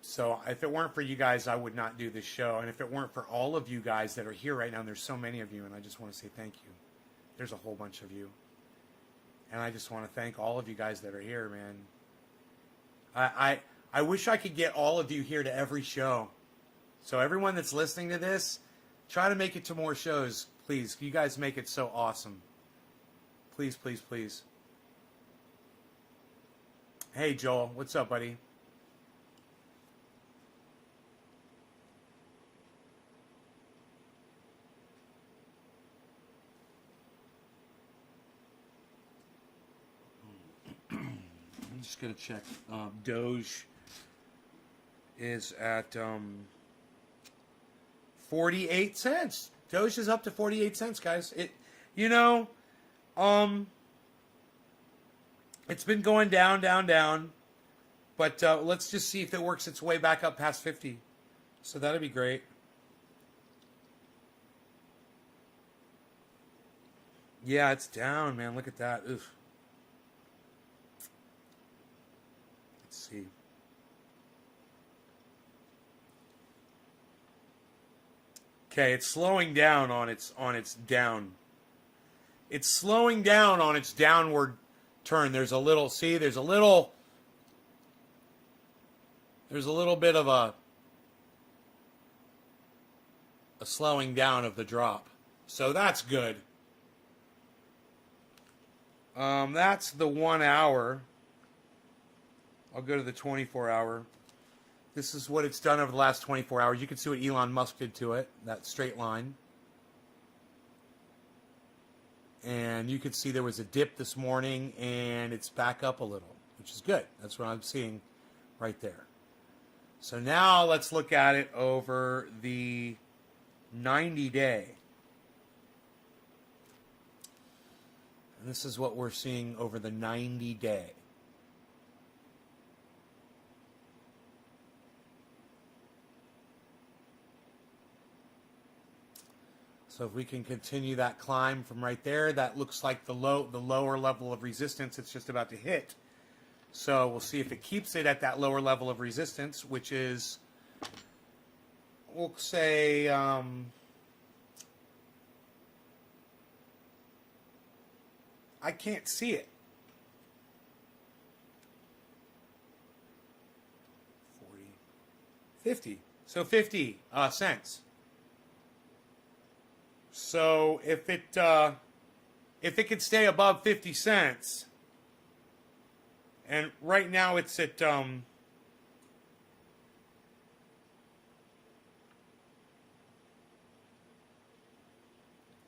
So if it weren't for you guys, I would not do this show. And if it weren't for all of you guys that are here right now, and there's so many of you, and I just want to say thank you. There's a whole bunch of you. And I just want to thank all of you guys that are here, man. I wish I could get all of you here to every show. So everyone that's listening to this, try to make it to more shows, please. You guys make it so awesome. Please, please, please. Hey, Joel. What's up, buddy? I'm just going to check. Doge is at 48 cents. Doge is up to 48 cents, guys. It's been going down, down. But let's just see if it works its way back up past 50. So that'd be great. Yeah, it's down, man. Look at that. Oof. Let's see. Okay, it's slowing down on its down. It's slowing down on its downward turn. There's a little bit of a slowing down of the drop. So that's good. That's the 1 hour. I'll go to the 24 hour. This is what it's done over the last 24 hours. You can see what Elon Musk did to it, that straight line. And you could see there was a dip this morning, and it's back up a little, which is good. That's what I'm seeing right there. So now let's look at it over the 90-day. And this is what we're seeing over the 90-day. So if we can continue that climb from right there, that looks like the lower level of resistance it's just about to hit. So we'll see if it keeps it at that lower level of resistance, which is, we'll say, I can't see it. 40, 50. So 50 cents. So if it could stay above 50 cents, and right now it's at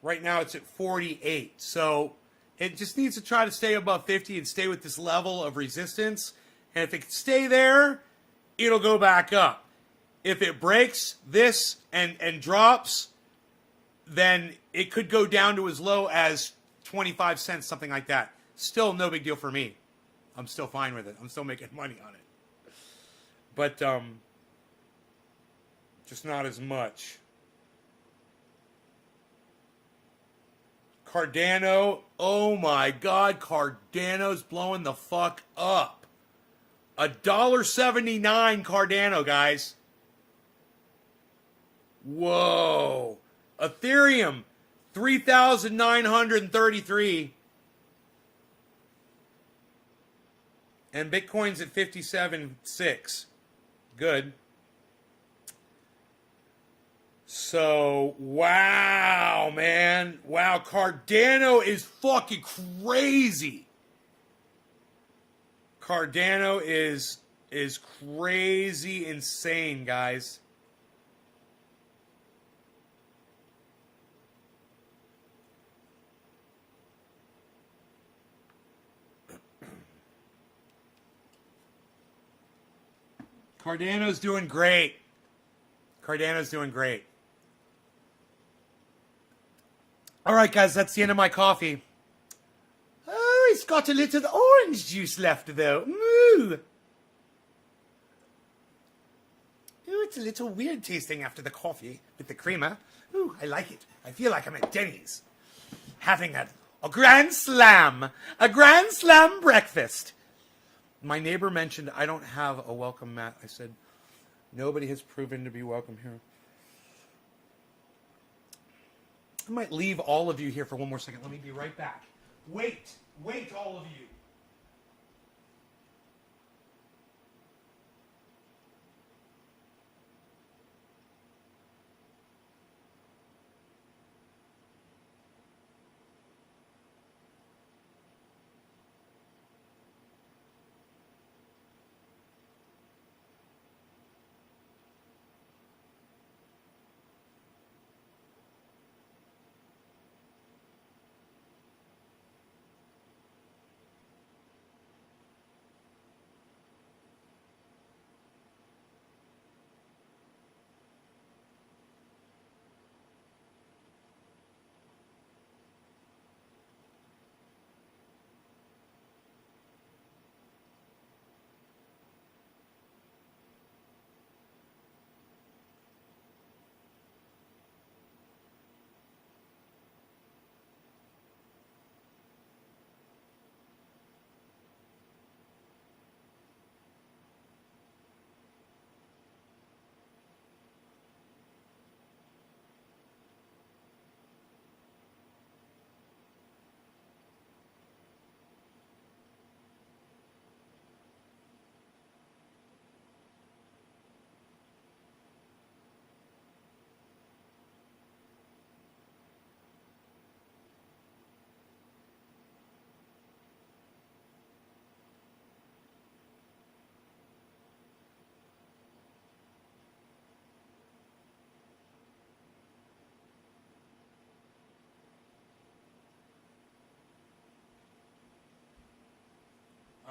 right now it's at 48. So it just needs to try to stay above 50 and stay with this level of resistance. And if it can stay there, it'll go back up. If it breaks this and drops, then it could go down to as low as 25 cents, something like that. Still no big deal for me. I'm still fine with it. I'm still making money on it. But just not as much. Cardano, oh my God, Cardano's blowing the fuck up. $1.79 Cardano, guys. Whoa. Ethereum, 3,933. And Bitcoin's at 57.6. Good. So, wow, man. Wow, Cardano is fucking crazy. Cardano is crazy insane, guys. Cardano's doing great. Cardano's doing great. All right, guys, that's the end of my coffee. Oh, it's got a little orange juice left, though. Moo! Ooh, it's a little weird tasting after the coffee with the creamer. Ooh, I like it. I feel like I'm at Denny's. Having a grand slam. A grand slam breakfast. My neighbor mentioned I don't have a welcome mat. I said, nobody has proven to be welcome here. I might leave all of you here for one more second. Let me be right back. Wait, all of you.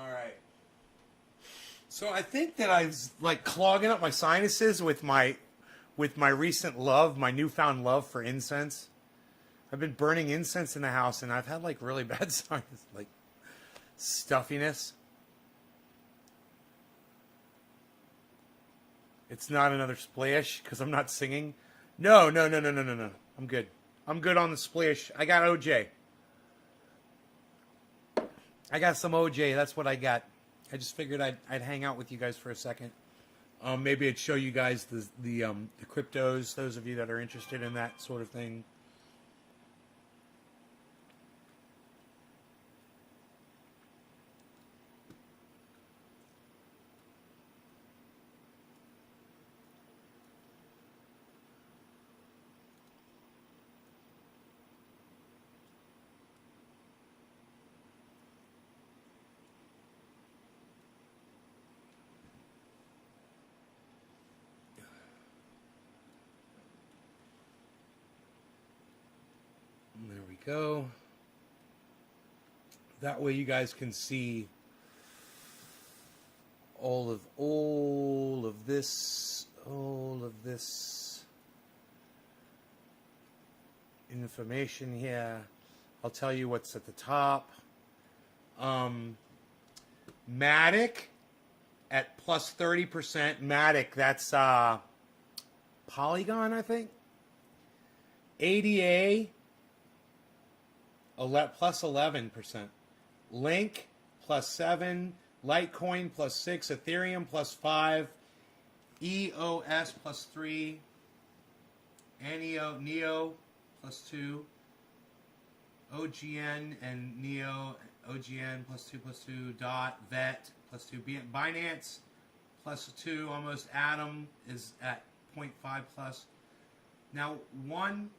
All right. So I think that I was like clogging up my sinuses with my recent love, my newfound love for incense. I've been burning incense in the house, and I've had like really bad sinus, like stuffiness. It's not another splash because I'm not singing. No. I'm good. I'm good on the splash. I got OJ. I got some OJ. That's what I got. I just figured I'd hang out with you guys for a second. Maybe I'd show you guys the cryptos. Those of you that are interested in that sort of thing. There we go. That way you guys can see all of this information here. I'll tell you what's at the top. Matic at plus 30%. Matic, that's Polygon, I think. ADA plus 11%. Link plus 7. Litecoin plus 6. Ethereum plus 5. EOS plus 3. Neo plus 2. OGN and Neo. OGN plus 2. Dot. VET plus 2. Binance plus 2. Almost. Atom is at 0.5 plus. Now, one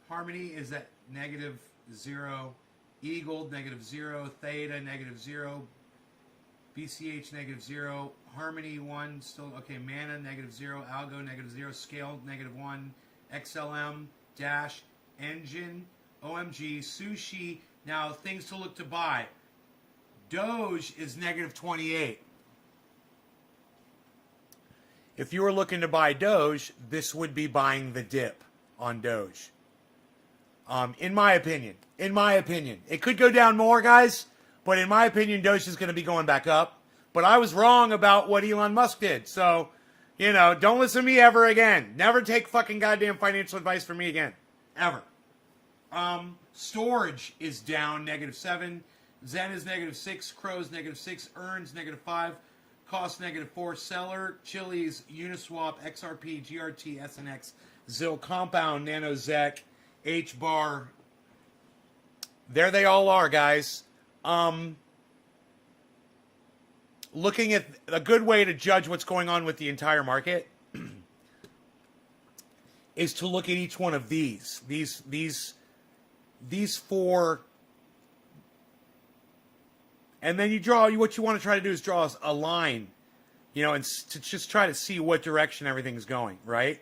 Harmony is at -0. Eagle -0. Theta -0. BCH -0. Harmony 1 still okay. Mana -0. Algo -0. Scale -1. XLM Dash Engine OMG Sushi. Now things to look to buy. Doge is -28. If you were looking to buy Doge, this would be buying the dip on Doge. In my opinion. It could go down more, guys, but in my opinion, Doge is going to be going back up. But I was wrong about what Elon Musk did. So, don't listen to me ever again. Never take fucking goddamn financial advice from me again. Ever. Storage is down -7. Zen is -6. Crow's -6. Earns -5. Cost -4. Seller, Chili's, Uniswap, XRP, GRT, SNX, ZIL, Compound, NanoZek, HBAR. There they all are, guys. Looking at a good way to judge what's going on with the entire market is to look at each one of these. These four. And then you draw, what you want to try to do is draw a line, and to just try to see what direction everything's going, right?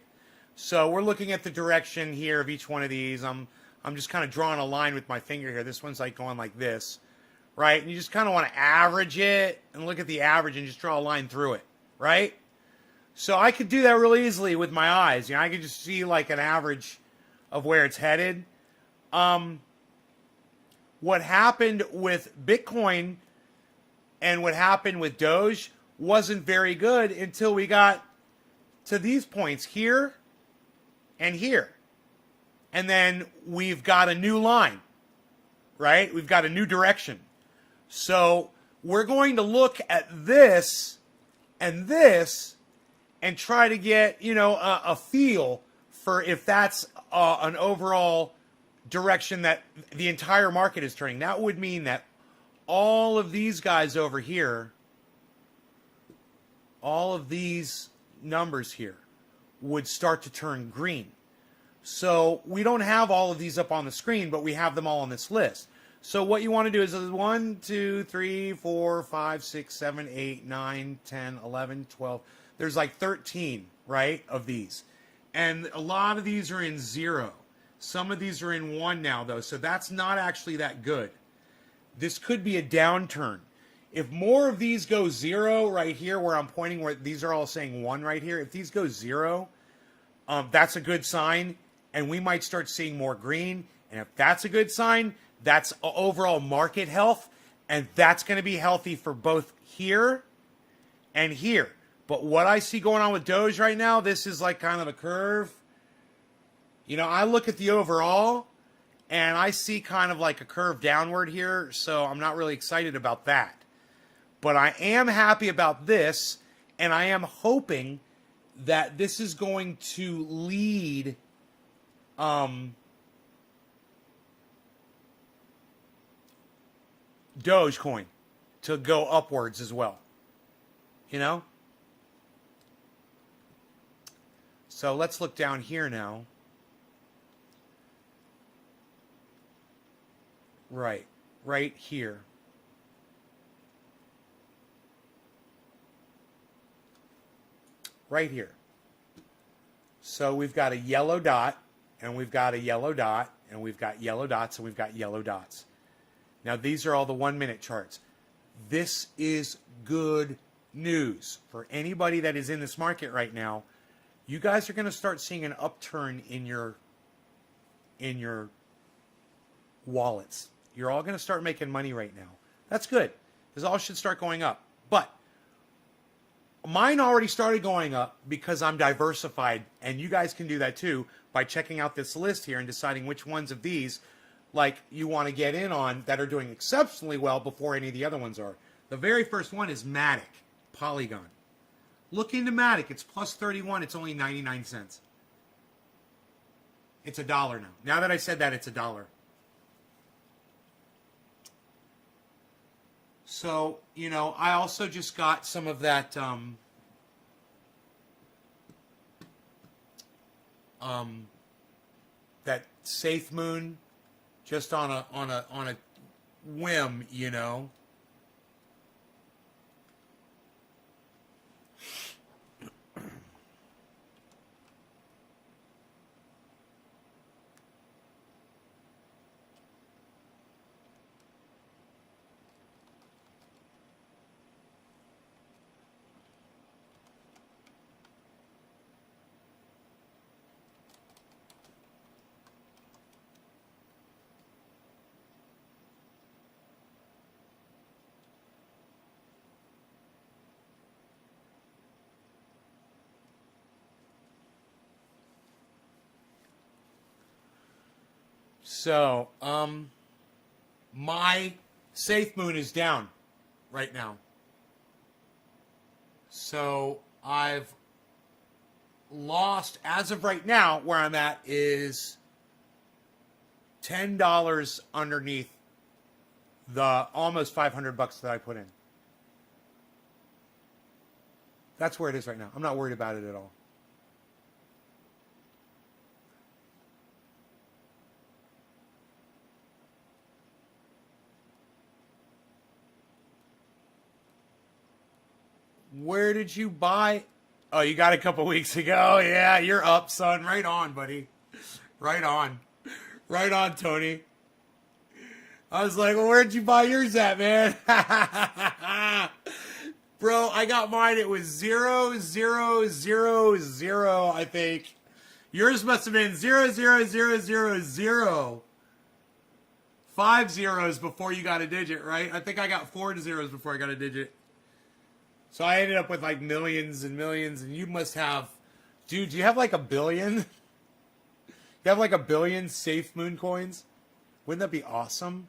So we're looking at the direction here of each one of these. I'm just kind of drawing a line with my finger here. This one's like going like this, right? And you just kind of want to average it and look at the average and just draw a line through it, right? So I could do that really easily with my eyes. I could just see like an average of where it's headed. What happened with Bitcoin and what happened with Doge wasn't very good until we got to these points here and here. And then we've got a new line, right? We've got a new direction. So we're going to look at this and try to get, a feel for if that's an overall direction that the entire market is turning. That would mean that all of these guys over here, all of these numbers here would start to turn green. So we don't have all of these up on the screen, but we have them all on this list. So what you want to do is 1, 2, 3, 4, 5, 6, 7, 8, 9, 10, 11, 12. There's like 13, right, of these. And a lot of these are in 0. Some of these are in 1 now, though, so that's not actually that good. This could be a downturn. If more of these go 0 right here, where I'm pointing, where these are all saying 1 right here, if these go 0, that's a good sign, and we might start seeing more green. And if that's a good sign, that's overall market health, and that's going to be healthy for both here and here. But what I see going on with Doge right now, this is like kind of a curve. I look at the overall, and I see kind of like a curve downward here, so I'm not really excited about that. But I am happy about this, and I am hoping that this is going to lead Dogecoin to go upwards as well. So let's look down here now. Right here. Right here. So we've got a yellow dot, and we've got a yellow dot, and we've got yellow dots, and we've got yellow dots. Now these are all the 1-minute charts. This is good news for anybody that is in this market right now. You guys are going to start seeing an upturn in your wallets. You're all going to start making money right now. That's good. This all should start going up. But mine already started going up because I'm diversified, and you guys can do that too by checking out this list here and deciding which ones of these you want to get in on that are doing exceptionally well before any of the other ones are. The very first one is Matic, Polygon. Look into Matic. It's plus 31. It's only 99 cents. It's $1 now. Now that I said that, it's $1. So, I also just got some of that that Safe Moon just on a whim, So, my Safe Moon is down right now. So, I've lost, as of right now, where I'm at is $10 underneath the almost $500 that I put in. That's where it is right now. I'm not worried about it at all. Where did you buy? Oh, you got it a couple weeks ago. Yeah, you're up, son. Right on, buddy. Right on. Right on, Tony. I was like, well, where'd you buy yours at, man? Bro, I got mine. It was 0000, I think. Yours must have been 00000. 5 zeros before you got a digit, right? I think I got 4 zeros before I got a digit. So I ended up with like millions and millions, and you must have... Dude, do you have like 1 billion? You have like 1 billion Safe Moon coins? Wouldn't that be awesome?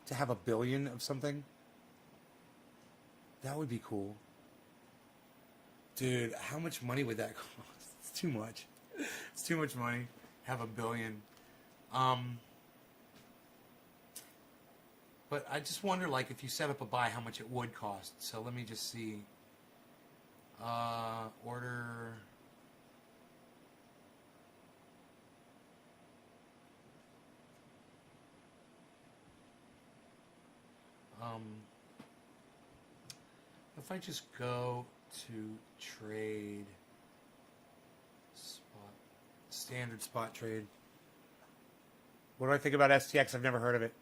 To have 1 billion of something? That would be cool. Dude, how much money would that cost? It's too much. It's too much money. Have 1 billion. But I just wonder, like, if you set up a buy, how much it would cost. So let me just see. Order. If I just go to trade spot, standard spot trade. What do I think about STX? I've never heard of it.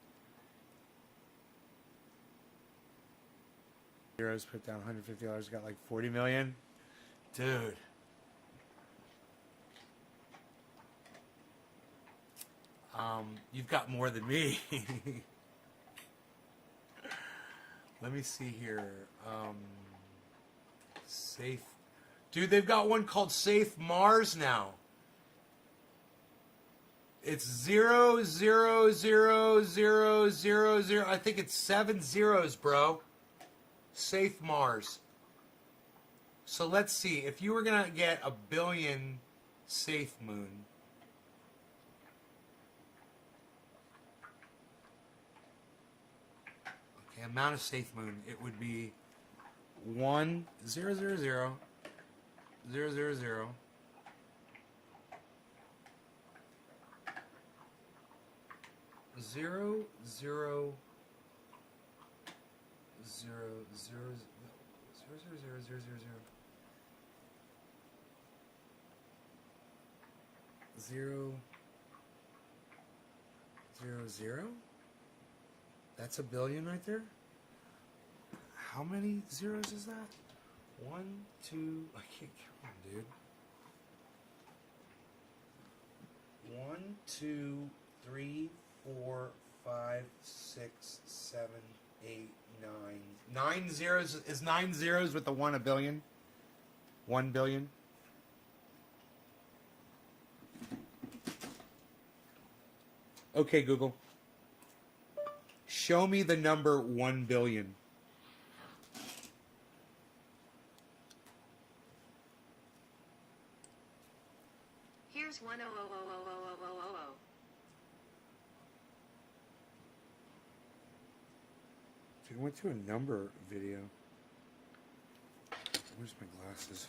Euros, put down $150, got like 40 million. Dude. You've got more than me. Let me see here. Safe. Dude, they've got one called Safe Mars now. It's 0000000. I think it's 7 zeros, bro. Safe Mars. So let's see. If you were going to get 1 billion Safe Moon. Okay, amount of Safe Moon. It would be 1 0 0 0 0 0 0 0 0 0. That's 1 billion right there. How many zeros is that? 1, 2. I can't count, dude. 1, 2, 3, 4, 5, 6, 7, 8, 9. 9 zeros. Is 9 zeros with the 1 a billion? 1 billion? Okay, Google. Show me the number 1 billion. Here's 1 0 0 0 0 0 0 0. Dude, I went to a number video. Where's my glasses?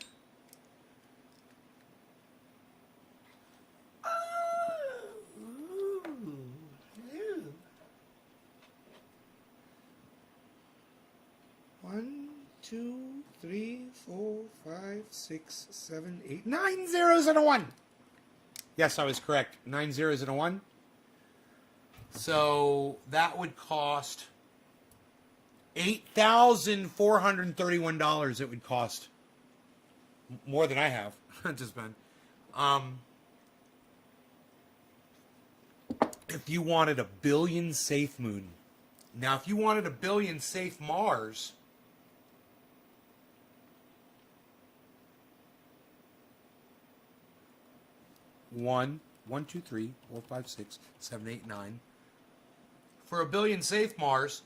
One, 2, 3, 4, 5, 6, 7, 8, 9 zeros and a 1. Yes, I was correct. 9 zeros and a 1. So that would cost $8,431. It would cost more than I have just been. If you wanted 1 billion Safe Moon. Now, if you wanted 1 billion Safe Mars, one 1, 2, 3, 4, 5, 6, 7, 8, 9. For a billion safe Mars,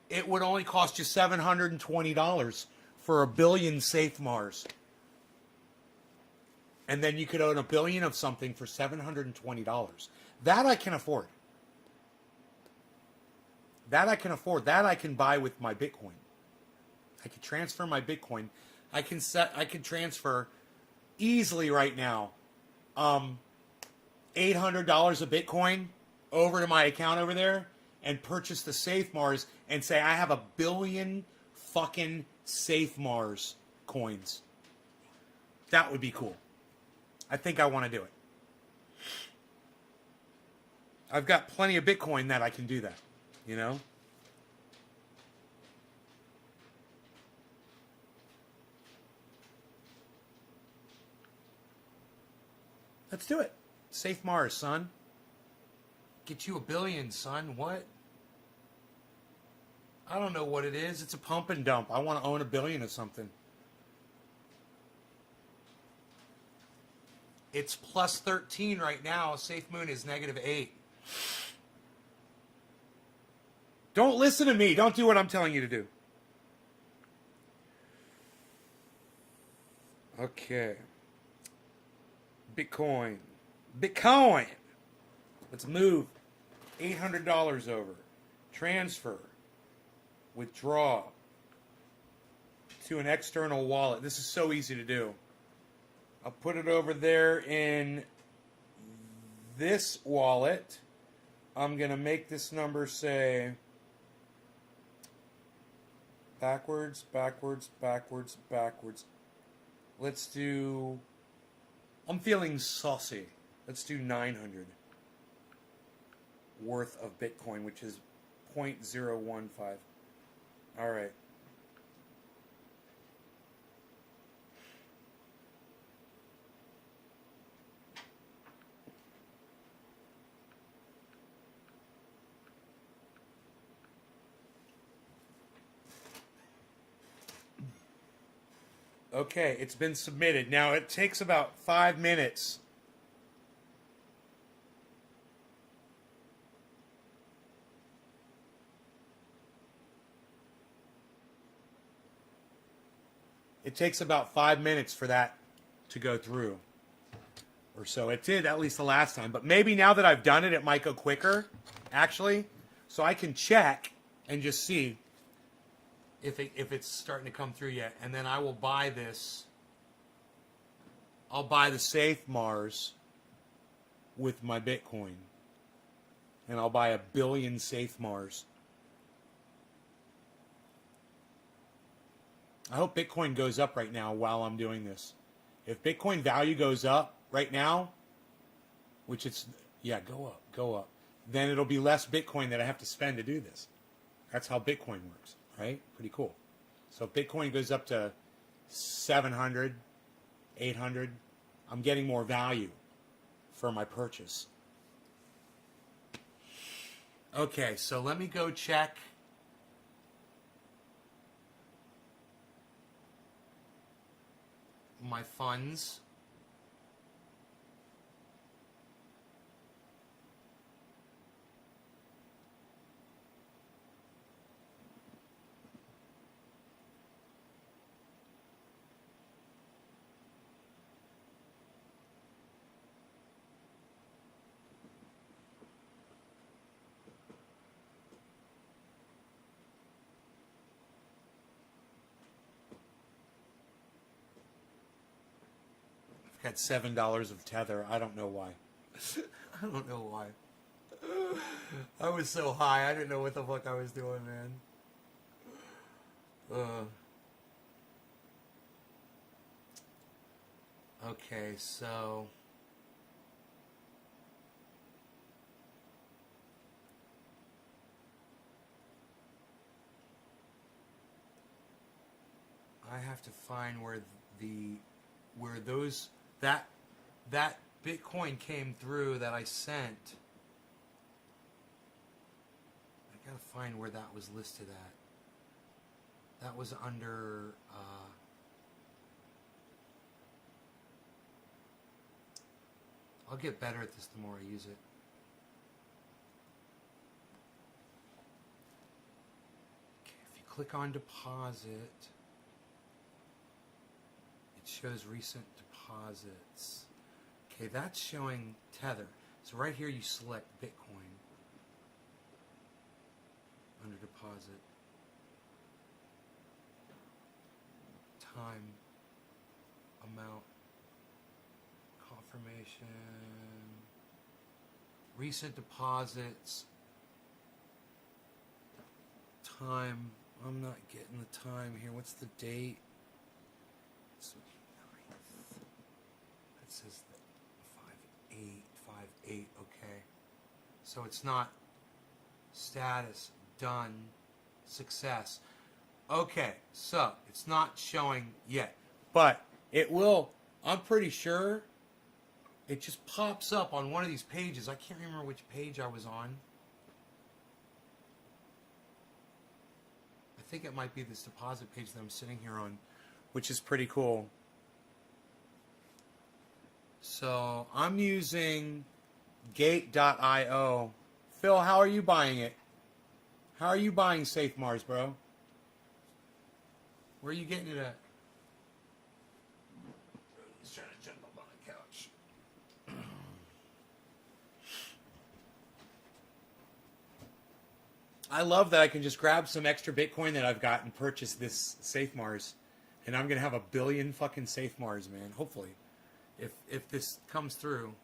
it would only cost you $720 for a billion safe Mars. And then you could own a billion of something for $720. That I can afford. That I can afford. That I can buy with my Bitcoin. I can transfer my Bitcoin. I can transfer easily right now $800 of Bitcoin over to my account over there and purchase the Safe Mars and say I have a billion fucking Safe Mars coins. That would be cool. I think I want to do it. I've got plenty of Bitcoin that I can do that, you know? Let's do it. Safe Mars, son. Get you a billion, son. What? I don't know what it is. It's a pump and dump. I want to own a billion of something. It's plus 13 right now. Safe Moon is -8. Don't listen to me. Don't do what I'm telling you to do. Okay. Bitcoin. Let's move $800 over. Transfer. Withdraw. To an external wallet. This is so easy to do. I'll put it over there in this wallet. I'm going to make this number say backwards. Let's do, I'm feeling saucy. Let's do 900 worth of Bitcoin, which is 0.015. All right. Okay, it's been submitted. Now, it takes about 5 minutes. It takes about 5 minutes for that to go through. Or so. It did, at least the last time. But maybe now that I've done it, it might go quicker, actually. So I can check and just see if it's starting to come through yet. And then I will buy this. I'll buy the Safe Mars with my Bitcoin. And I'll buy a billion Safe Mars. I hope Bitcoin goes up right now while I'm doing this. If Bitcoin value goes up right now, which it's, yeah, go up. Then it'll be less Bitcoin that I have to spend to do this. That's how Bitcoin works, right? Pretty cool. So if Bitcoin goes up to 700, 800, I'm getting more value for my purchase. Okay, so let me go check. My funds. Got $7 of Tether. I don't know why. I don't know why. I was so high. I didn't know what the fuck I was doing, man. Okay, so I have to find where those that Bitcoin came through that I sent. I gotta find where that was listed at. That was under I'll get better at this the more I use it. Okay, if you click on deposit, it shows recent deposits. Okay, that's showing Tether. So right here you select Bitcoin under deposit. Time, amount, confirmation, recent deposits, time. I'm not getting the time here. What's the date? It's the 9th. It says 5/8, okay. So it's not status, done, success. Okay, so it's not showing yet, but it will. I'm pretty sure it just pops up on one of these pages. I can't remember which page I was on. I think it might be this deposit page that I'm sitting here on, which is pretty cool. So I'm using Gate.io. Phil, how are you buying it? How are you buying Safe Mars, bro? Where are you getting it at? He's trying to jump up on the couch. I love that I can just grab some extra Bitcoin that I've got and purchase this Safe Mars. And I'm going to have 1 billion fucking Safe Mars, man. Hopefully. If this comes through.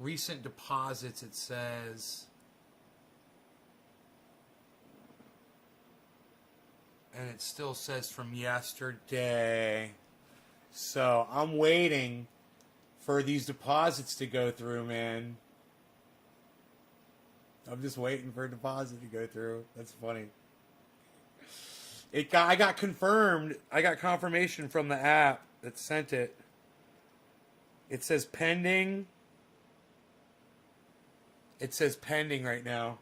Recent deposits, it says. And it still says from yesterday. So I'm waiting for these deposits to go through, man. I'm just waiting for a deposit to go through. That's funny. I got confirmed. I got confirmation from the app that sent it. It says pending. It says pending right now.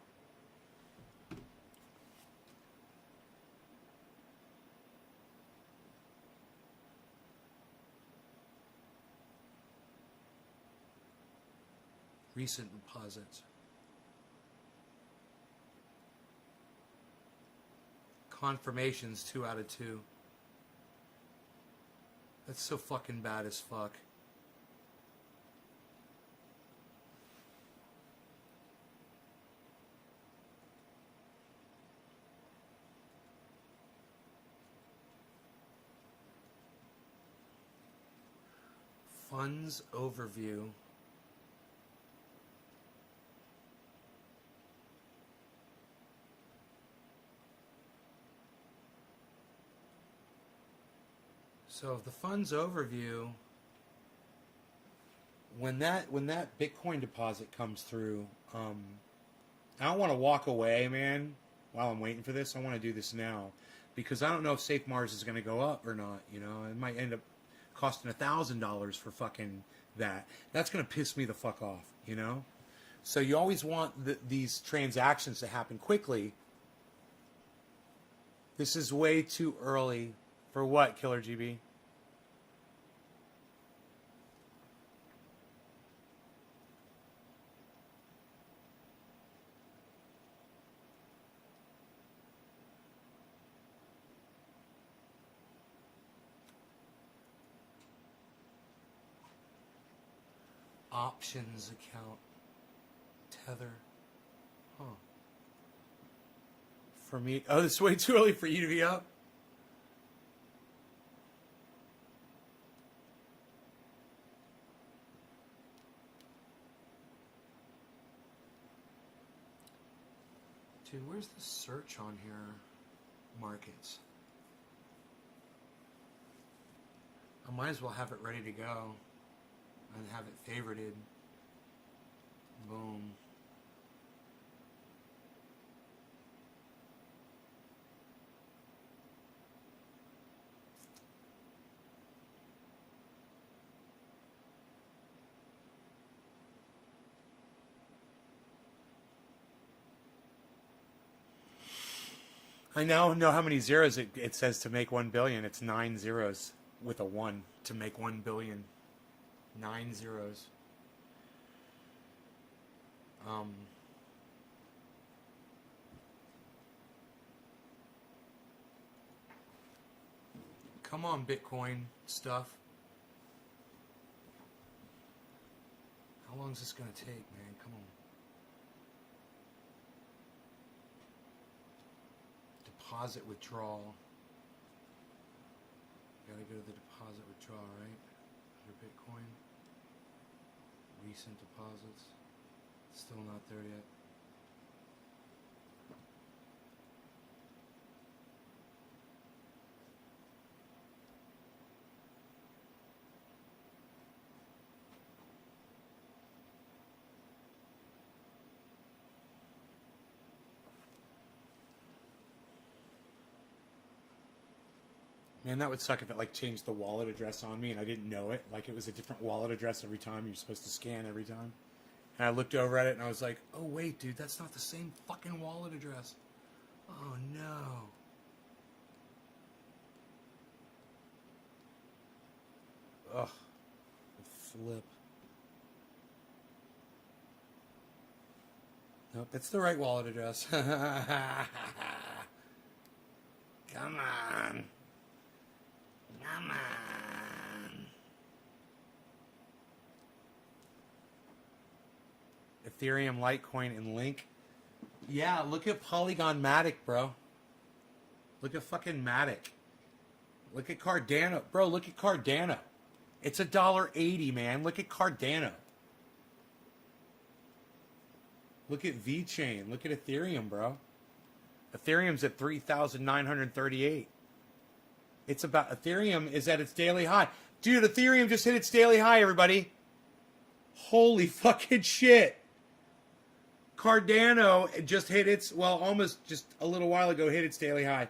Recent deposits. Confirmations 2 out of 2. That's so fucking bad as fuck. Funds overview. So the funds overview, when that Bitcoin deposit comes through, I don't want to walk away, man, while I'm waiting for this. I want to do this now because I don't know if Safe Mars is going to go up or not. You know, it might end up costing $1,000 for fucking that. That's going to piss me the fuck off, you know? So you always want these transactions to happen quickly. This is way too early. For what, Killer GB? Options account. Tether. Huh. For me. Oh, this is way too early for you to be up? Dude, where's the search on here? Markets. I might as well have it ready to go. And have it favorited. Boom. I now know how many zeros it says to make 1 billion. It's 9 zeros with a 1 to make 1 billion. 9 zeros. Come on, Bitcoin stuff. How long is this going to take, man? Come on. Deposit withdrawal. Gotta go to the deposit withdrawal, right? Under Bitcoin. Recent deposits. Still not there yet. Man, that would suck if it like changed the wallet address on me and I didn't know it. Like it was a different wallet address every time. You're supposed to scan every time. And I looked over at it and I was like, oh wait, dude, that's not the same fucking wallet address. Oh no. Ugh. Flip. Nope, it's the right wallet address. Come on. Come on. Ethereum, Litecoin, and Link. Yeah, look at Polygon Matic, bro. Look at fucking Matic. Look at Cardano. Bro, look at Cardano. It's $1.80, man. Look at Cardano. Look at VeChain. Look at Ethereum, bro. Ethereum's at 3,938. It's about, Ethereum is at its daily high. Dude, Ethereum just hit its daily high, everybody. Holy fucking shit. Cardano just hit its, well, almost just a little while ago, hit its daily high.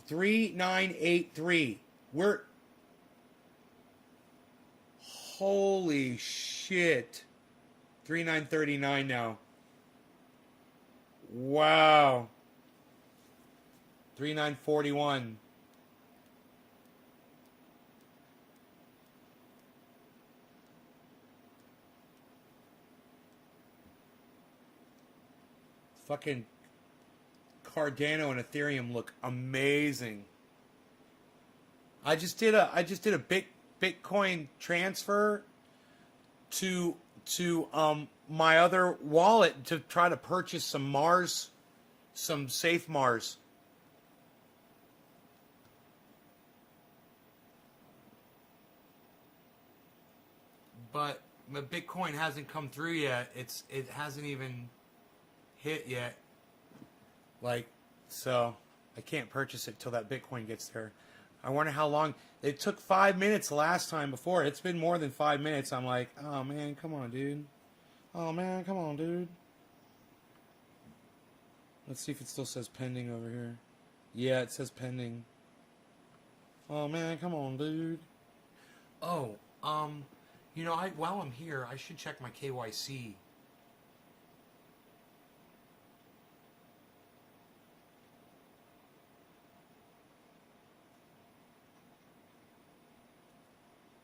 3,983. We're, holy shit. 3,939 now. Wow. 3,941. Fucking Cardano and Ethereum look amazing. I just did a Bitcoin transfer to my other wallet to try to purchase some Mars, some safe Mars. But the Bitcoin hasn't come through yet. It hasn't even hit yet. Like, so I can't purchase it till that Bitcoin gets there. I wonder how long. It took 5 minutes last time before. It's been more than 5 minutes. I'm like, oh man, come on, dude. Oh man, come on, dude. Let's see if it still says pending over here. Yeah, it says pending. Oh man, come on, dude. Oh, you know, while I'm here, I should check my KYC.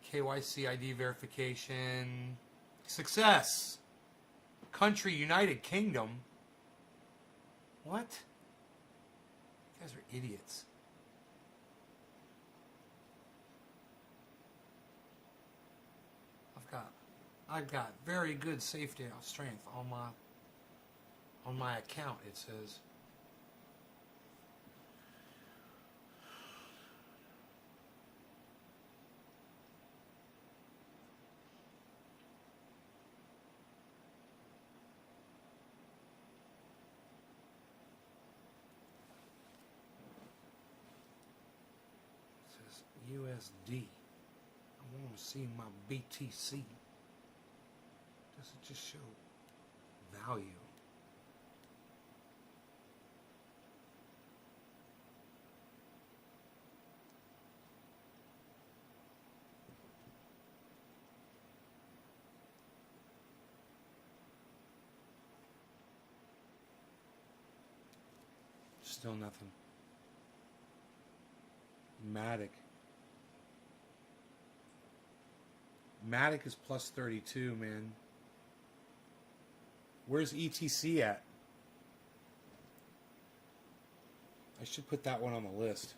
KYC ID verification. Success. Country, United Kingdom. What? You guys are idiots. I've got very good safety and strength on my account, it says. USD. I want to see my BTC. Does it just show value? Still nothing. Matic. Matic is plus 32, man. Where's ETC at? I should put that one on the list.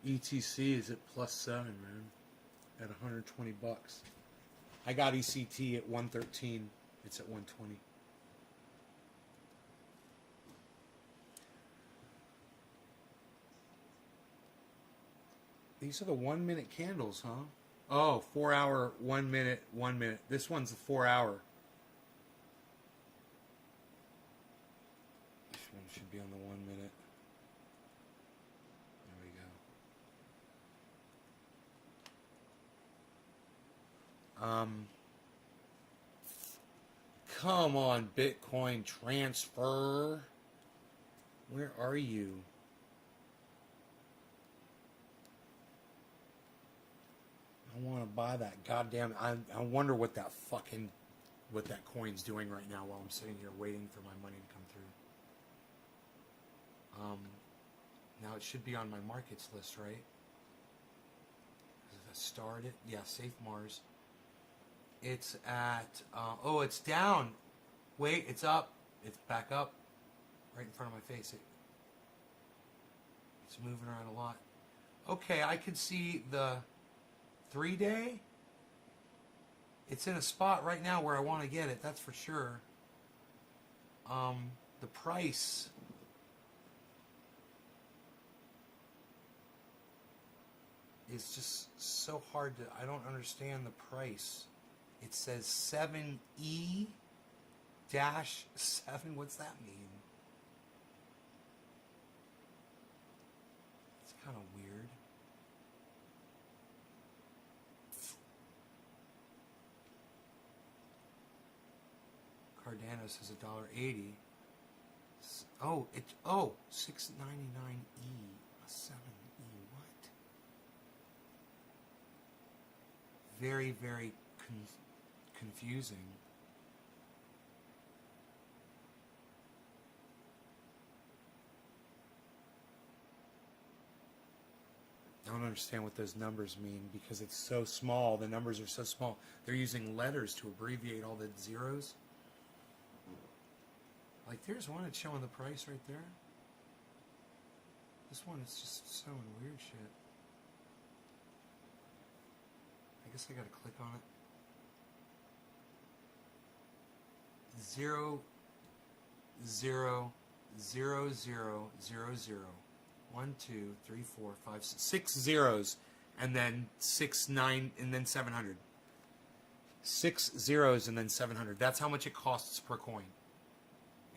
ETC is at plus 7, man. At 120 bucks. I got ECT at 113. It's at 120. These are the 1 minute candles, huh? Oh, 4 hour, 1 minute, 1 minute. This one's the 4 hour. This one should be on the 1 minute. There we go. Come on, Bitcoin transfer. Where are you? I want to buy that goddamn. I wonder what that coin's doing right now while I'm sitting here waiting for my money to come through. Now it should be on my markets list, right? Is it started? Yeah, Safe Mars. It's at, oh, it's down. Wait, it's up. It's back up. Right in front of my face. It's moving around a lot. Okay, I can see the 3-day. It's in a spot right now where I want to get it, that's for sure. The price. Is just so hard to, I don't understand the price. It says 7E-7. What's that mean? It's kind of weird. Cardano says $1.80. Oh, oh, 6.99E, a 7E. What? Very, very confusing. I don't understand what those numbers mean because it's so small. The numbers are so small. They're using letters to abbreviate all the zeros. Like there's one that's showing the price right there. This one is just showing weird shit. I guess I gotta click on it. 0 0 0 0 0 0 1 2 3 4 5 6 zeros and then 6 9 and then 700. 6 zeros and then 700. That's how much it costs per coin.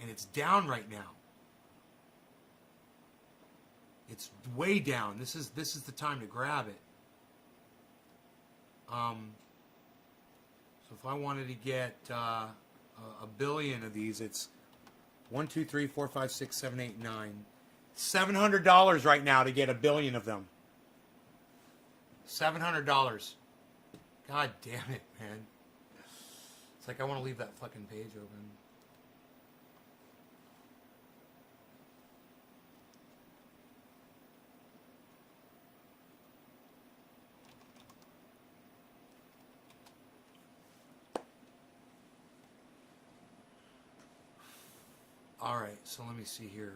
And it's down right now. It's way down. This is the time to grab it. So if I wanted to get a billion of these, it's 1, 2, 3, 4, 5, 6, 7, 8, 9. $700 right now to get a billion of them. $700. God damn it, man. It's like I want to leave that fucking page open. All right, so let me see here.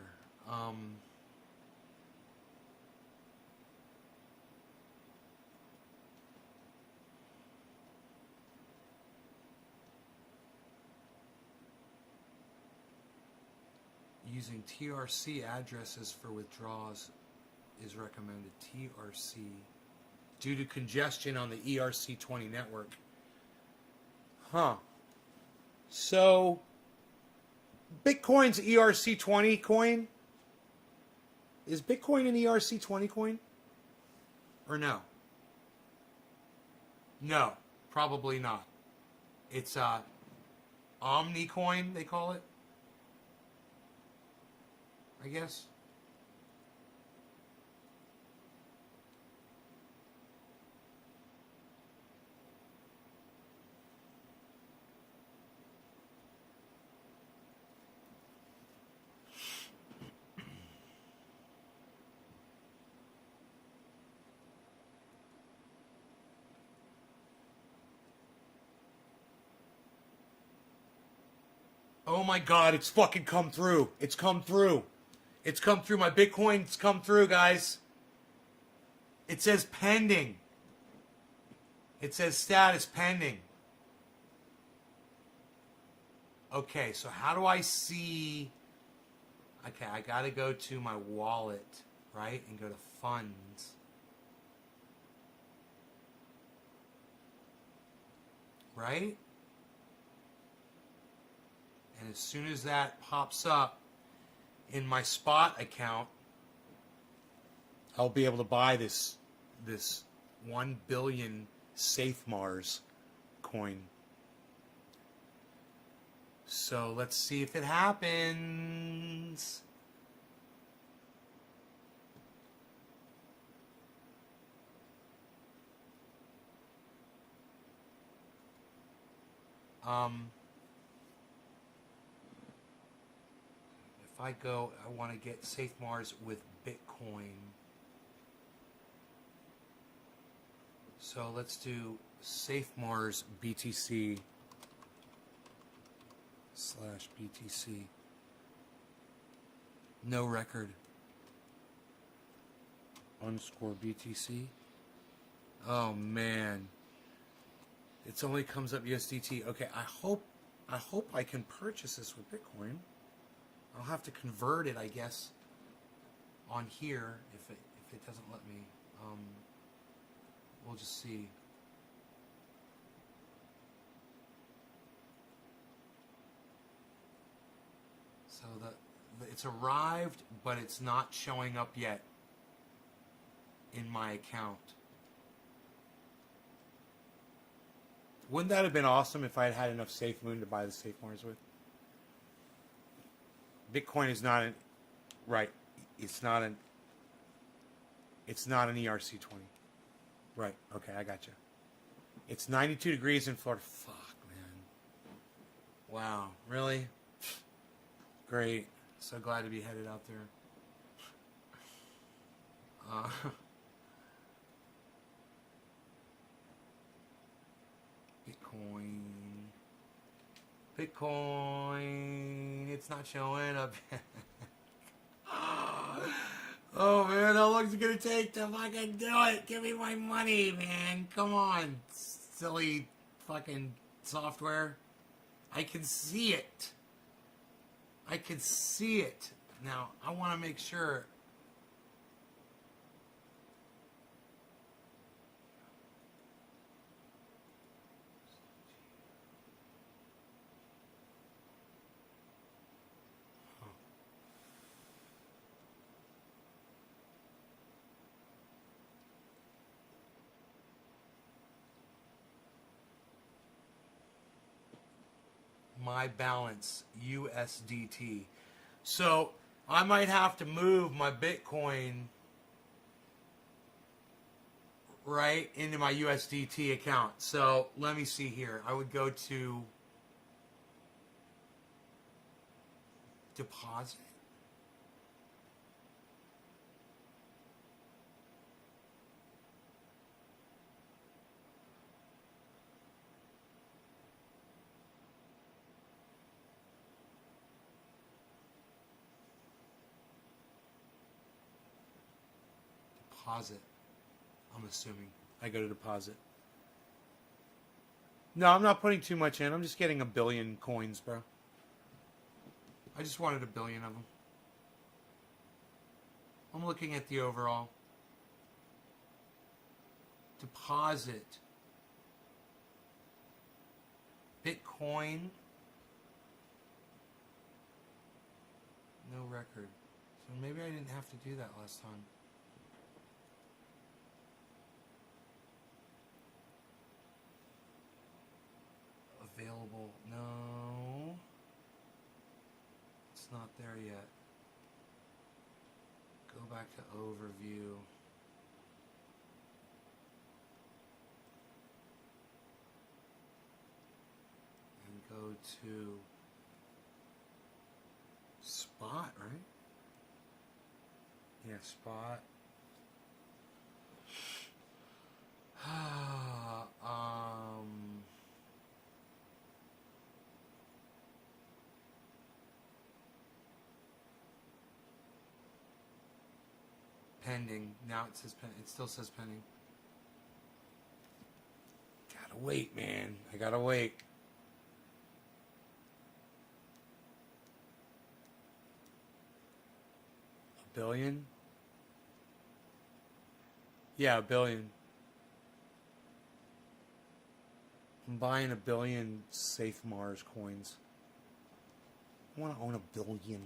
Using TRC addresses for withdrawals is recommended. TRC. Due to congestion on the ERC20 network. Huh. So, Bitcoin's ERC20 coin? Is Bitcoin an ERC20 coin? Or no? No, probably not. It's Omnicoin, they call it. I guess. Oh my God, it's fucking come through. It's come through. It's come through. My Bitcoin's come through, guys. It says pending. It says status pending. Okay, so how do I see... Okay, I gotta go to my wallet, right? And go to funds. Right? And as soon as that pops up in my spot account, I'll be able to buy this 1 billion Safe Mars coin. So let's see if it happens. If I go, I want to get Safe Mars with Bitcoin. So let's do Safe Mars BTC /BTC. No record. _BTC. Oh man. It only comes up USDT. Okay, I hope I can purchase this with Bitcoin. I'll have to convert it, I guess, on here if it doesn't let me. We'll just see. So it's arrived, but it's not showing up yet in my account. Wouldn't that have been awesome if I had had enough SafeMoon to buy the Safe Mars with? Bitcoin is not an... Right. It's not an ERC-20. Right. Okay, I got you. It's 92 degrees in Florida. Fuck, man. Wow. Really? Great. So glad to be headed out there. Bitcoin. It's not showing up. Oh man, how long is it gonna take to fucking do it? Give me my money, man. Come on, silly fucking software. I can see it. I can see it. Now, I want to make sure. My balance USDT. So I might have to move my Bitcoin right into my USDT account. So let me see here. I would go to deposit. Deposit. I'm assuming I go to deposit. No, I'm not putting too much in. I'm just getting 1 billion coins, bro. I just wanted 1 billion of them. I'm looking at the overall. Deposit. Bitcoin. No record. So maybe I didn't have to do that last time. Available. No. It's not there yet. Go back to overview. And go to spot, right? Yeah, spot. pending. Now it says it still says pending. Gotta wait, man. I gotta wait. $1 billion? Yeah, $1 billion. I'm buying 1 billion Safe Mars coins. I want to own 1 billion. 1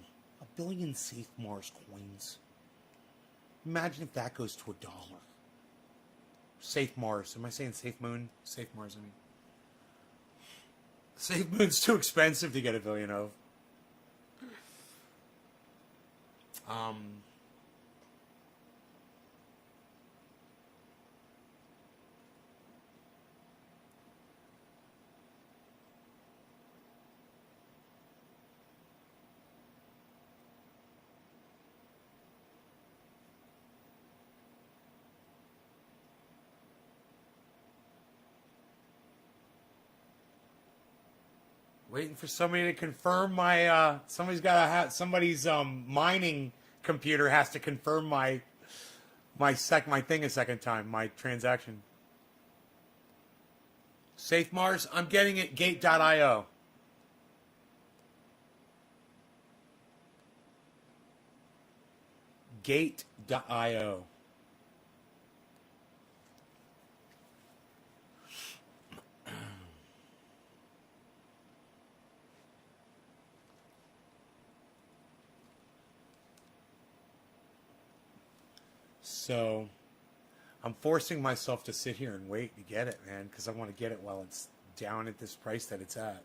billion Safe Mars coins. Imagine if that goes to $1. Safe Mars. Am I saying Safe Moon? Safe Mars, I mean. Safe Moon's too expensive to get 1 billion of. Waiting for somebody to confirm my somebody's mining computer has to confirm my thing a second time, my transaction. Safe Mars, I'm getting it gate.io. Gate.io. So, I'm forcing myself to sit here and wait to get it, man, because I want to get it while it's down at this price that it's at.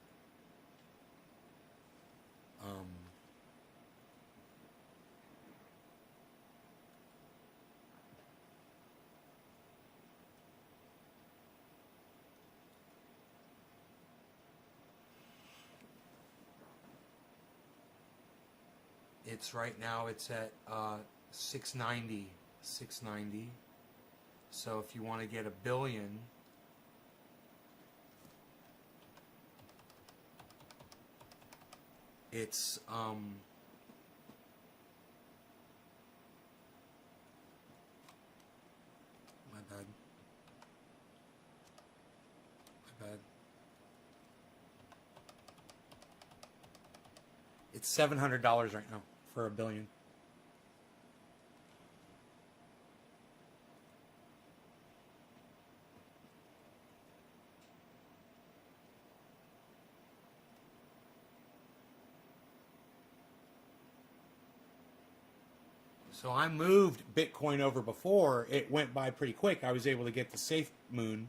It's right now, it's at 690. 690. So if you want to get 1 billion, it's my bad. It's $700 right now for 1 billion. So I moved Bitcoin over before. It went by pretty quick. I was able to get the Safe Moon.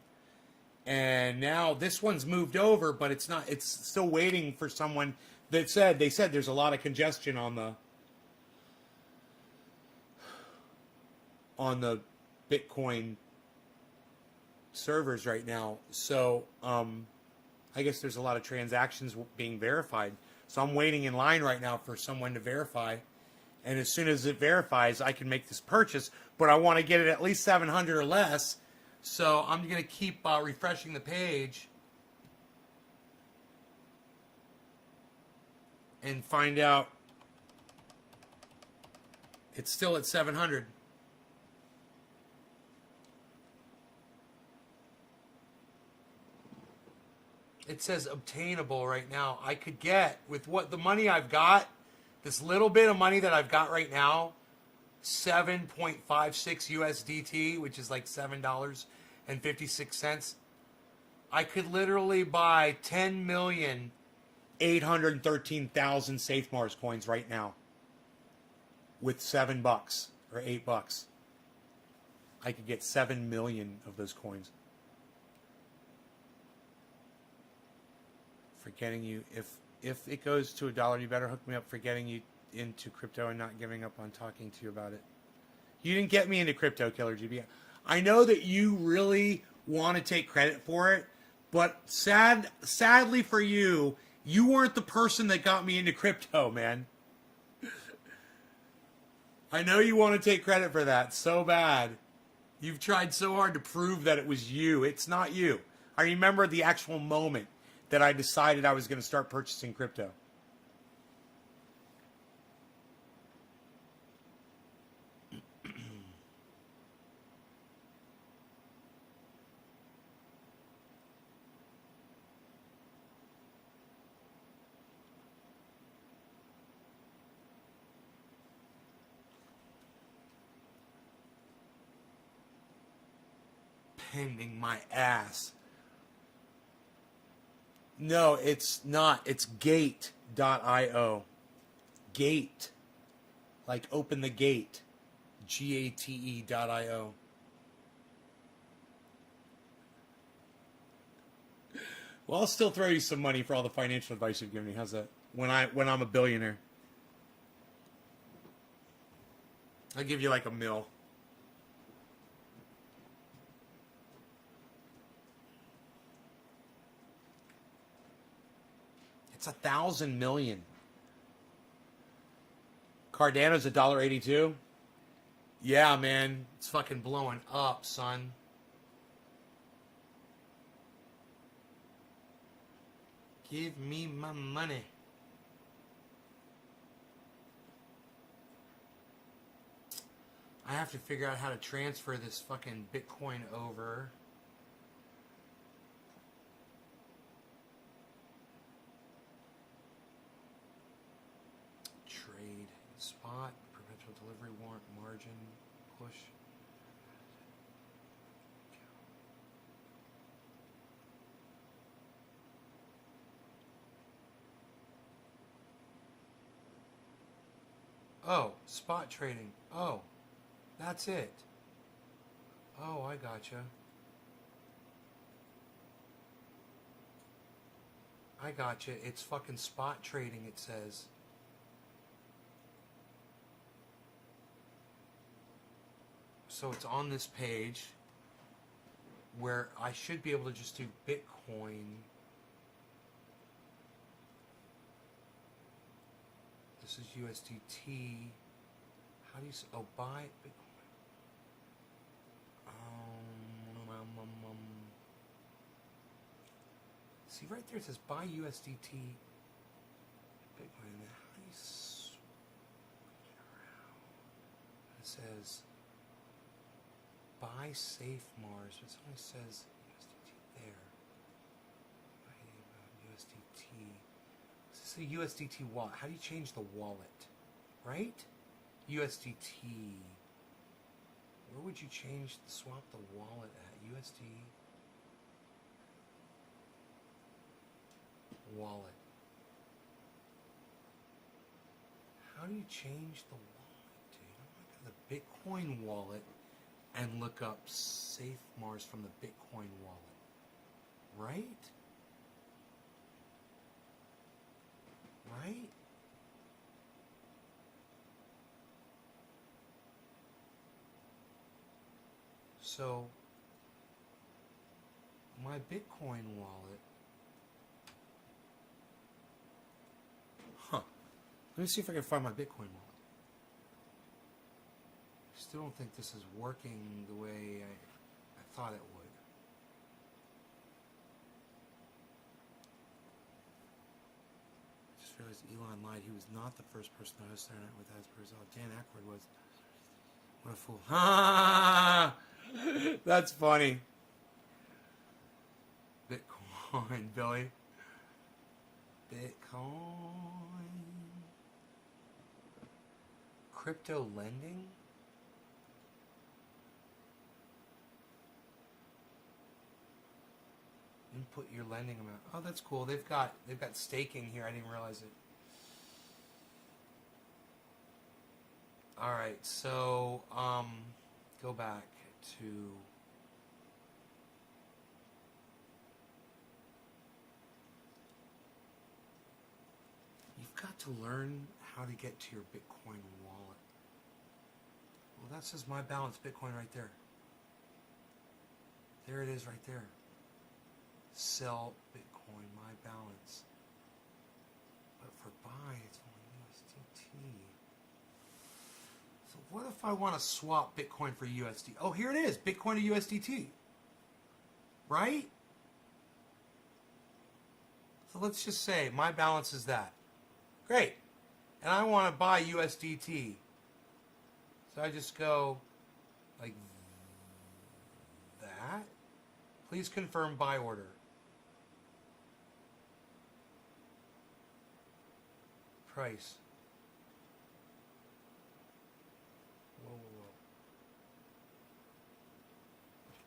And now this one's moved over, but it's not. It's still waiting for someone that said, they said there's a lot of congestion on the Bitcoin servers right now. So I guess there's a lot of transactions being verified. So I'm waiting in line right now for someone to verify. And as soon as it verifies, I can make this purchase. But I want to get it at least 700 or less. So I'm going to keep refreshing the page and find out it's still at 700. It says obtainable right now. I could get, with what the money I've got, this little bit of money that I've got right now, 7.56 USDT, which is like $7.56. I could literally buy 10,813,000 Safe Mars coins right now with $7 or $8. I could get 7 million of those coins. For getting you, if it goes to $1, you better hook me up for getting you into crypto and not giving up on talking to you about it. You didn't get me into crypto, Killer GB. I know that you really want to take credit for it, but sadly for you, you weren't the person that got me into crypto, man. I know you want to take credit for that so bad. You've tried so hard to prove that it was you. It's not you. I remember the actual moment that I decided I was going to start purchasing crypto. defending my ass. No, it's not. It's gate.io. Gate. Like open the gate. GATE.io. Well, I'll still throw you some money for all the financial advice you've given me. How's that? When I'm a billionaire. I'll give you like $1 million. It's 1,000 million. Cardano's $1.82. Yeah, man, it's fucking blowing up, son. Give me my money. I have to figure out how to transfer this fucking Bitcoin over. Trade, spot, perpetual delivery, warrant, margin, push. Oh, spot trading. Oh, that's it. Oh, I gotcha. I gotcha. It's fucking spot trading, it says. So it's on this page where I should be able to just do Bitcoin. This is USDT. How do you say, oh, buy Bitcoin. See right there it says buy USDT Bitcoin. How do you switch it around? It says buy Safe Mars. It only says USDT there. USDT. This is a USDT wallet. How do you change the wallet? Right? USDT. Where would you swap the wallet at? USD wallet. How do you change the wallet, dude? I'm going to the Bitcoin wallet and look up Safe Mars from the Bitcoin wallet. Right? Right? So, my Bitcoin wallet. Huh. Let me see if I can find my Bitcoin wallet. I still don't think this is working the way I thought it would. I just realized Elon lied. He was not the first person to host Saturday Night with Asperger's. Dan Aykroyd was. What a fool. Ha! That's funny. Bitcoin, Billy. Bitcoin. Crypto lending? Input your lending amount. Oh, that's cool. They've got staking here. I didn't realize it. All right, so go back to you've got to learn how to get to your Bitcoin wallet. Well, that says my balance Bitcoin right there. There it is right there. Sell Bitcoin, my balance. But for buy, it's only USDT. So what if I want to swap Bitcoin for USD? Oh, here it is, Bitcoin to USDT. Right? So let's just say my balance is that. Great. And I want to buy USDT. So I just go like that. Please confirm buy order. Price. Whoa.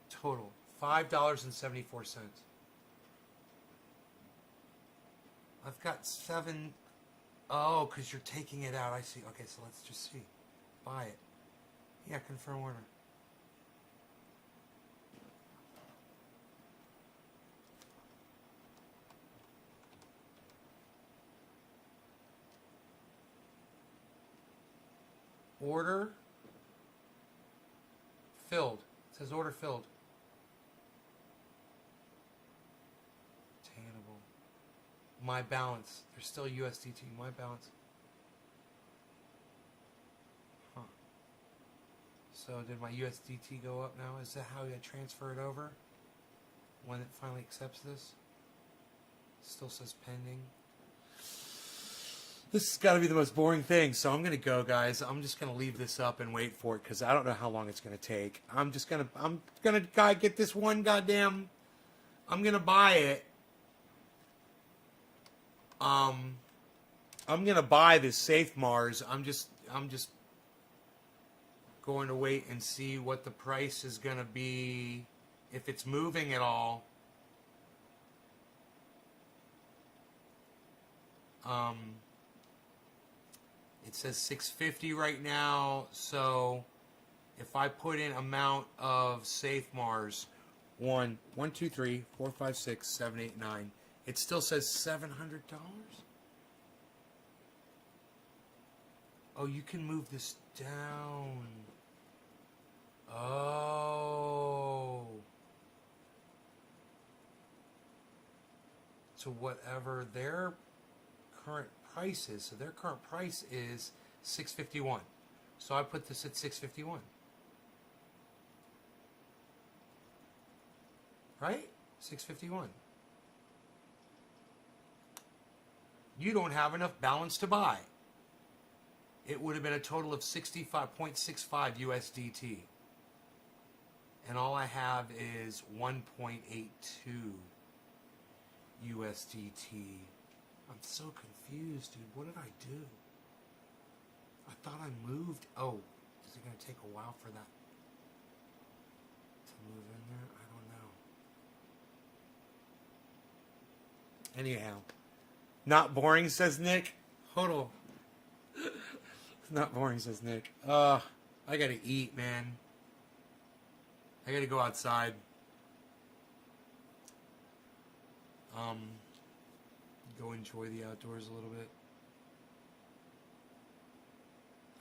Total $5.74. I've got 7. Oh, because you're taking it out. I see. Okay, so let's just see. Buy it. Yeah, confirm order. Order filled. It says order filled. Attainable. My balance. There's still USDT. My balance. Huh. So did my USDT go up now? Is that how I transfer it over? When it finally accepts this? Still says pending. This has got to be the most boring thing, so I'm going to go, guys. I'm just going to leave this up and wait for it, because I don't know how long it's going to take. I'm going to get this one goddamn... I'm going to buy it. I'm going to buy this Safe Mars. I'm just going to wait and see what the price is going to be, if it's moving at all. It says 650 right now, so if I put in amount of Safe Mars, 1, 2, 3, 4, 5, 6, 7, 8, 9, it still says $700. Oh, you can move this down. Oh. So whatever their current price is, so their current price is $651. So I put this at $651. Right? $651. You don't have enough balance to buy. It would have been a total of 65.65 USDT. And all I have is 1.82 USDT. I'm so confused, dude. What did I do? I thought I moved. Oh, is it going to take a while for that to move in there? I don't know. Anyhow, not boring, says Nick. Hold on. Not boring, says Nick. I gotta eat, man. I gotta go outside. Go enjoy the outdoors a little bit.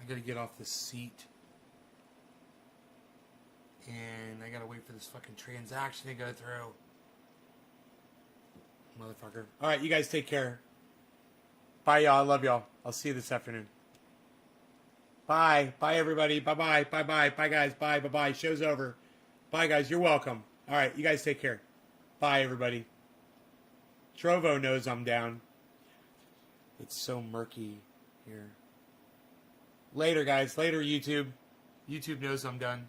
I gotta get off this seat. And I gotta wait for this fucking transaction to go through. Motherfucker. Alright, you guys take care. Bye, y'all. I love y'all. I'll see you this afternoon. Bye. Bye, everybody. Bye-bye. Bye-bye. Bye, guys. Bye. Bye-bye. Show's over. Bye, guys. You're welcome. Alright, you guys take care. Bye, everybody. Trovo knows I'm down. It's so murky here. Later, guys. Later, YouTube. YouTube knows I'm done.